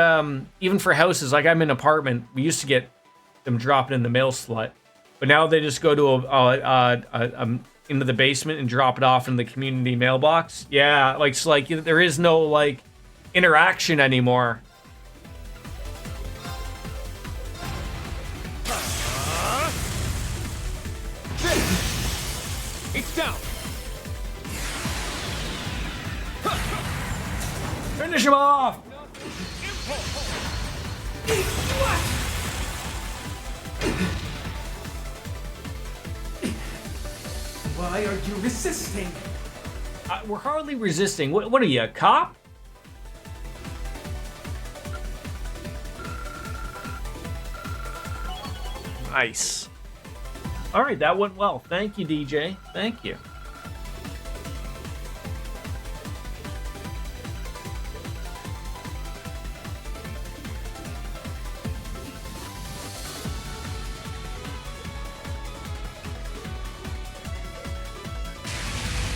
even for houses, like I'm in an apartment, we used to get them dropping in the mail slut, but now they just go to into the basement and drop it off in the community mailbox. Yeah, like, so, like, there is no, like, interaction anymore. It's down. Finish him off! Why are you resisting? We're hardly resisting. What are you, a cop? Nice. All right, that went well. Thank you, DJ. Thank you.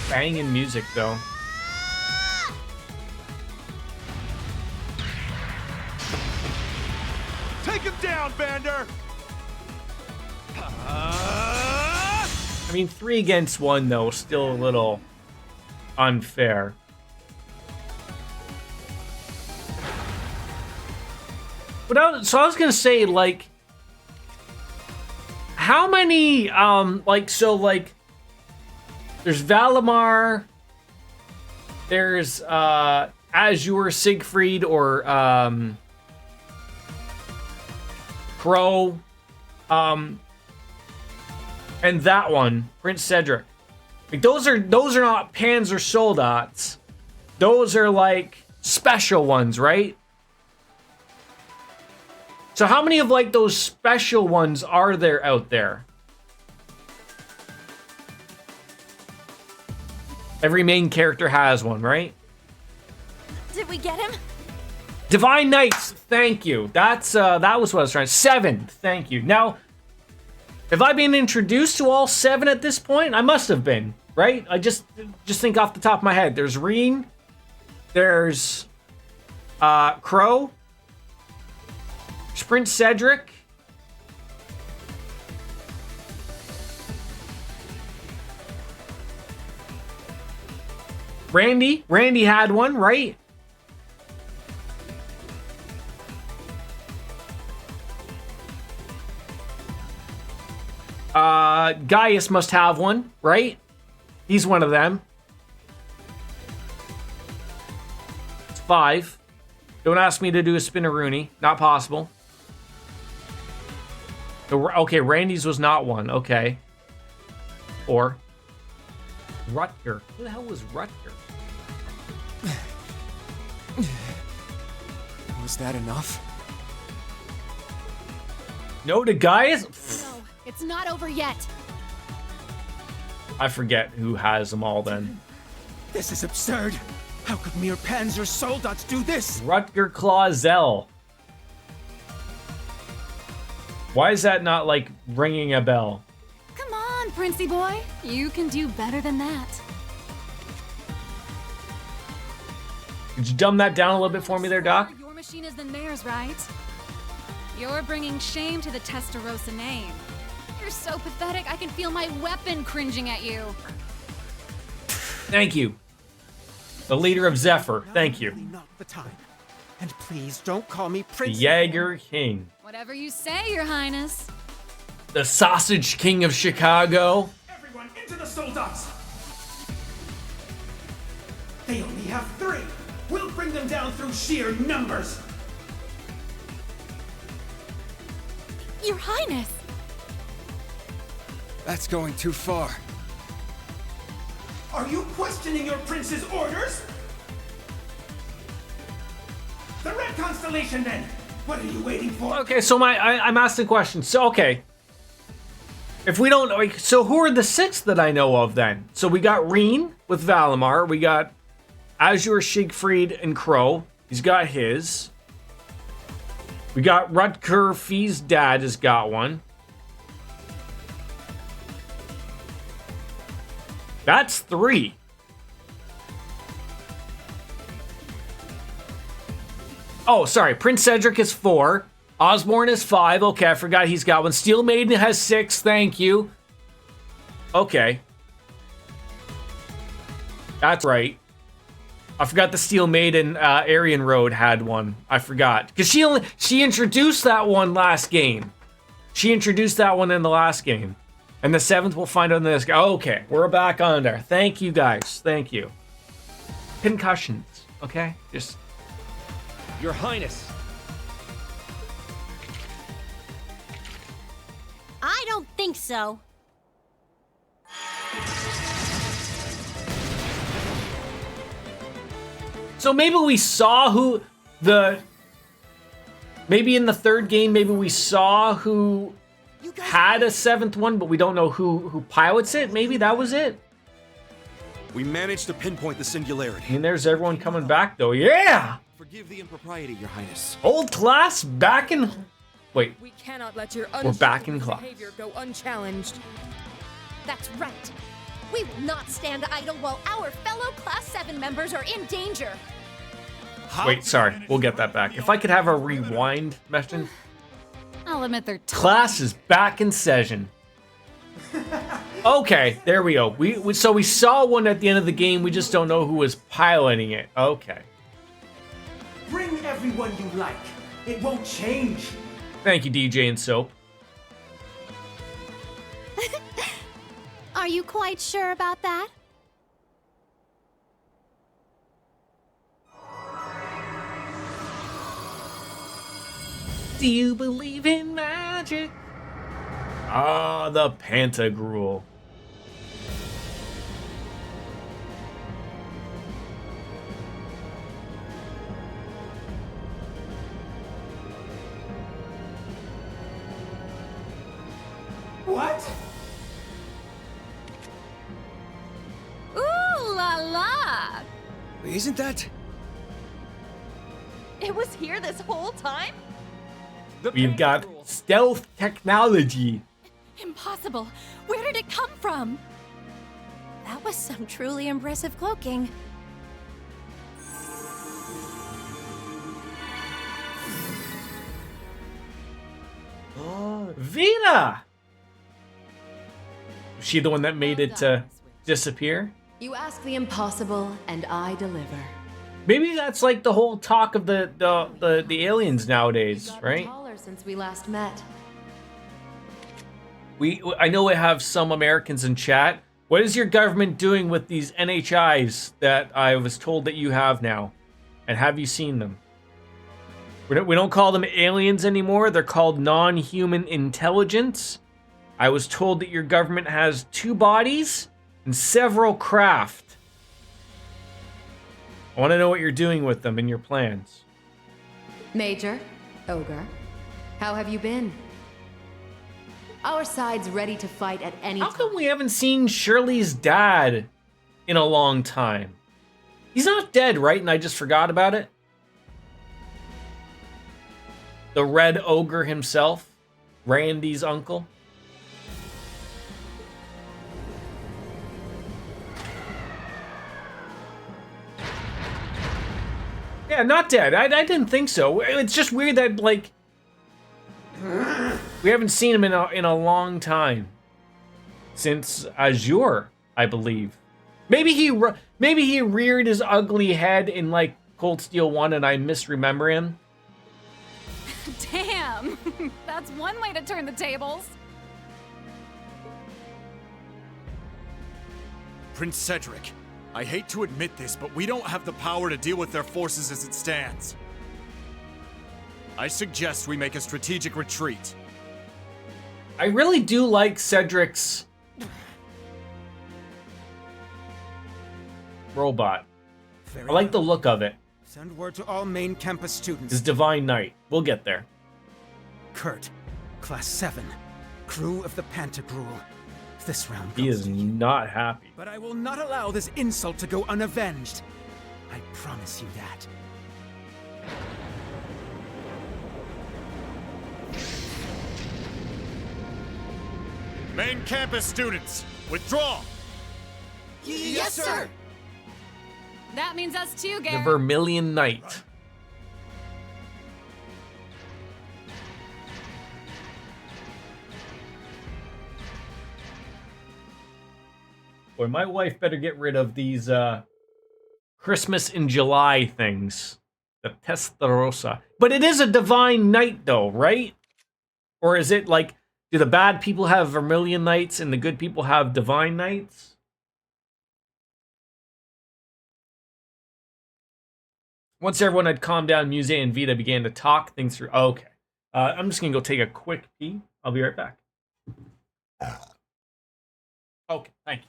Banging music, though. Take him down, Vander! I mean, 3 against 1, though, still a little unfair. But so I was gonna say, like, how many, there's Valimar, there's Azure Siegfried, or Crow, and that one, Prince Cedric. Like, those are not Panzer Soldats. Those are like special ones, right? So how many of, like, those special ones are there out there? Every main character has one, right? Did we get him? Divine Knights, thank you. That was what I was trying. 7, thank you. Now, Have I been introduced to all 7 at this point? I must have been, right? I just think off the top of my head. There's Reen. There's Crow. There's Prince Cedric. Randy. Randy had one, right? Gaius must have one, right? He's one of them. It's 5. Don't ask me to do a spinneroonie. Not possible. Okay, Randy's was not one. Okay. Or Rutger. Who the hell was Rutger? Was that enough? No to Gaius? No, it's not over yet. I forget who has them all then. This is absurd. How could mere Panzer soldiers do this? Rutger Clausel. Why is that not like ringing a bell? Come on, Princey boy. You can do better than that. Could you dumb that down a little bit for me there, Doc? Your machine is than theirs, right? You're bringing shame to the Testarossa name. You're so pathetic, I can feel my weapon cringing at you. Thank you. The leader of Zephyr. Thank you. Not the time. And please don't call me Prince. The Jaeger King. Whatever you say, Your Highness. The Sausage King of Chicago. Everyone into the soldiers! They only have 3. We'll bring them down through sheer numbers. Your Highness! That's going too far. Are you questioning your prince's orders? The Red Constellation, then! What are you waiting for? Okay, so I'm asking questions. So, okay. If we don't... Like, so who are the 6 that I know of, then? So we got Reen with Valimar. We got Azure, Siegfried, and Crow. He's got his. We got Rutger Fee's dad has got one. That's 3. Oh, sorry. Prince Cedric is 4. Osborne is 5. Okay, I forgot he's got one. Steel Maiden has 6. Thank you. Okay. That's right. I forgot the Steel Maiden Aryan Road had one. I forgot. Because she introduced that one last game. She introduced that one in the last game. And the 7th we'll find out in this. Okay, we're back on there. Thank you guys. Thank you. Concussions, okay? Just... Your Highness. I don't think so. So maybe we saw who the... Maybe in the 3rd game, maybe we saw who had a 7th one, but we don't know who pilots it. Maybe that was it. We managed to pinpoint the singularity. I mean, there's everyone coming back, though. Yeah! Forgive the impropriety, Your Highness. Old class back in... Wait. We cannot let your We're back in class. behavior go unchallenged. That's right. We will not stand idle while our fellow Class 7 members are in danger. Wait, sorry. We'll get that back. If I could have a rewind, Meston. I'll admit they're Class is back in session. Okay, there we go. So we saw one at the end of the game. We just don't know who was piloting it. Okay. Bring everyone you like. It won't change. Thank you, DJ and Soap. Are you quite sure about that? Do you believe in magic? Ah, the Pantagruel. What? Ooh la la! Isn't that... It was here this whole time? We've got stealth technology. Impossible! Where did it come from? That was some truly impressive cloaking. Vita! Was she the one that made it disappear? You ask the impossible, and I deliver. Maybe that's like the whole talk of the aliens nowadays, right? Taller since we last met. I know we have some Americans in chat. What is your government doing with these NHIs that I was told that you have now? And have you seen them? We don't call them aliens anymore. They're called non-human intelligence. I was told that your government has 2 bodies and several craft. I want to know what you're doing with them and your plans. Major, Ogre, how have you been? Our side's ready to fight at any time. How come we haven't seen Shirley's dad in a long time? He's not dead, right? And I just forgot about it? The Red Ogre himself, Randy's uncle. Yeah, not dead. I didn't think so. It's just weird that, like, we haven't seen him in a long time. Since Azure, I believe. Maybe he reared his ugly head in, like, Cold Steel 1 and I misremember him. Damn! That's one way to turn the tables. Prince Cedric, I hate to admit this, but we don't have the power to deal with their forces as it stands. I suggest we make a strategic retreat. I really do like Cedric's robot. I like the look of it. Send word to all main campus students. His Divine Knight. We'll get there. Kurt, Class 7, crew of the Pantagruel. This round he is not happy. But I will not allow this insult to go unavenged. I promise you that. Main campus students, withdraw! Yes, sir! That means us too, The Garrett. Vermilion Knight. Boy, my wife better get rid of these Christmas in July things. The Testarossa. But it is a Divine Knight though, right? Or is it like, do the bad people have Vermilion Knights and the good people have Divine Knights? Once everyone had calmed down, Muse and Vita began to talk things through. Oh, okay. I'm just going to go take a quick pee. I'll be right back. Okay, thank you.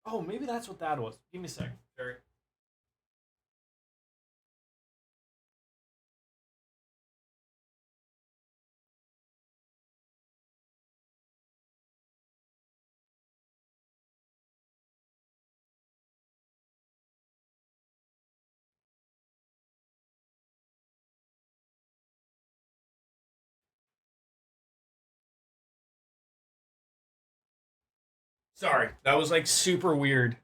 Oh, maybe that's what that was. Give me a second, Jerry. Sorry, that was like super weird.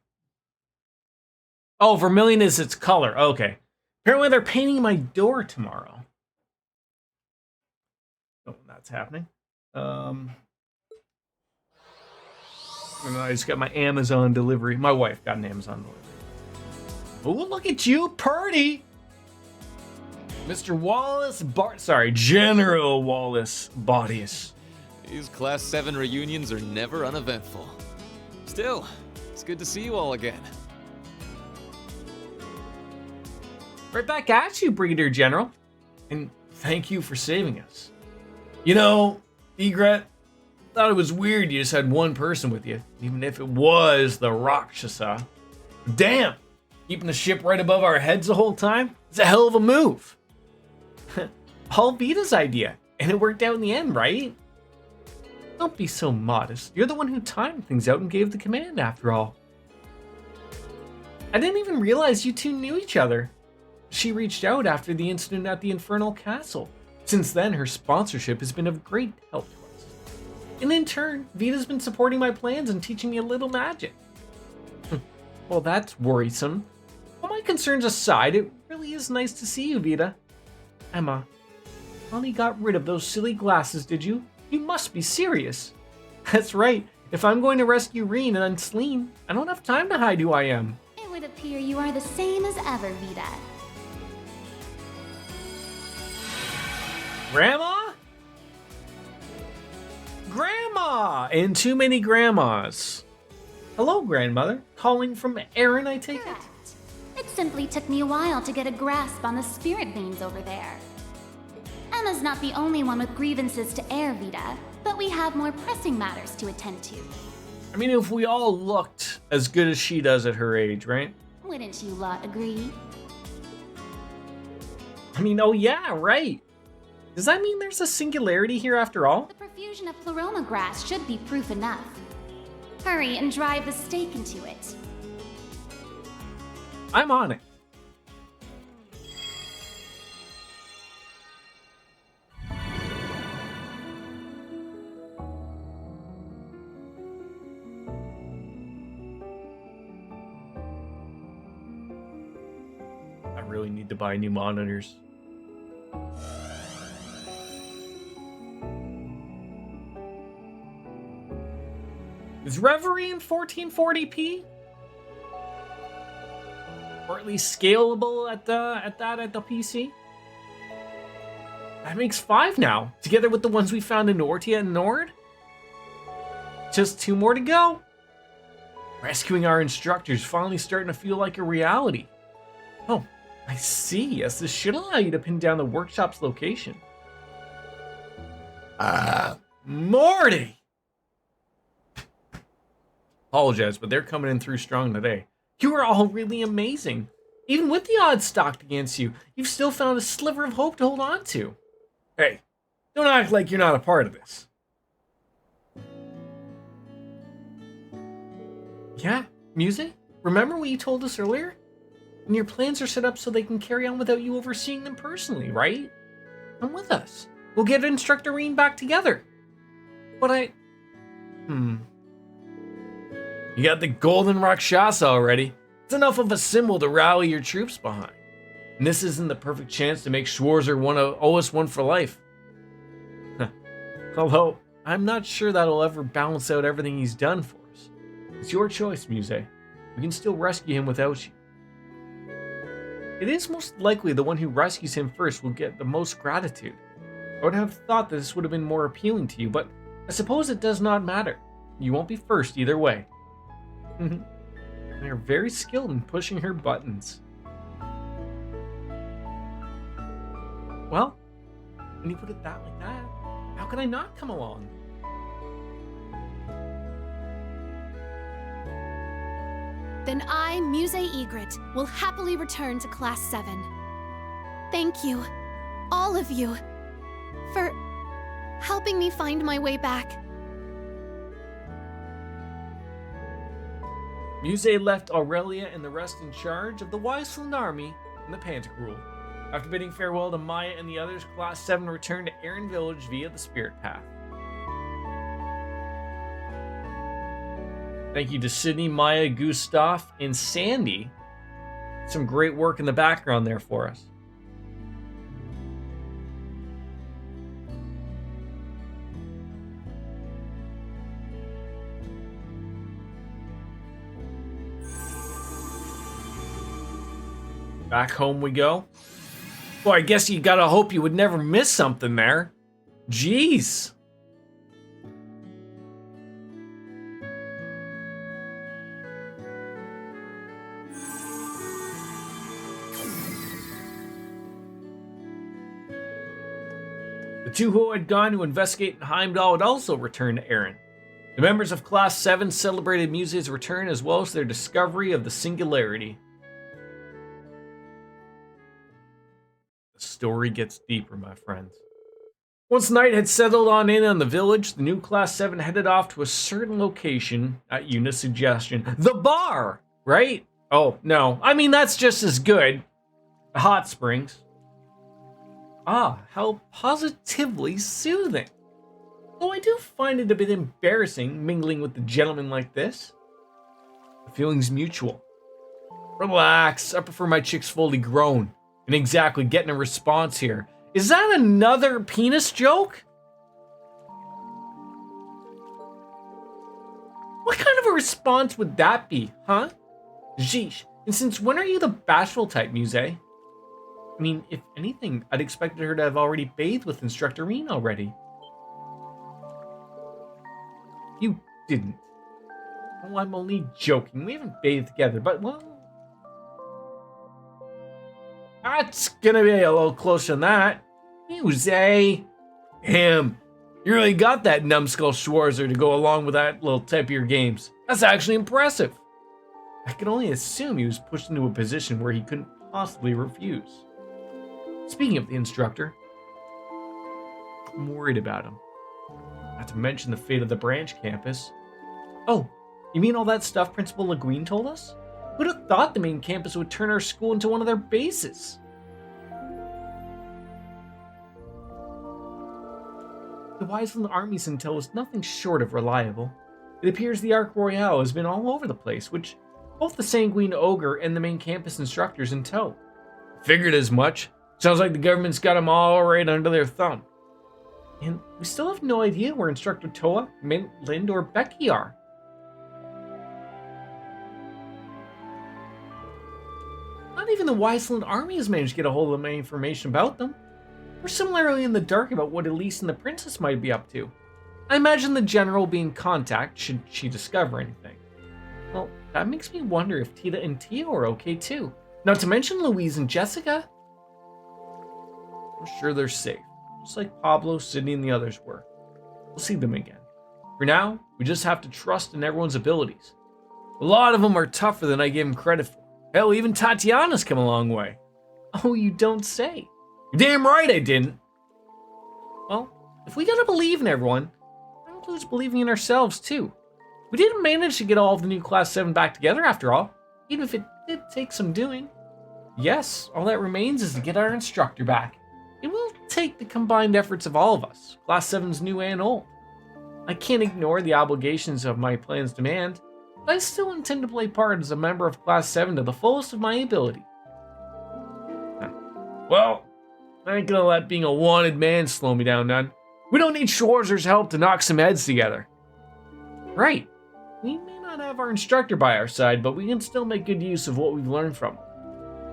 Oh, vermilion is its color. Okay. Apparently they're painting my door tomorrow. Oh, that's happening. And I just got my Amazon delivery. My wife got an Amazon delivery. Oh, look at you, Purdy! Mr. General Wallace Bodies. These Class 7 reunions are never uneventful. Still, it's good to see you all again. Right back at you, Brigadier General. And thank you for saving us. You know, Egret, thought it was weird you just had one person with you, even if it was the Rakshasa. Damn! Keeping the ship right above our heads the whole time? It's a hell of a move. All Vita's idea, and it worked out in the end, right? Don't be so modest. You're the one who timed things out and gave the command, after all. I didn't even realize you two knew each other. She reached out after the incident at the Infernal Castle. Since then, her sponsorship has been of great help to us. And in turn, Vita's been supporting my plans and teaching me a little magic. Well, that's worrisome. All my concerns aside, it really is nice to see you, Vita. Emma, finally got rid of those silly glasses, did you? You must be serious. That's right. If I'm going to rescue Reen and Celine, I don't have time to hide who I am. It would appear you are the same as ever, Vita. Grandma? Grandma! And too many grandmas. Hello, grandmother. Calling from Aaron, I take it? It simply took me a while to get a grasp on the spirit veins over there. Emma's not the only one with grievances to air, Vita, but we have more pressing matters to attend to. I mean, if we all looked as good as she does at her age, right? Wouldn't you lot agree? I mean, oh yeah, right. Does that mean there's a singularity here after all? The profusion of pleroma grass should be proof enough. Hurry and drive the stake into it. I'm on it. I really need to buy new monitors. Is Reverie in 1440p? Or at least scalable at the PC? That makes 5 now, together with the ones we found in Ortia and Nord. Just 2 more to go. Rescuing our instructors finally starting to feel like a reality. Oh, I see. Yes, this should allow you to pin down the workshop's location. Morty! Apologize, but they're coming in through strong today. You are all really amazing. Even with the odds stacked against you, you've still found a sliver of hope to hold on to. Hey, don't act like you're not a part of this. Yeah, music? Remember what you told us earlier? And your plans are set up so they can carry on without you overseeing them personally, right? Come with us. We'll get Instructor Reen back together. But You got the Golden Rakshasa already. It's enough of a symbol to rally your troops behind. And this isn't the perfect chance to make Schwarzer owe us one for life. Although, I'm not sure that'll ever balance out everything he's done for us. It's your choice, Muse. We can still rescue him without you. It is most likely the one who rescues him first will get the most gratitude. I would have thought that this would have been more appealing to you, but I suppose it does not matter. You won't be first either way. They're very skilled in pushing her buttons. Well, when you put it like that, how can I not come along? Then I, Muse Egret, will happily return to Class 7. Thank you, all of you, for helping me find my way back. Muse left Aurelia and the rest in charge of the Wiseland army and the Pantic rule. After bidding farewell to Maya and the others, Class 7 returned to Erin Village via the Spirit Path. Thank you to Sydney, Maya, Gustav, and Sandy. Some great work in the background there for us. Back home we go. Well, I guess you gotta hope you would never miss something there. Jeez. The two who had gone to investigate in Heimdall would also return to Erin. The members of Class 7 celebrated Muse's return as well as their discovery of the Singularity. The story gets deeper, my friends. Once night had settled on the village, the new Class 7 headed off to a certain location at Yuna's suggestion. The bar, right? Oh, no. I mean, that's just as good. The hot springs. Ah, how positively soothing. Though I do find it a bit embarrassing mingling with the gentlemen like this. The feeling's mutual. Relax, I prefer my chicks fully grown. And exactly getting a response here. Is that another penis joke? What kind of a response would that be, huh? Jeesh, and since when are you the bashful type, Muse? I mean, if anything, I'd expected her to have already bathed with Instructor Reen already. You didn't. Oh, I'm only joking. We haven't bathed together, but well... That's gonna be a little closer than that. Muse. Damn. You really got that numbskull Schwarzer to go along with that little type of your games. That's actually impressive. I can only assume he was pushed into a position where he couldn't possibly refuse. Speaking of the instructor, I'm worried about him. Not to mention the fate of the branch campus. Oh, you mean all that stuff Principal Le Guin told us? Who'd have thought the main campus would turn our school into one of their bases? The Wiseland Army's intel was nothing short of reliable. It appears the Arc Royale has been all over the place, which both the Sanguine Ogre and the main campus instructors in tow. Figured as much. Sounds like the government's got them all right under their thumb. And we still have no idea where Instructor Toa, Mint, Lind, or Becky are. Not even the Wiseland Army has managed to get a hold of any information about them. We're similarly in the dark about what Elise and the Princess might be up to. I imagine the General will be in contact should she discover anything. Well, that makes me wonder if Tita and Tio are okay too. Not to mention Louise and Jessica. I'm sure they're safe, just like Pablo, Sydney, and the others were. We'll see them again. For now, we just have to trust in everyone's abilities. A lot of them are tougher than I give them credit for. Hell, even Tatiana's come a long way. Oh, you don't say. You're damn right I didn't. Well, if we gotta believe in everyone, that includes believing in ourselves too. We didn't manage to get all of the new Class 7 back together after all, even if it did take some doing. Yes, all that remains is to get our instructor back. It will take the combined efforts of all of us, Class 7's new and old. I can't ignore the obligations of my plan's demand, but I still intend to play part as a member of Class 7 to the fullest of my ability. Well, I ain't gonna let being a wanted man slow me down none. We don't need Schwarzer's help to knock some heads together. Right. We may not have our instructor by our side, but we can still make good use of what we've learned from him.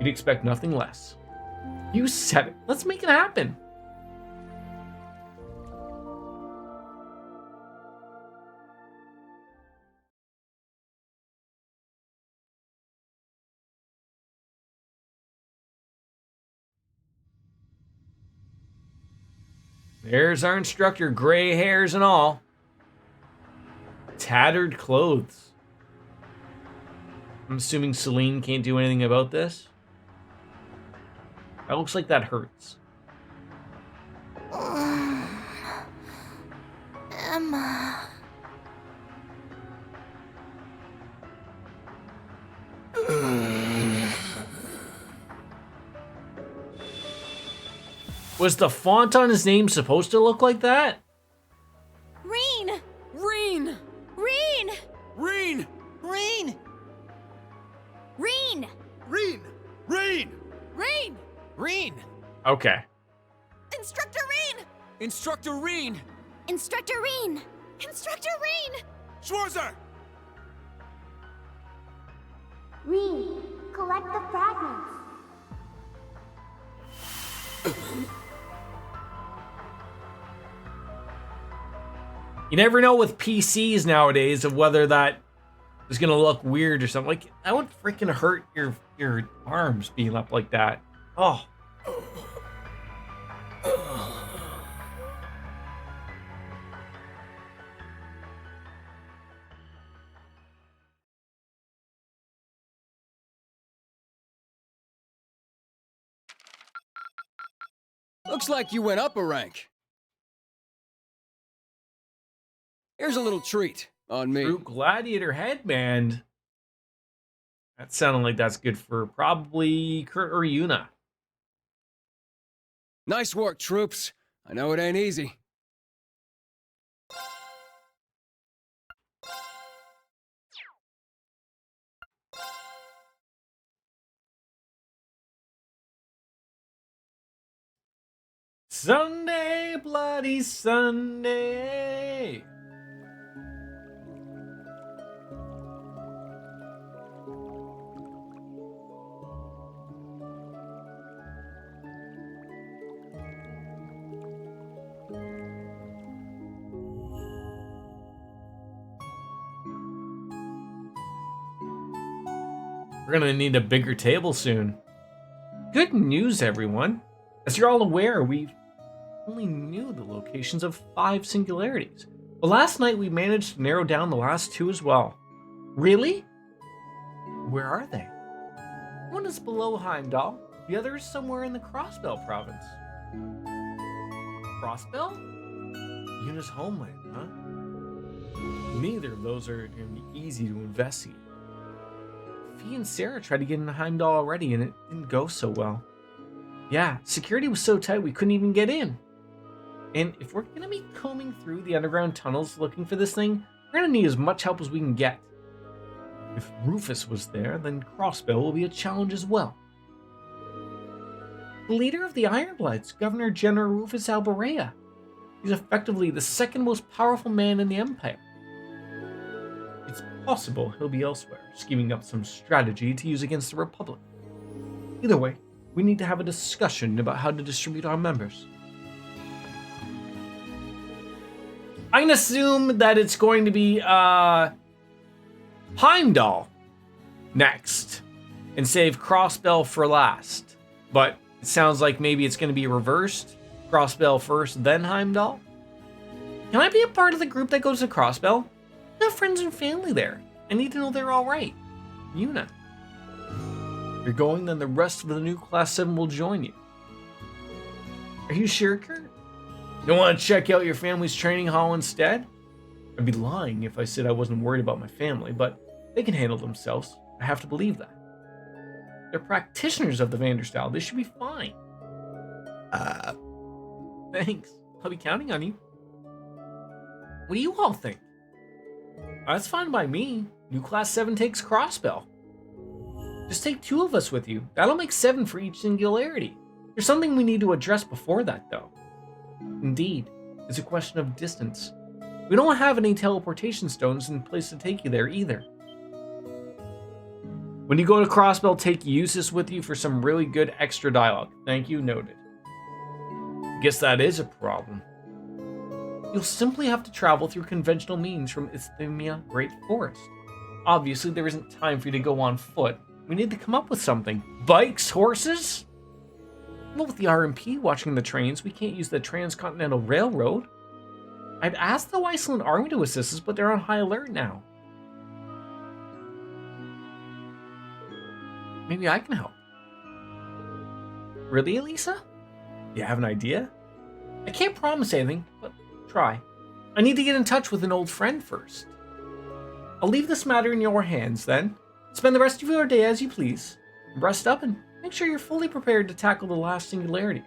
You'd expect nothing less. You said it. Let's make it happen. There's our instructor, gray hairs and all. Tattered clothes. I'm assuming Celine can't do anything about this. That looks like that hurts. Emma. Was the font on his name supposed to look like that? Reen! Reen! Reen! Reen! Rain! Reen! Reen! Reen! Reen! Reen! Okay. Instructor Reen! Instructor Reen! Instructor Reen! Instructor Reen! Schwarzer! Reen, collect the fragments. You never know with PCs nowadays of whether that is gonna look weird or something. Like, that would freaking hurt your arms being up like that. Oh. Looks like you went up a rank. Here's a little treat on me. True Gladiator headband. That sounded like that's good for probably Kurt or Yuna. Nice work, troops. I know it ain't easy. Sunday, bloody Sunday. We're gonna need a bigger table soon. Good news, everyone. As you're all aware, we only knew the locations of 5 singularities. But last night we managed to narrow down the last 2 as well. Really? Where are they? One is below Heimdall, the other is somewhere in the Crossbell province. Crossbell? Yuna's homeland, huh? Neither of those are going to be easy to investigate. Fee and Sarah tried to get into Heimdall already and it didn't go so well. Yeah, security was so tight we couldn't even get in. And if we're going to be combing through the underground tunnels looking for this thing, we're going to need as much help as we can get. If Rufus was there, then Crossbell will be a challenge as well. The leader of the Ironbloods, Governor General Rufus Alberea. He's effectively the second most powerful man in the Empire. It's possible he'll be elsewhere, scheming up some strategy to use against the Republic. Either way, we need to have a discussion about how to distribute our members. I can assume that it's going to be Heimdall next and save Crossbell for last. But it sounds like maybe it's going to be reversed. Crossbell first, then Heimdall. Can I be a part of the group that goes to Crossbell? I have friends and family there. I need to know they're all right. Yuna. If you're going, then the rest of the new Class 7 will join you. Are you sure, Kurt? You want to check out your family's training hall instead? I'd be lying if I said I wasn't worried about my family, but they can handle themselves. I have to believe that. They're practitioners of the Vanderstyle. They should be fine. Thanks. I'll be counting on you. What do you all think? That's fine by me. New Class 7 takes Crossbell. Just take 2 of us with you. That'll make 7 for each singularity. There's something we need to address before that, though. Indeed, it's a question of distance. We don't have any teleportation stones in place to take you there either. When you go to Crossbell, take Eustace with you for some really good extra dialogue. Thank you, noted. Guess that is a problem. You'll simply have to travel through conventional means from Isthmia Great Forest. Obviously, there isn't time for you to go on foot. We need to come up with something. Bikes? Horses? Well, with the RMP watching the trains, we can't use the Transcontinental Railroad. I'd asked the Iceland Army to assist us, but they're on high alert now. Maybe I can help. Really, Elisa? You have an idea? I can't promise anything, but try. I need to get in touch with an old friend first. I'll leave this matter in your hands, then. Spend the rest of your day as you please. Rest up and make sure you're fully prepared to tackle the last singularities.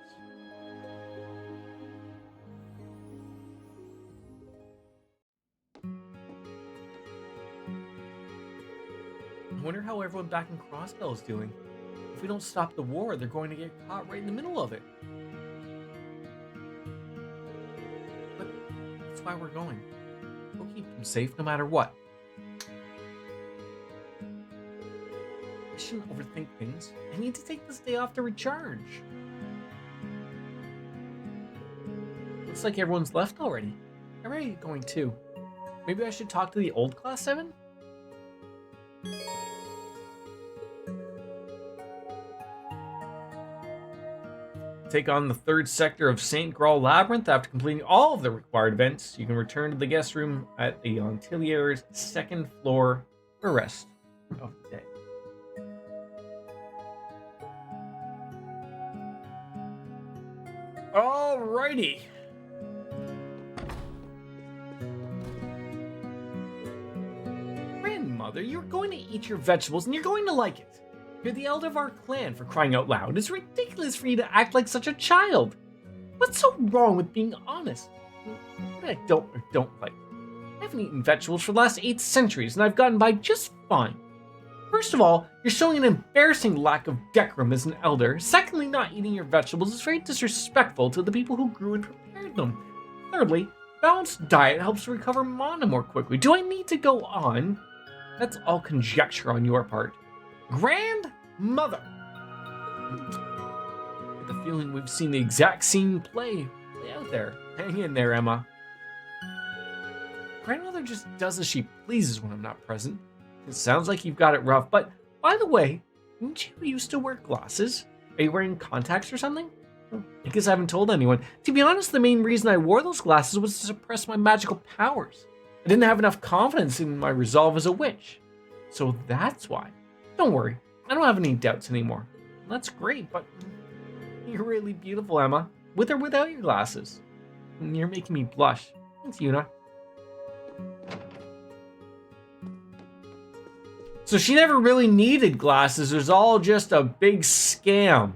I wonder how everyone back in Crossbell is doing. If we don't stop the war, they're going to get caught right in the middle of it. But that's why we're going. We'll keep them safe no matter what. I shouldn't overthink things. I need to take this day off to recharge. Looks like everyone's left already. I'm already going too. Maybe I should talk to the old Class 7? Take on the third sector of St. Graal Labyrinth. After completing all of the required events, you can return to the guest room at the Antilier's second floor for the rest of the day. Alrighty. Grandmother, you're going to eat your vegetables and you're going to like it. You're the elder of our clan, for crying out loud. It's ridiculous for you to act like such a child. What's so wrong with being honest? What I don't like. I haven't eaten vegetables for the last 8 centuries, and I've gotten by just fine. First of all, you're showing an embarrassing lack of decorum as an elder. Secondly, not eating your vegetables is very disrespectful to the people who grew and prepared them. Thirdly, balanced diet helps recover mana more quickly. Do I need to go on? That's all conjecture on your part. Grandmother! I get the feeling we've seen the exact scene play out there. Hang in there, Emma. Grandmother just does as she pleases when I'm not present. It sounds like you've got it rough, but by the way, didn't you used to wear glasses? Are you wearing contacts or something? I guess I haven't told anyone. To be honest, the main reason I wore those glasses was to suppress my magical powers. I didn't have enough confidence in my resolve as a witch. So that's why. Don't worry, I don't have any doubts anymore. That's great, but you're really beautiful, Emma. With or without your glasses. You're making me blush. Thanks, Yuna. So she never really needed glasses. It was all just a big scam.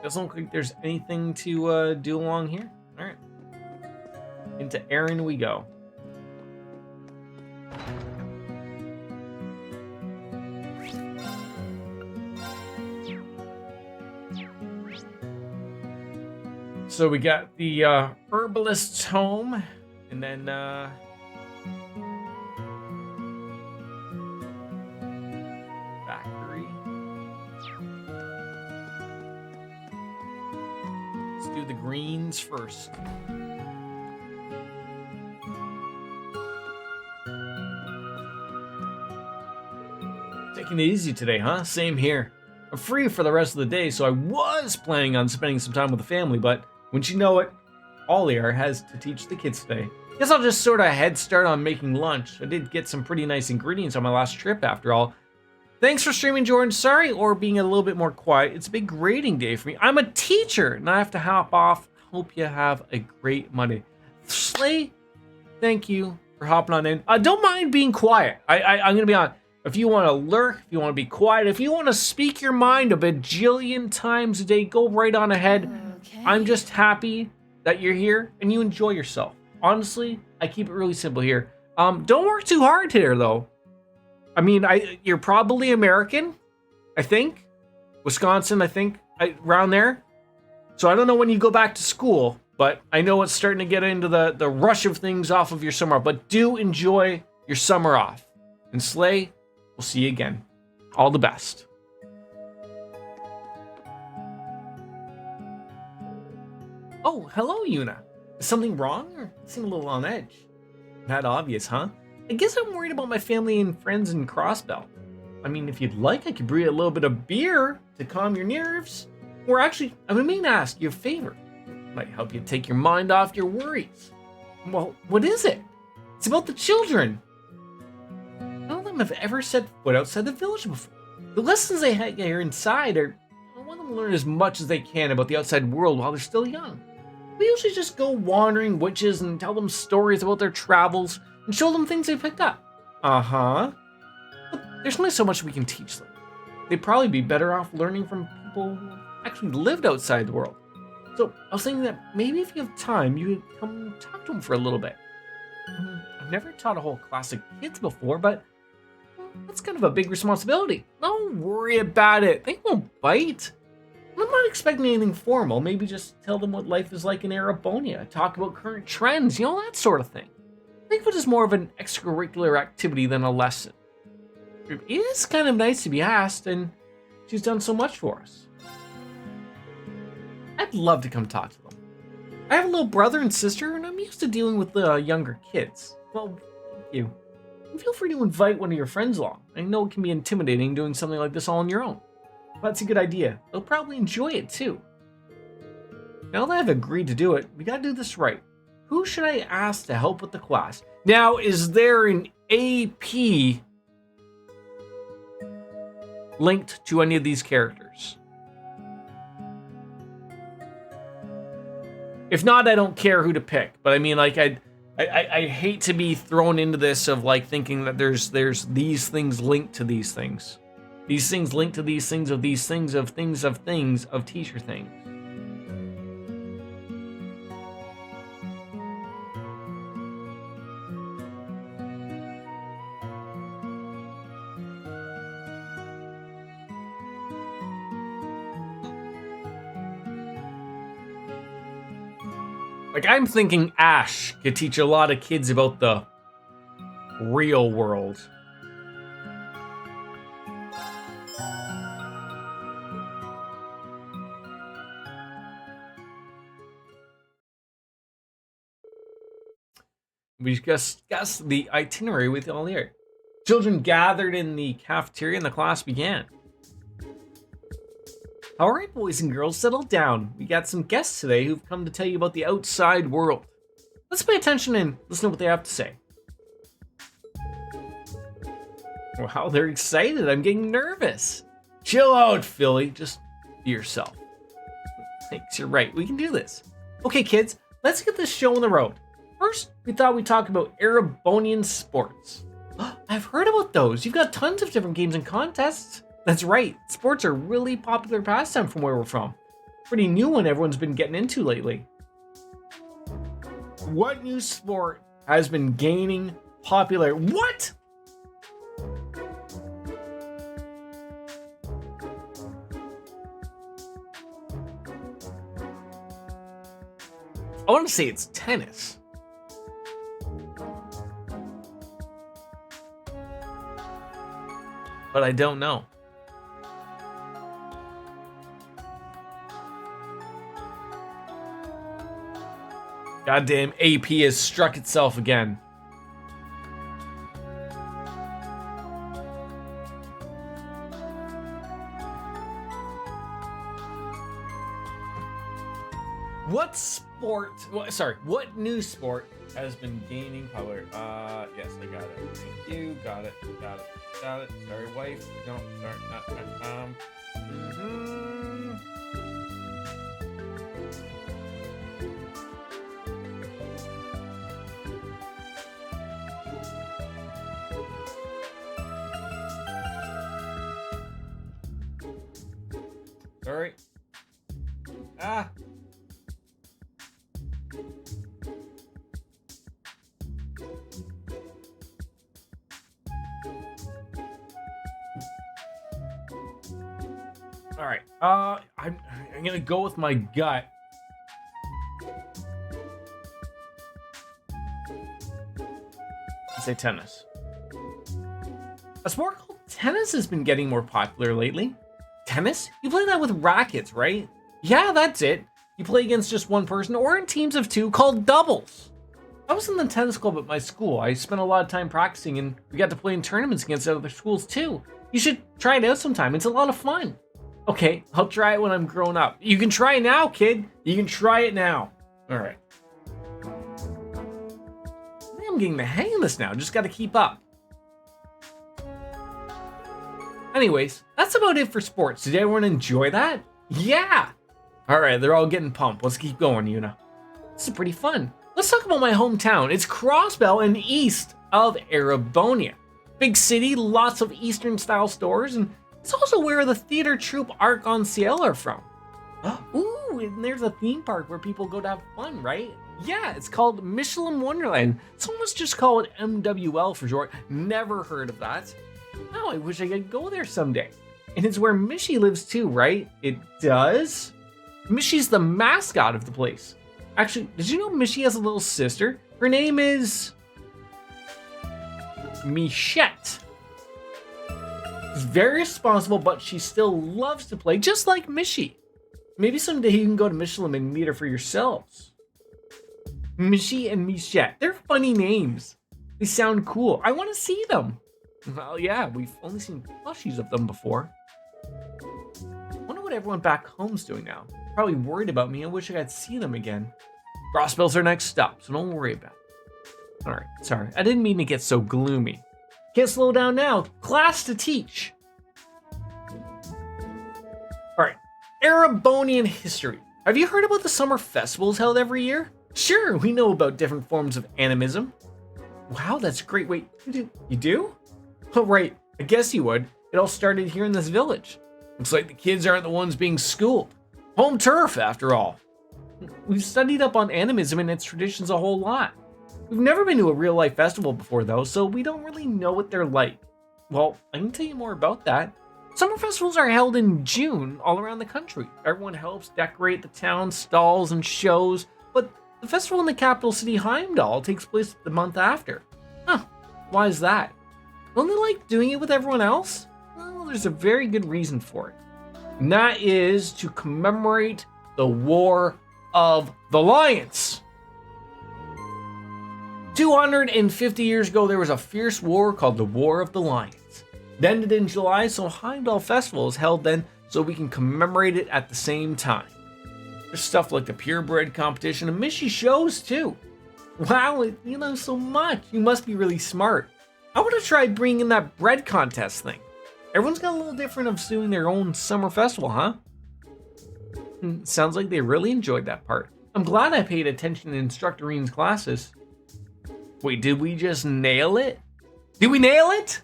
Doesn't look like there's anything to do along here. All right. Into Erin we go. So we got the herbalist's home, and then factory. Let's do the greens first. Taking it easy today, huh? Same here. I'm free for the rest of the day, so I was planning on spending some time with the family, but wouldn't you know it, Oliar has to teach the kids today. Guess I'll just sort of head start on making lunch. I did get some pretty nice ingredients on my last trip after all. Thanks for streaming, Jordan. Sorry, or being a little bit more quiet. It's a big grading day for me. I'm a teacher, and I have to hop off. Hope you have a great Monday. Slay, thank you for hopping on in. Don't mind being quiet. I'm going to be on. If you want to lurk, if you want to be quiet, if you want to speak your mind a bajillion times a day, go right on ahead. Okay. I'm just happy that you're here and you enjoy yourself. Honestly, I keep it really simple here. Don't work too hard here, though. I mean, you're probably American, I think. Wisconsin, I think, around there. So I don't know when you go back to school, but I know it's starting to get into the rush of things off of your summer. But do enjoy your summer off. And Slay, we'll see you again. All the best. Oh, hello, Yuna. Is something wrong, or seem a little on edge? Not obvious, huh? I guess I'm worried about my family and friends in Crossbell. I mean, if you'd like, I could brew you a little bit of beer to calm your nerves. Or actually, I mean to ask you a favor. Might help you take your mind off your worries. Well, what is it? It's about the children. None of them have ever set foot outside the village before. The lessons they have here inside are, I want them to learn as much as they can about the outside world while they're still young. We usually just go wandering witches and tell them stories about their travels and show them things they picked up. Uh-huh. But there's only so much we can teach them. They'd probably be better off learning from people who actually lived outside the world. So I was thinking that maybe if you have time, you could come talk to them for a little bit. I've never taught a whole class of kids before, but that's kind of a big responsibility. Don't worry about it. They won't bite. I'm not expecting anything formal. Maybe just tell them what life is like in Arabonia. Talk about current trends, that sort of thing. Think of it as more of an extracurricular activity than a lesson. It is kind of nice to be asked, and she's done so much for us. I'd love to come talk to them. I have a little brother and sister, and I'm used to dealing with the younger kids. Well, thank you. And feel free to invite one of your friends along. I know it can be intimidating doing something like this all on your own. But that's a good idea. They'll probably enjoy it too. Now that I've agreed to do it, we gotta do this right. Who should I ask to help with the class? Now, is there an AP linked to any of these characters? If not, I don't care who to pick. But I mean, like, I hate to be thrown into this of like thinking that there's these things linked to these things. These things linked to these things of these things of things of things of teacher things. Like, I'm thinking Ash could teach a lot of kids about the real world. We discussed the itinerary with all here. Children gathered in the cafeteria and the class began. All right, boys and girls, settle down. We got some guests today who've come to tell you about the outside world. Let's pay attention and listen to what they have to say. Wow, they're excited. I'm getting nervous. Chill out, Philly. Just be yourself. Thanks, you're right. We can do this. Okay, kids, let's get this show on the road. First, we thought we'd talk about Erebonian sports. I've heard about those. You've got tons of different games and contests. That's right. Sports are really popular pastime from where we're from. Pretty new one everyone's been getting into lately. What new sport has been gaining popularity? What? I want to say it's tennis. But I don't know. Goddamn AP has struck itself again. What new sport has been gaining popularity? Yes, I got it. Thank you. Got it. Sorry, wife. No, sorry, not. Sorry. All right. I'm gonna go with my gut. Say tennis. A sport called tennis has been getting more popular lately. Tennis? You play that with rackets, right? Yeah, that's it. You play against just one person or in teams of two called doubles. I was in the tennis club at my school. I spent a lot of time practicing and we got to play in tournaments against other schools too. You should try it out sometime. It's a lot of fun. Okay, I'll try it when I'm grown up. You can try it now, kid. You can try it now. All right. I think I'm getting the hang of this now. Just got to keep up. Anyways, that's about it for sports. Did everyone enjoy that? Yeah. All right, they're all getting pumped. Let's keep going, Yuna. This is pretty fun. Let's talk about my hometown. It's Crossbell and east of Erebonia. Big city, lots of Eastern-style stores, and it's also where the theater troupe Arc-en-Ciel are from. Ooh, and there's a theme park where people go to have fun, right? Yeah, it's called Michelin Wonderland. Some must just call it MWL for short. Never heard of that. Oh, I wish I could go there someday. And it's where Mishy lives too, right? It does? Mishy's the mascot of the place. Actually, did you know Mishy has a little sister? Her name is Michette. She's very responsible, but she still loves to play, just like Mishy. Maybe someday you can go to Michelin and meet her for yourselves. Mishy and Michette. They're funny names. They sound cool. I want to see them. Well, yeah, we've only seen plushies of them before. I wonder what everyone back home's doing now. Probably worried about me. I wish I could see them again. Crossbell's our next stop, so don't worry about it. All right, sorry. I didn't mean to get so gloomy. Can't slow down now. Class to teach. All right, Erebonian history. Have you heard about the summer festivals held every year? Sure, we know about different forms of animism. Wow, that's great. Wait, you do? Oh, right. I guess you would. It all started here in this village. Looks like the kids aren't the ones being schooled. Home turf, after all. We've studied up on animism and its traditions a whole lot. We've never been to a real-life festival before, though, so we don't really know what they're like. Well, I can tell you more about that. Summer festivals are held in June all around the country. Everyone helps decorate the town, stalls, and shows, but the festival in the capital city, Heimdall, takes place the month after. Huh, why is that? Don't they like doing it with everyone else? Well, there's a very good reason for it. And that is to commemorate the War of the Lions. 250 years ago, there was a fierce war called the War of the Lions. It ended in July, so Heimdall Festival is held then so we can commemorate it at the same time. There's stuff like the purebred competition and Mishy shows too. Wow, you know so much. You must be really smart. I want to try bringing that bread contest thing. Everyone's got a little different of doing their own summer festival, huh? Sounds like they really enjoyed that part. I'm glad I paid attention in Instructor Reen's classes. Wait, did we just nail it? Did we nail it?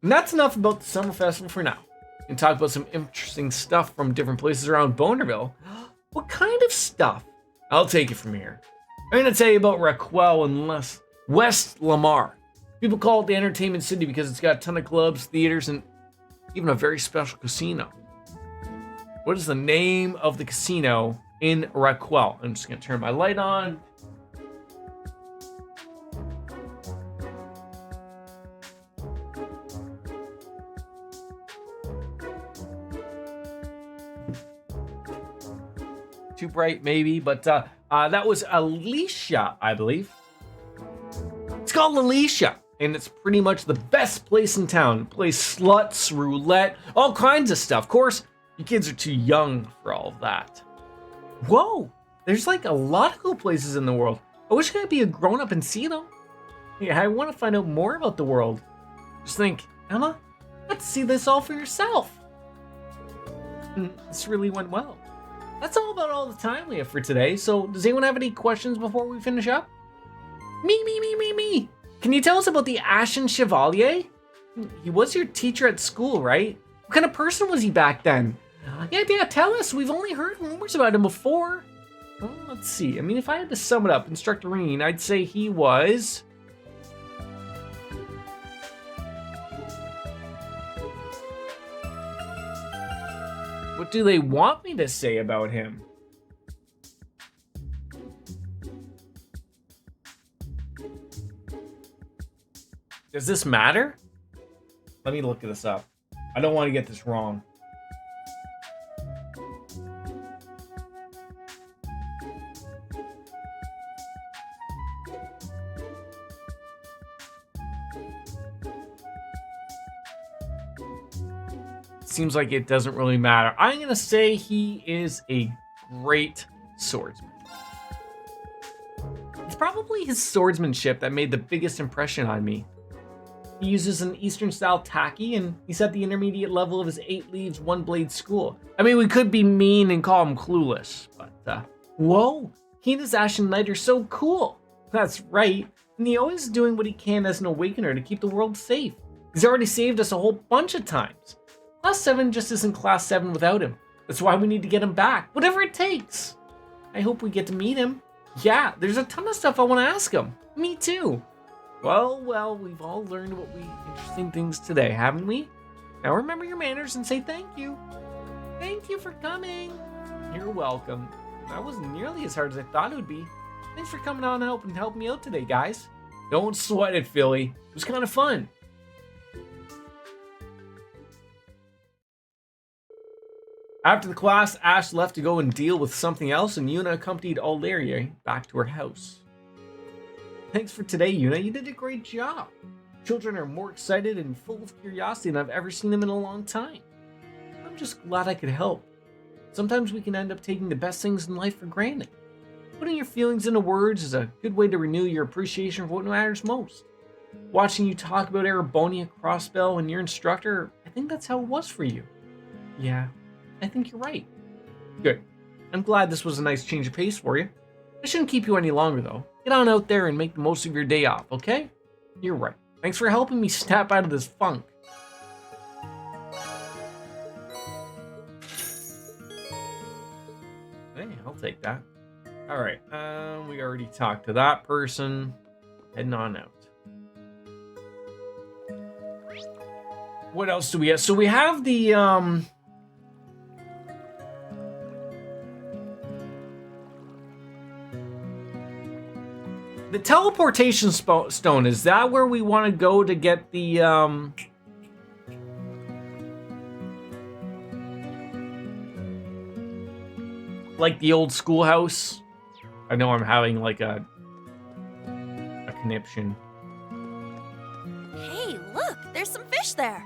And that's enough about the summer festival for now. We can talk about some interesting stuff from different places around Bonerville. What kind of stuff? I'll take it from here. I'm going to tell you about Raquel and West Lamar. People call it the entertainment city because it's got a ton of clubs, theaters, and even a very special casino. What is the name of the casino in Raquel? I'm just going to turn my light on. Too bright, maybe, but that was Alicia, I believe. It's called Alicia, and it's pretty much the best place in town. It plays sluts, roulette, all kinds of stuff. Of course, you kids are too young for all of that. Whoa, there's like a lot of cool places in the world. I wish I could be a grown-up and see them. Yeah, I want to find out more about the world. Just think, Emma, let's see this all for yourself. This really went well. That's all about all the time we have for today. So does anyone have any questions before we finish up? Me. Can you tell us about the Ashen Chevalier? He was your teacher at school, right? What kind of person was he back then? Yeah, tell us. We've only heard rumors about him before. Well, let's see. I mean, if I had to sum it up, Instructor Reen, I'd say he was... What do they want me to say about him? Does this matter? Let me look this up. I don't want to get this wrong. seems like it doesn't really matter. I'm going to say he is a great swordsman. It's probably his swordsmanship that made the biggest impression on me. He uses an Eastern-style taki, and he's at the intermediate level of his 8 leaves, 1 blade school. I mean, we could be mean and call him clueless, but, whoa, he and his Ashen Knight are so cool. That's right, and he's always doing what he can as an awakener to keep the world safe. He's already saved us a whole bunch of times. Class 7 just isn't Class 7 without him. That's why we need to get him back, whatever it takes. I hope we get to meet him. Yeah, there's a ton of stuff I want to ask him. Me too. Well, we've all learned interesting things today, haven't we? Now remember your manners and say thank you. Thank you for coming. You're welcome. That wasn't nearly as hard as I thought it would be. Thanks for coming on and helping me out today, guys. Don't sweat it, Philly. It was kind of fun. After the class, Ash left to go and deal with something else, and Yuna accompanied Aldaria back to her house. Thanks for today, Yuna. You did a great job. Children are more excited and full of curiosity than I've ever seen them in a long time. I'm just glad I could help. Sometimes we can end up taking the best things in life for granted. Putting your feelings into words is a good way to renew your appreciation for what matters most. Watching you talk about Arabonia Crossbell and your instructor, I think that's how it was for you. Yeah, I think you're right. Good. I'm glad this was a nice change of pace for you. I shouldn't keep you any longer, though. Get on out there and make the most of your day off, okay? You're right. Thanks for helping me snap out of this funk. Hey, I'll take that. Alright, we already talked to that person. Heading on out. What else do we have? So we have the, the teleportation stone, is that where we want to go to get the, like the old schoolhouse? I know I'm having like a conniption. Hey, look, there's some fish there.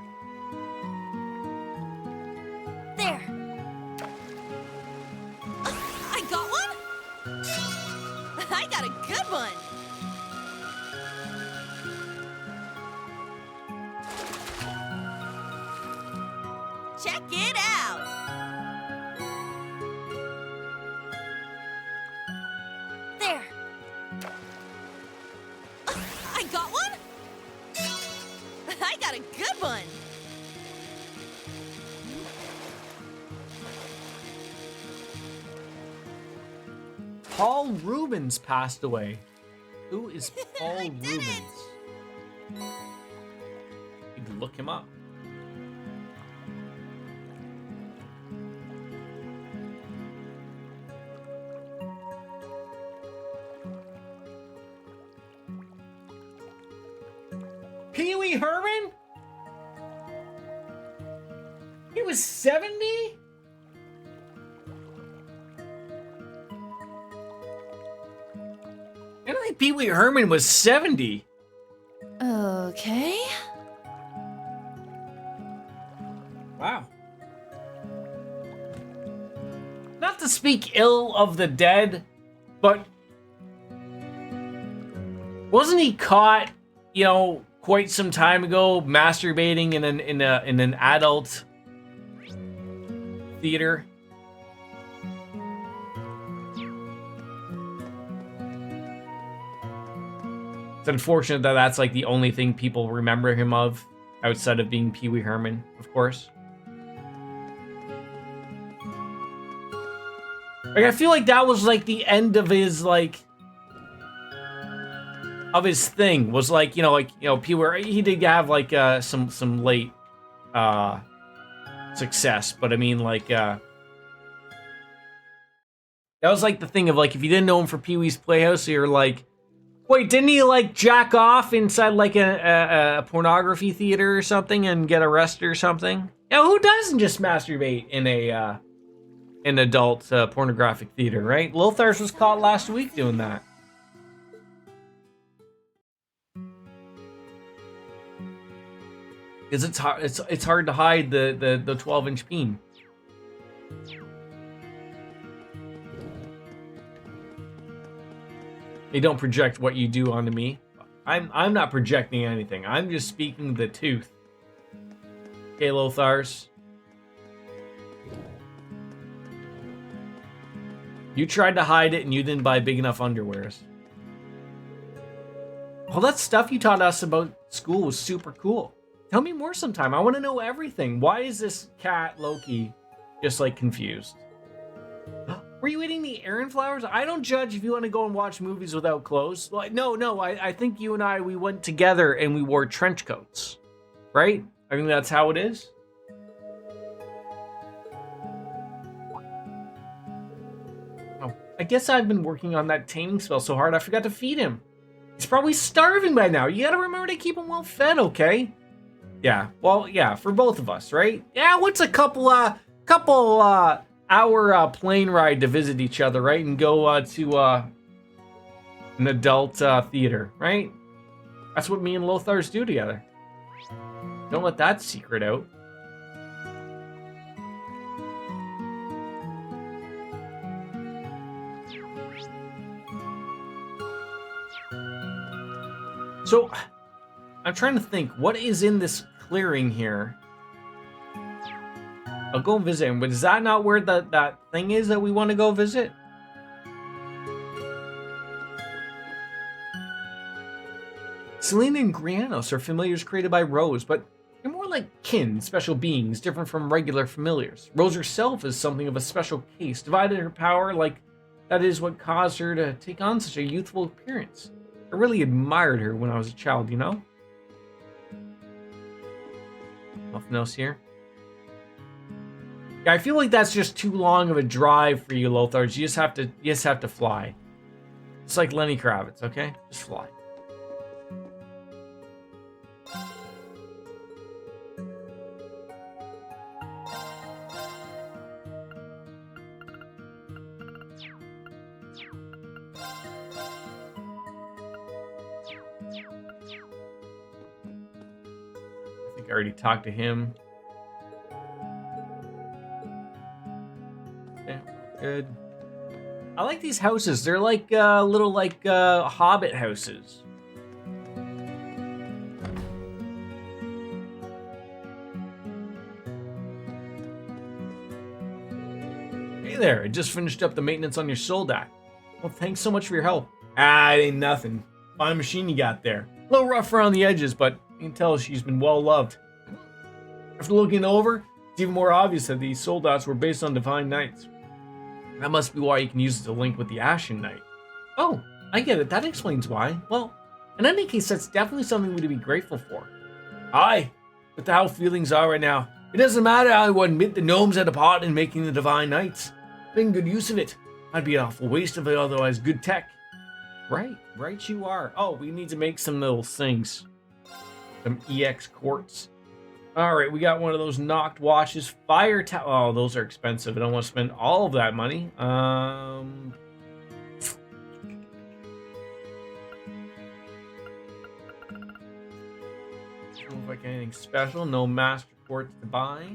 There. I got one. I got a good one. Check it out. There. I got one. I got a good one. Paul Rubens passed away. Who is Paul Rubens? You can look him up. Pee Wee Herman? He was 70? I don't think Pee Wee Herman was 70. Okay. Wow. Not to speak ill of the dead, but wasn't he caught, you know, quite some time ago masturbating in an adult theater? It's unfortunate that that's like the only thing people remember him of, outside of being Pee Wee Herman, of course. Like, I feel like that was like the end of his of his thing. Was like, Pee Wee, he did have like some late success, but I mean, like, that was like the thing of like, if you didn't know him for Pee Wee's Playhouse, you're like, wait, didn't he like jack off inside like a pornography theater or something and get arrested or something? Yeah, who doesn't just masturbate in an adult pornographic theater, right? Lothars was caught last week doing that. Because it's hard to hide the 12-inch beam. They don't project what you do onto me. I'm not projecting anything. I'm just speaking the truth. Okay, Lothars. You tried to hide it and you didn't buy big enough underwears. All that stuff you taught us about school was super cool. Tell me more sometime. I want to know everything. Why is this cat, Loki, just like confused? Were you eating the Aaron flowers? I don't judge if you want to go and watch movies without clothes. Like, no, I think you and I, we went together and we wore trench coats. Right? I think that's how it is. Oh, I guess I've been working on that taming spell so hard I forgot to feed him. He's probably starving by now. You gotta remember to keep him well fed, okay? Yeah, well, yeah, for both of us, right? Yeah, what's a couple hour plane ride to visit each other, right? And go to an adult theater, right? That's what me and Lothars do together. Don't let that secret out. So, I'm trying to think, what is in this clearing here? I'll go visit him, but is that not where that thing is that we want to go visit? Selena and Grianos are familiars created by Rose, but they're more like kin, special beings, different from regular familiars. Rose herself is something of a special case, divided her power like that is what caused her to take on such a youthful appearance. I really admired her when I was a child, you know? Nothing else here? Yeah, I feel like that's just too long of a drive for you, Lothars. You just have to fly. It's like Lenny Kravitz, okay? Just fly. I already talked to him. Okay, good. I like these houses. They're like little hobbit houses. Hey there, I just finished up the maintenance on your Soldak. Well, thanks so much for your help. Ah, it ain't nothing. Fine machine you got there. A little rough around the edges, but you can tell she's been well loved. After looking over, it's even more obvious that these soldats were based on divine knights. That must be why you can use it to link with the Ashen Knight. Oh, I get it. That explains why. Well, in any case, that's definitely something to be grateful for. Aye, but how feelings are right now. It doesn't matter how I admit the gnomes had a part in making the divine knights. Making good use of it. I'd be an awful waste of it otherwise good tech. Right you are. Oh, we need to make some little things. Some EX quartz. Alright, we got one of those knocked watches. Fire tower. Oh, those are expensive. I don't want to spend all of that money. Don't look like anything special. No master quartz to buy.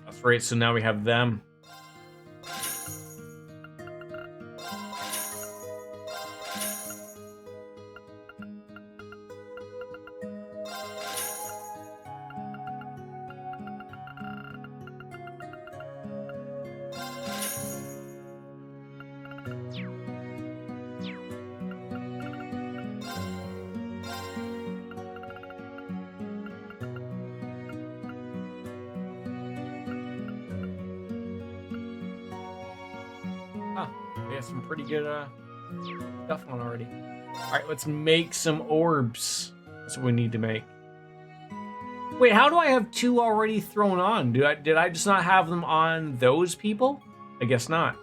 That's right, so now we have them. We have some pretty good stuff on already. Alright, let's make some orbs. That's what we need to make. Wait, how do I have two already thrown on? Did I just not have them on those people? I guess not.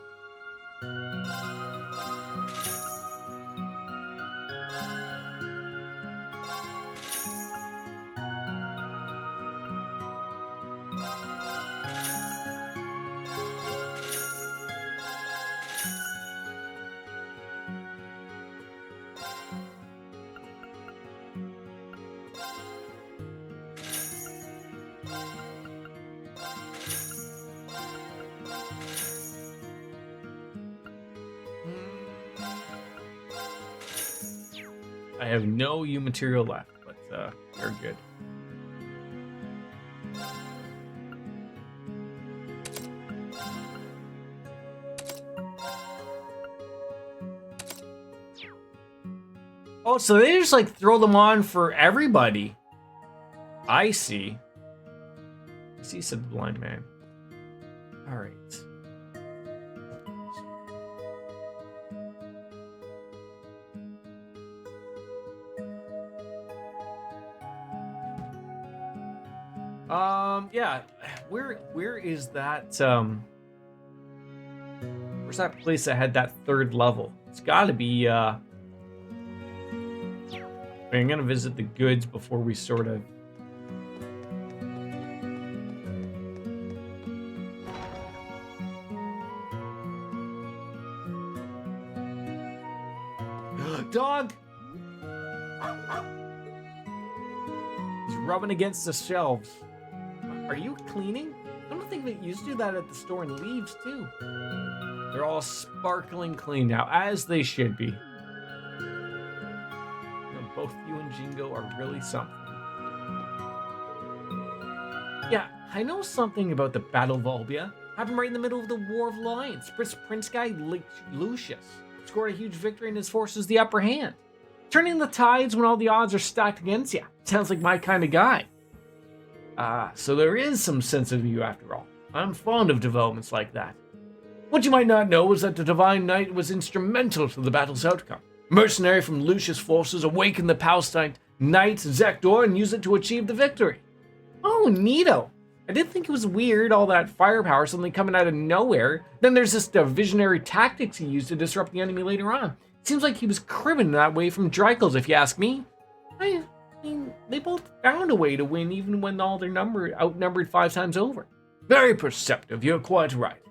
I have no U material left, but they're good. Oh, so they just like throw them on for everybody. I see. I see, said the blind man. All right. Yeah. Where is that? Where's that place that had that third level? It's got to be. I'm gonna visit the goods before we sort of. Dog! He's rubbing against the shelves. Are you cleaning? I don't think that you used to do that at the store in Leaves, too. They're all sparkling clean now, as they should be. You know, both you and Jingo are really something. Yeah, I know something about the Battle of Albia. Happened right in the middle of the War of Lions. Prince guy Lucius scored a huge victory and his forces the upper hand. Turning the tides when all the odds are stacked against you. Sounds like my kind of guy. So there is some sense of you after all. I'm fond of developments like that. What you might not know is that the Divine Knight was instrumental to the battle's outcome. A mercenary from Lucius' forces awakened the Palestine Knight Zektor and used it to achieve the victory. Oh, neato. I did think it was weird, all that firepower suddenly coming out of nowhere. Then there's this visionary tactics he used to disrupt the enemy later on. Seems like he was cribbing that way from Dreichels, if you ask me. I mean, they both found a way to win even when all their outnumbered 5 times over. Very perceptive, you're quite right.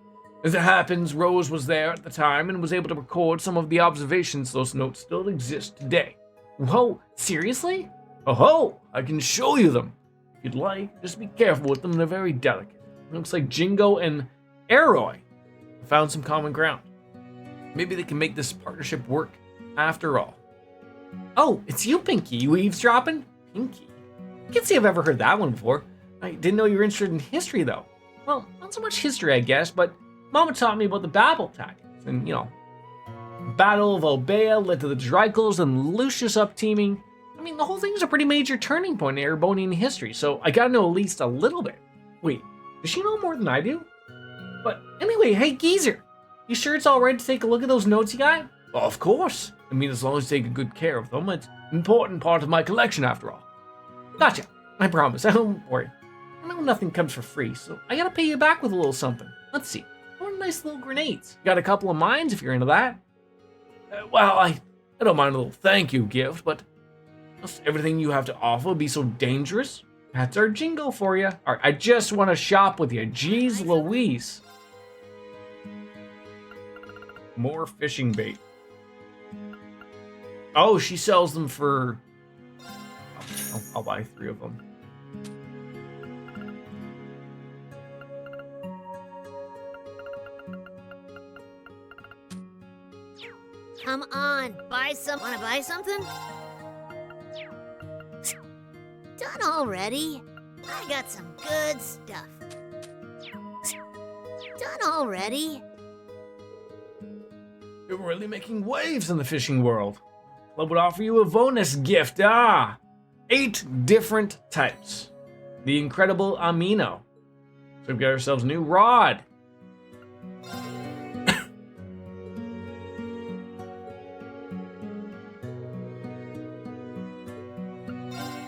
As it happens, Rose was there at the time and was able to record some of the observations. Those notes still exist today. Whoa, seriously? Oh, I can show you them. If you'd like, just be careful with them, they're very delicate. It looks like Jingo and Aroy found some common ground. Maybe they can make this partnership work after all. Oh, it's you, Pinky. You eavesdropping? Pinky? I can't say I've ever heard that one before. I didn't know you were interested in history, though. Well, not so much history, I guess, but Mama taught me about the Babel tactics. And, you know, Battle of Albea led to the Dreichels and Lucius up teaming. I mean, the whole thing's a pretty major turning point in Erebonian history, so I gotta know at least a little bit. Wait, does she know more than I do? But anyway, hey, Geezer, you sure it's alright to take a look at those notes you got? Well, of course. I mean, as long as you take good care of them, it's an important part of my collection after all. Gotcha. I promise. I don't worry. I know nothing comes for free, so I gotta pay you back with a little something. Let's see. What nice little grenades. Got a couple of mines if you're into that. Well, I don't mind a little thank you gift, but must everything you have to offer be so dangerous? That's our jingle for you. All right, I just want to shop with you. Jeez Louise. More fishing bait. Oh, she sells them for... I'll buy 3 of them. Come on, buy some. Wanna buy something? Done already. I got some good stuff. Done already. You're really making waves in the fishing world. Club would offer you a bonus gift. 8 different types. The incredible Amino. So we've got ourselves a new rod.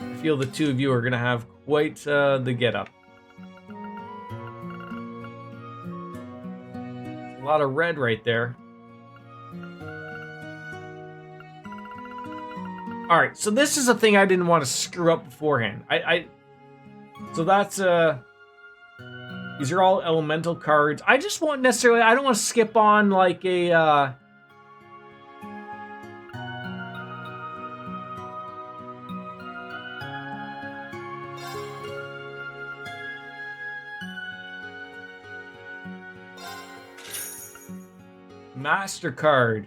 I feel the two of you are going to have quite the get-up. A lot of red right there. All right, so this is a thing I didn't want to screw up beforehand. So that's these are all elemental cards. I just want necessarily, I don't want to skip on like a MasterCard.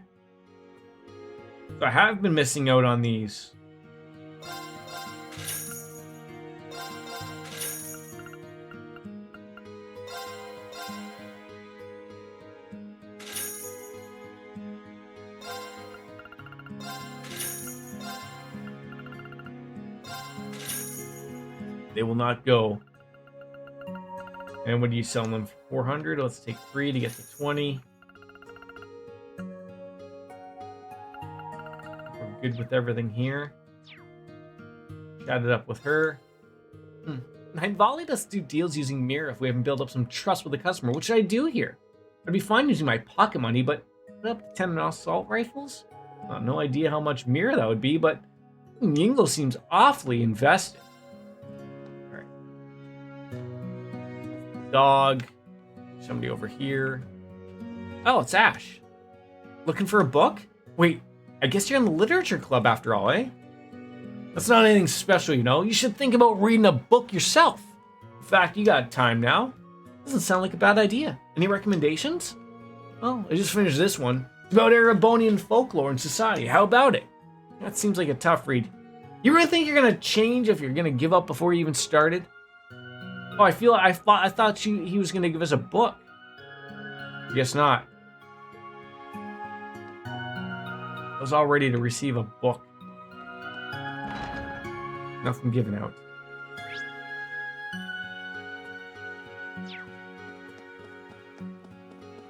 So I have been missing out on these. They will not go. And what do you sell them for? 400? Let's take 3 to get to 20. We're good with everything here. Chatted up with her. Nine Volley does do deals using Mirror if we haven't built up some trust with the customer. What should I do here? I'd be fine using my pocket money, but put up 10 assault rifles? No idea how much Mirror that would be, but Yingle seems awfully invested. Dog. Somebody over here. Oh, it's Ash. Looking for a book? Wait, I guess you're in the literature club after all, eh? That's not anything special, you know. You should think about reading a book yourself. In fact, you got time now. Doesn't sound like a bad idea. Any recommendations? Well, I just finished this one. It's about Erebonian folklore and society. How about it? That seems like a tough read. You really think you're gonna change if you're gonna give up before you even started? Oh, I thought he was gonna give us a book. Guess not. I was all ready to receive a book. Nothing given out.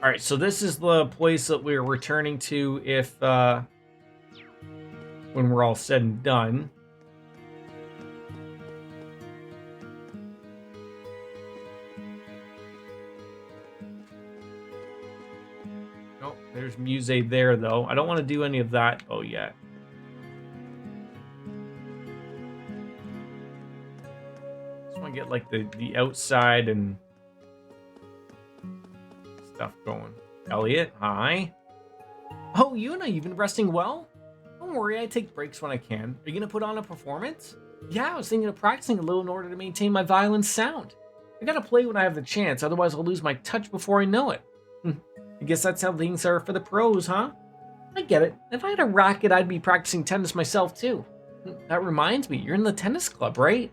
All right, so this is the place that we're returning to if when we're all said and done. There's Musée there, though. I don't want to do any of that yet. Just want to get like the outside and stuff going. Elliot, hi. Oh, Yuna, you've been resting well? Don't worry, I take breaks when I can. Are you gonna put on a performance? Yeah, I was thinking of practicing a little in order to maintain my violin's sound. I gotta play when I have the chance, otherwise I'll lose my touch before I know it. I guess that's how things are for the pros, huh? I get it. If I had a racket, I'd be practicing tennis myself, too. That reminds me, you're in the tennis club, right?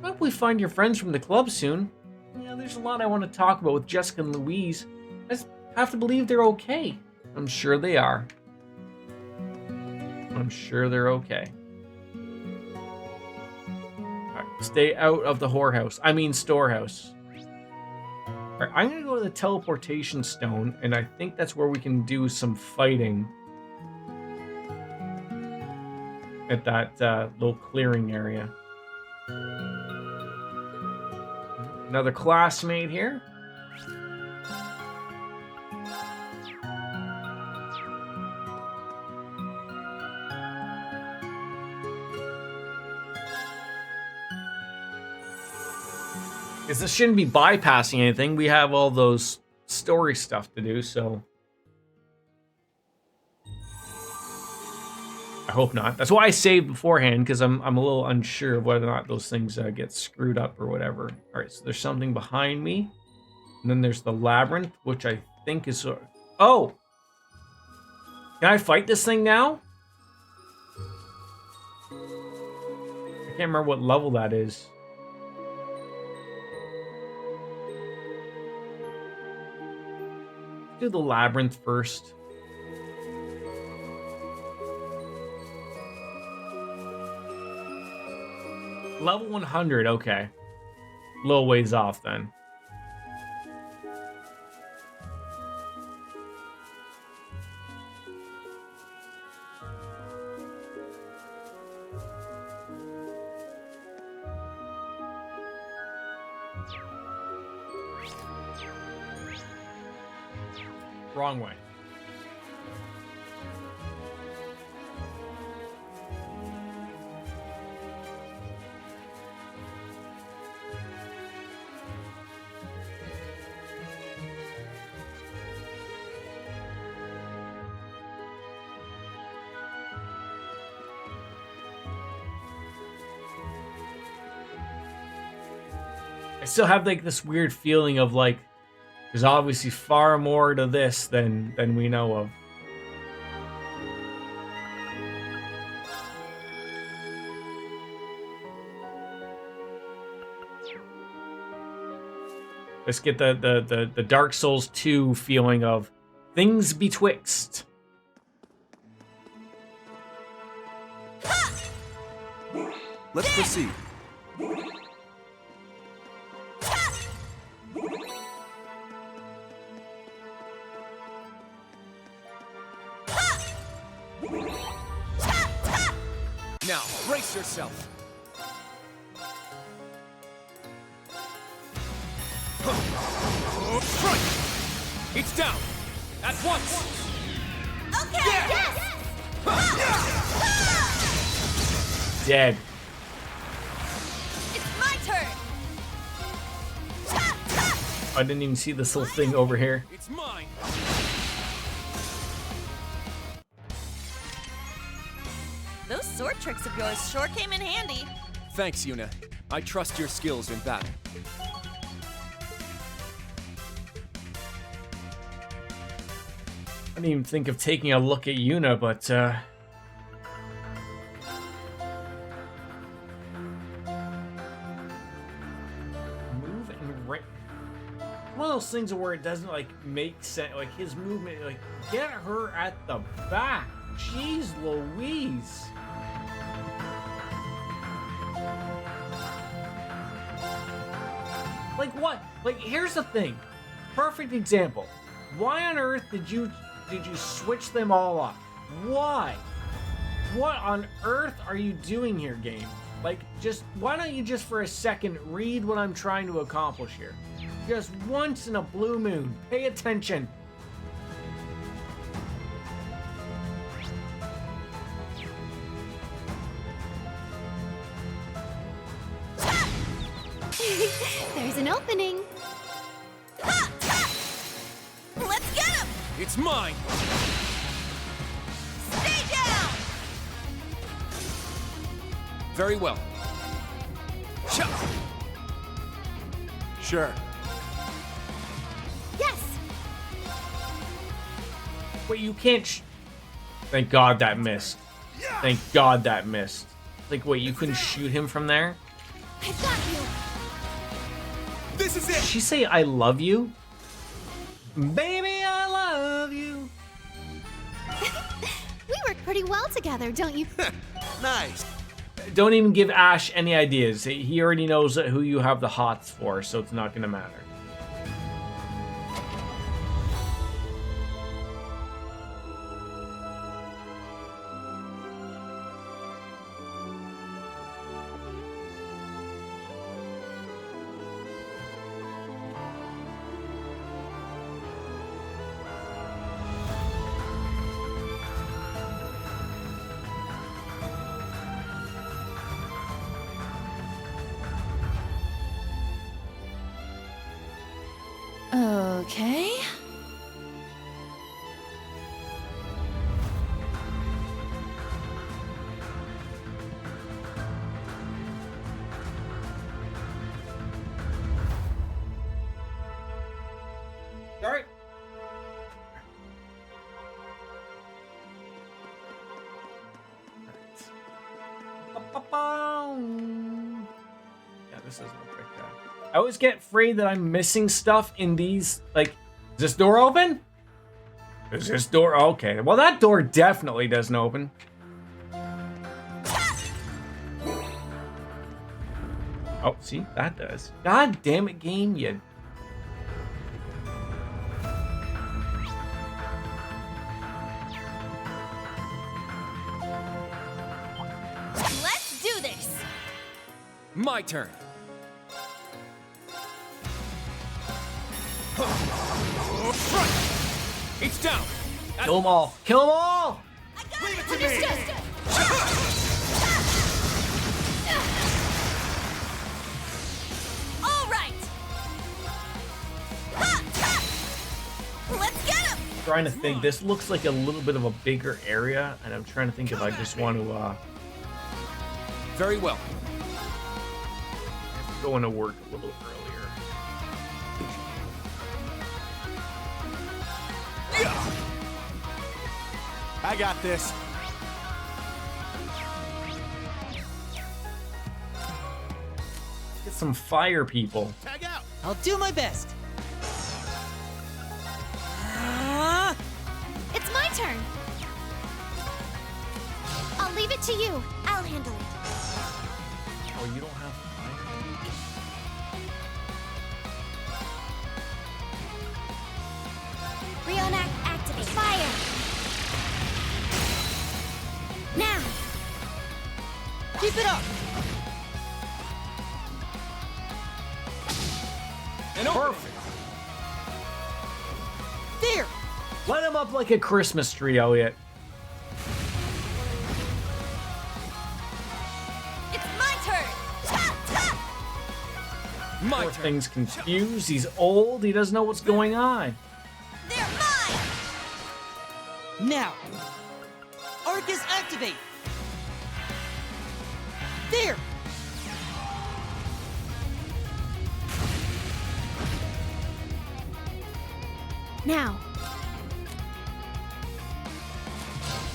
I hope we find your friends from the club soon. Yeah, there's a lot I want to talk about with Jessica and Louise. I just have to believe they're okay. I'm sure they are. I'm sure they're okay. Alright, stay out of the storehouse. Alright, I'm gonna go to the teleportation stone, and I think that's where we can do some fighting. At that little clearing area. Another classmate here. Because this shouldn't be bypassing anything. We have all those story stuff to do, so... I hope not. That's why I saved beforehand, because I'm a little unsure of whether or not those things get screwed up or whatever. Alright, so there's something behind me. And then there's the labyrinth, which I think is... Oh! Can I fight this thing now? I can't remember what level that is. Do the labyrinth first. Level 100, okay. A little ways off then. Wrong way. I still have like this weird feeling of like there's obviously far more to this than we know of. Let's get the Dark Souls 2 feeling of things betwixt. Let's proceed. Now, brace yourself. Strike! It's down! At once! Okay, yes! Dead. It's my turn! I didn't even see this little thing over here. It's mine! Those sword tricks of yours sure came in handy. Thanks, Yuna. I trust your skills in battle. I didn't even think of taking a look at Yuna, but move and right. One of those things where it doesn't like make sense. Like his movement, like get her at the back. Jeez Louise. Like what? Like here's the thing. Perfect example. Why on earth did you switch them all up? Why? What on earth are you doing here, game? Like, just, why don't you just for a second read what I'm trying to accomplish here? Just once in a blue moon. Pay attention. There's an opening. Let's get him! It's mine! Stay down! Very well. Sure. Yes! Wait, you can't Thank God that missed. Thank God that missed. Like, wait, you couldn't shoot him from there? I got you! This is it! Did she say I love you? Baby, I love you. We work pretty well together, don't you? Nice. Don't even give Ash any ideas. He already knows who you have the hots for, so it's not gonna matter. Okay. Alright. Yeah, this doesn't look like that. I always get afraid that I'm missing stuff in these. Like, is this door open? Is this door okay? Well, that door definitely doesn't open. Oh, see, that does. God damn it, game, you. Let's do this! My turn. It's down. Kill them all. Kill them all. Leave it to me! All right! Let's get him! Trying to think. This looks like a little bit of a bigger area, and I'm trying to think if I just want to Very well. go into work a little earlier. I got this. Get some fire people. Tag out. I'll do my best. to you. I'll handle it. Oh, you don't have Rionac, activate. Fire! Now! Keep it up! And perfect. There! Light him up like a Christmas tree, Elliot. It's my turn! Ta, ta! Poor thing's confused. He's old. He doesn't know what's going on. They're mine! Now! Arcus, activate! There! Now.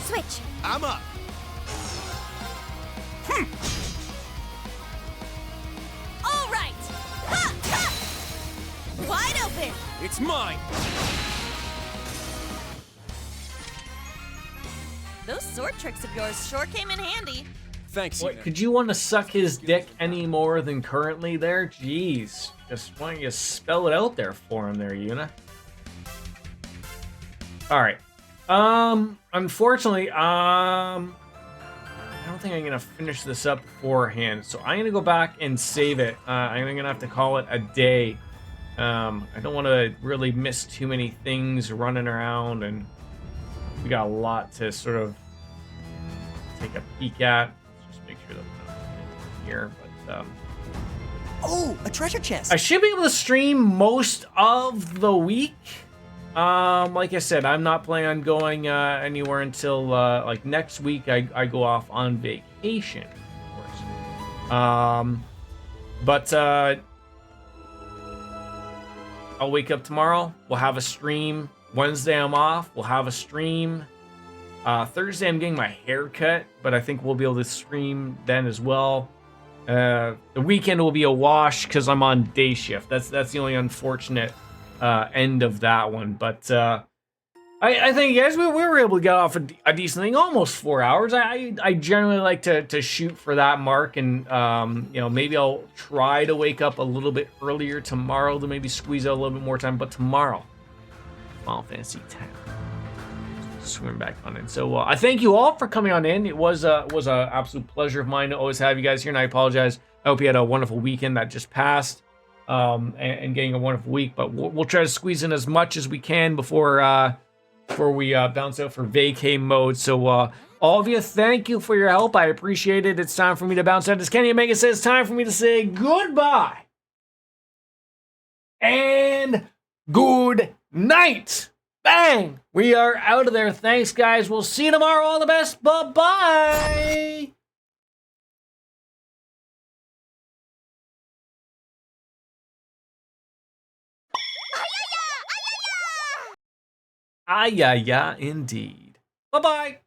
Switch. I'm up. All right! Ha, ha! Wide open! It's mine! Those sword tricks of yours sure came in handy. Thanks, What, Yuna. could you want to suck his dick any more than currently there? Jeez. Just why don't you spell it out there for him there, Yuna? Alright. Unfortunately, I don't think I'm gonna finish this up beforehand. So I'm gonna go back and save it. I'm gonna have to call it a day. I don't want to really miss too many things running around, and we got a lot to sort of take a peek at. Let's just make sure that we're not here, but Oh, a treasure chest! I should be able to stream most of the week. Like I said, I'm not planning on going anywhere until like next week. I go off on vacation, of course. But I'll wake up tomorrow. We'll have a stream. Wednesday I'm off. We'll have a stream. Thursday I'm getting my hair cut, but I think we'll be able to stream then as well. The weekend will be a wash because I'm on day shift. That's the only unfortunate end of that one. But I think, guys, we were able to get off a decent thing, almost 4 hours. I generally like to shoot for that mark, and you know, maybe I'll try to wake up a little bit earlier tomorrow to maybe squeeze out a little bit more time. But tomorrow, Final Fantasy X. Swim back on in. So I thank you all for coming on in. It was a absolute pleasure of mine to always have you guys here, and I apologize. I hope you had a wonderful weekend that just passed, and getting a wonderful week. But we'll try to squeeze in as much as we can before we bounce out for vacay mode. So all of you, thank you for your help. I appreciate it. It's time for me to bounce out. As Kenny Omega says, it's time for me to say goodbye and good night. Bang! We are out of there. Thanks, guys. We'll see you tomorrow. All the best. Bye-bye. Ah, yeah, indeed. Bye-bye.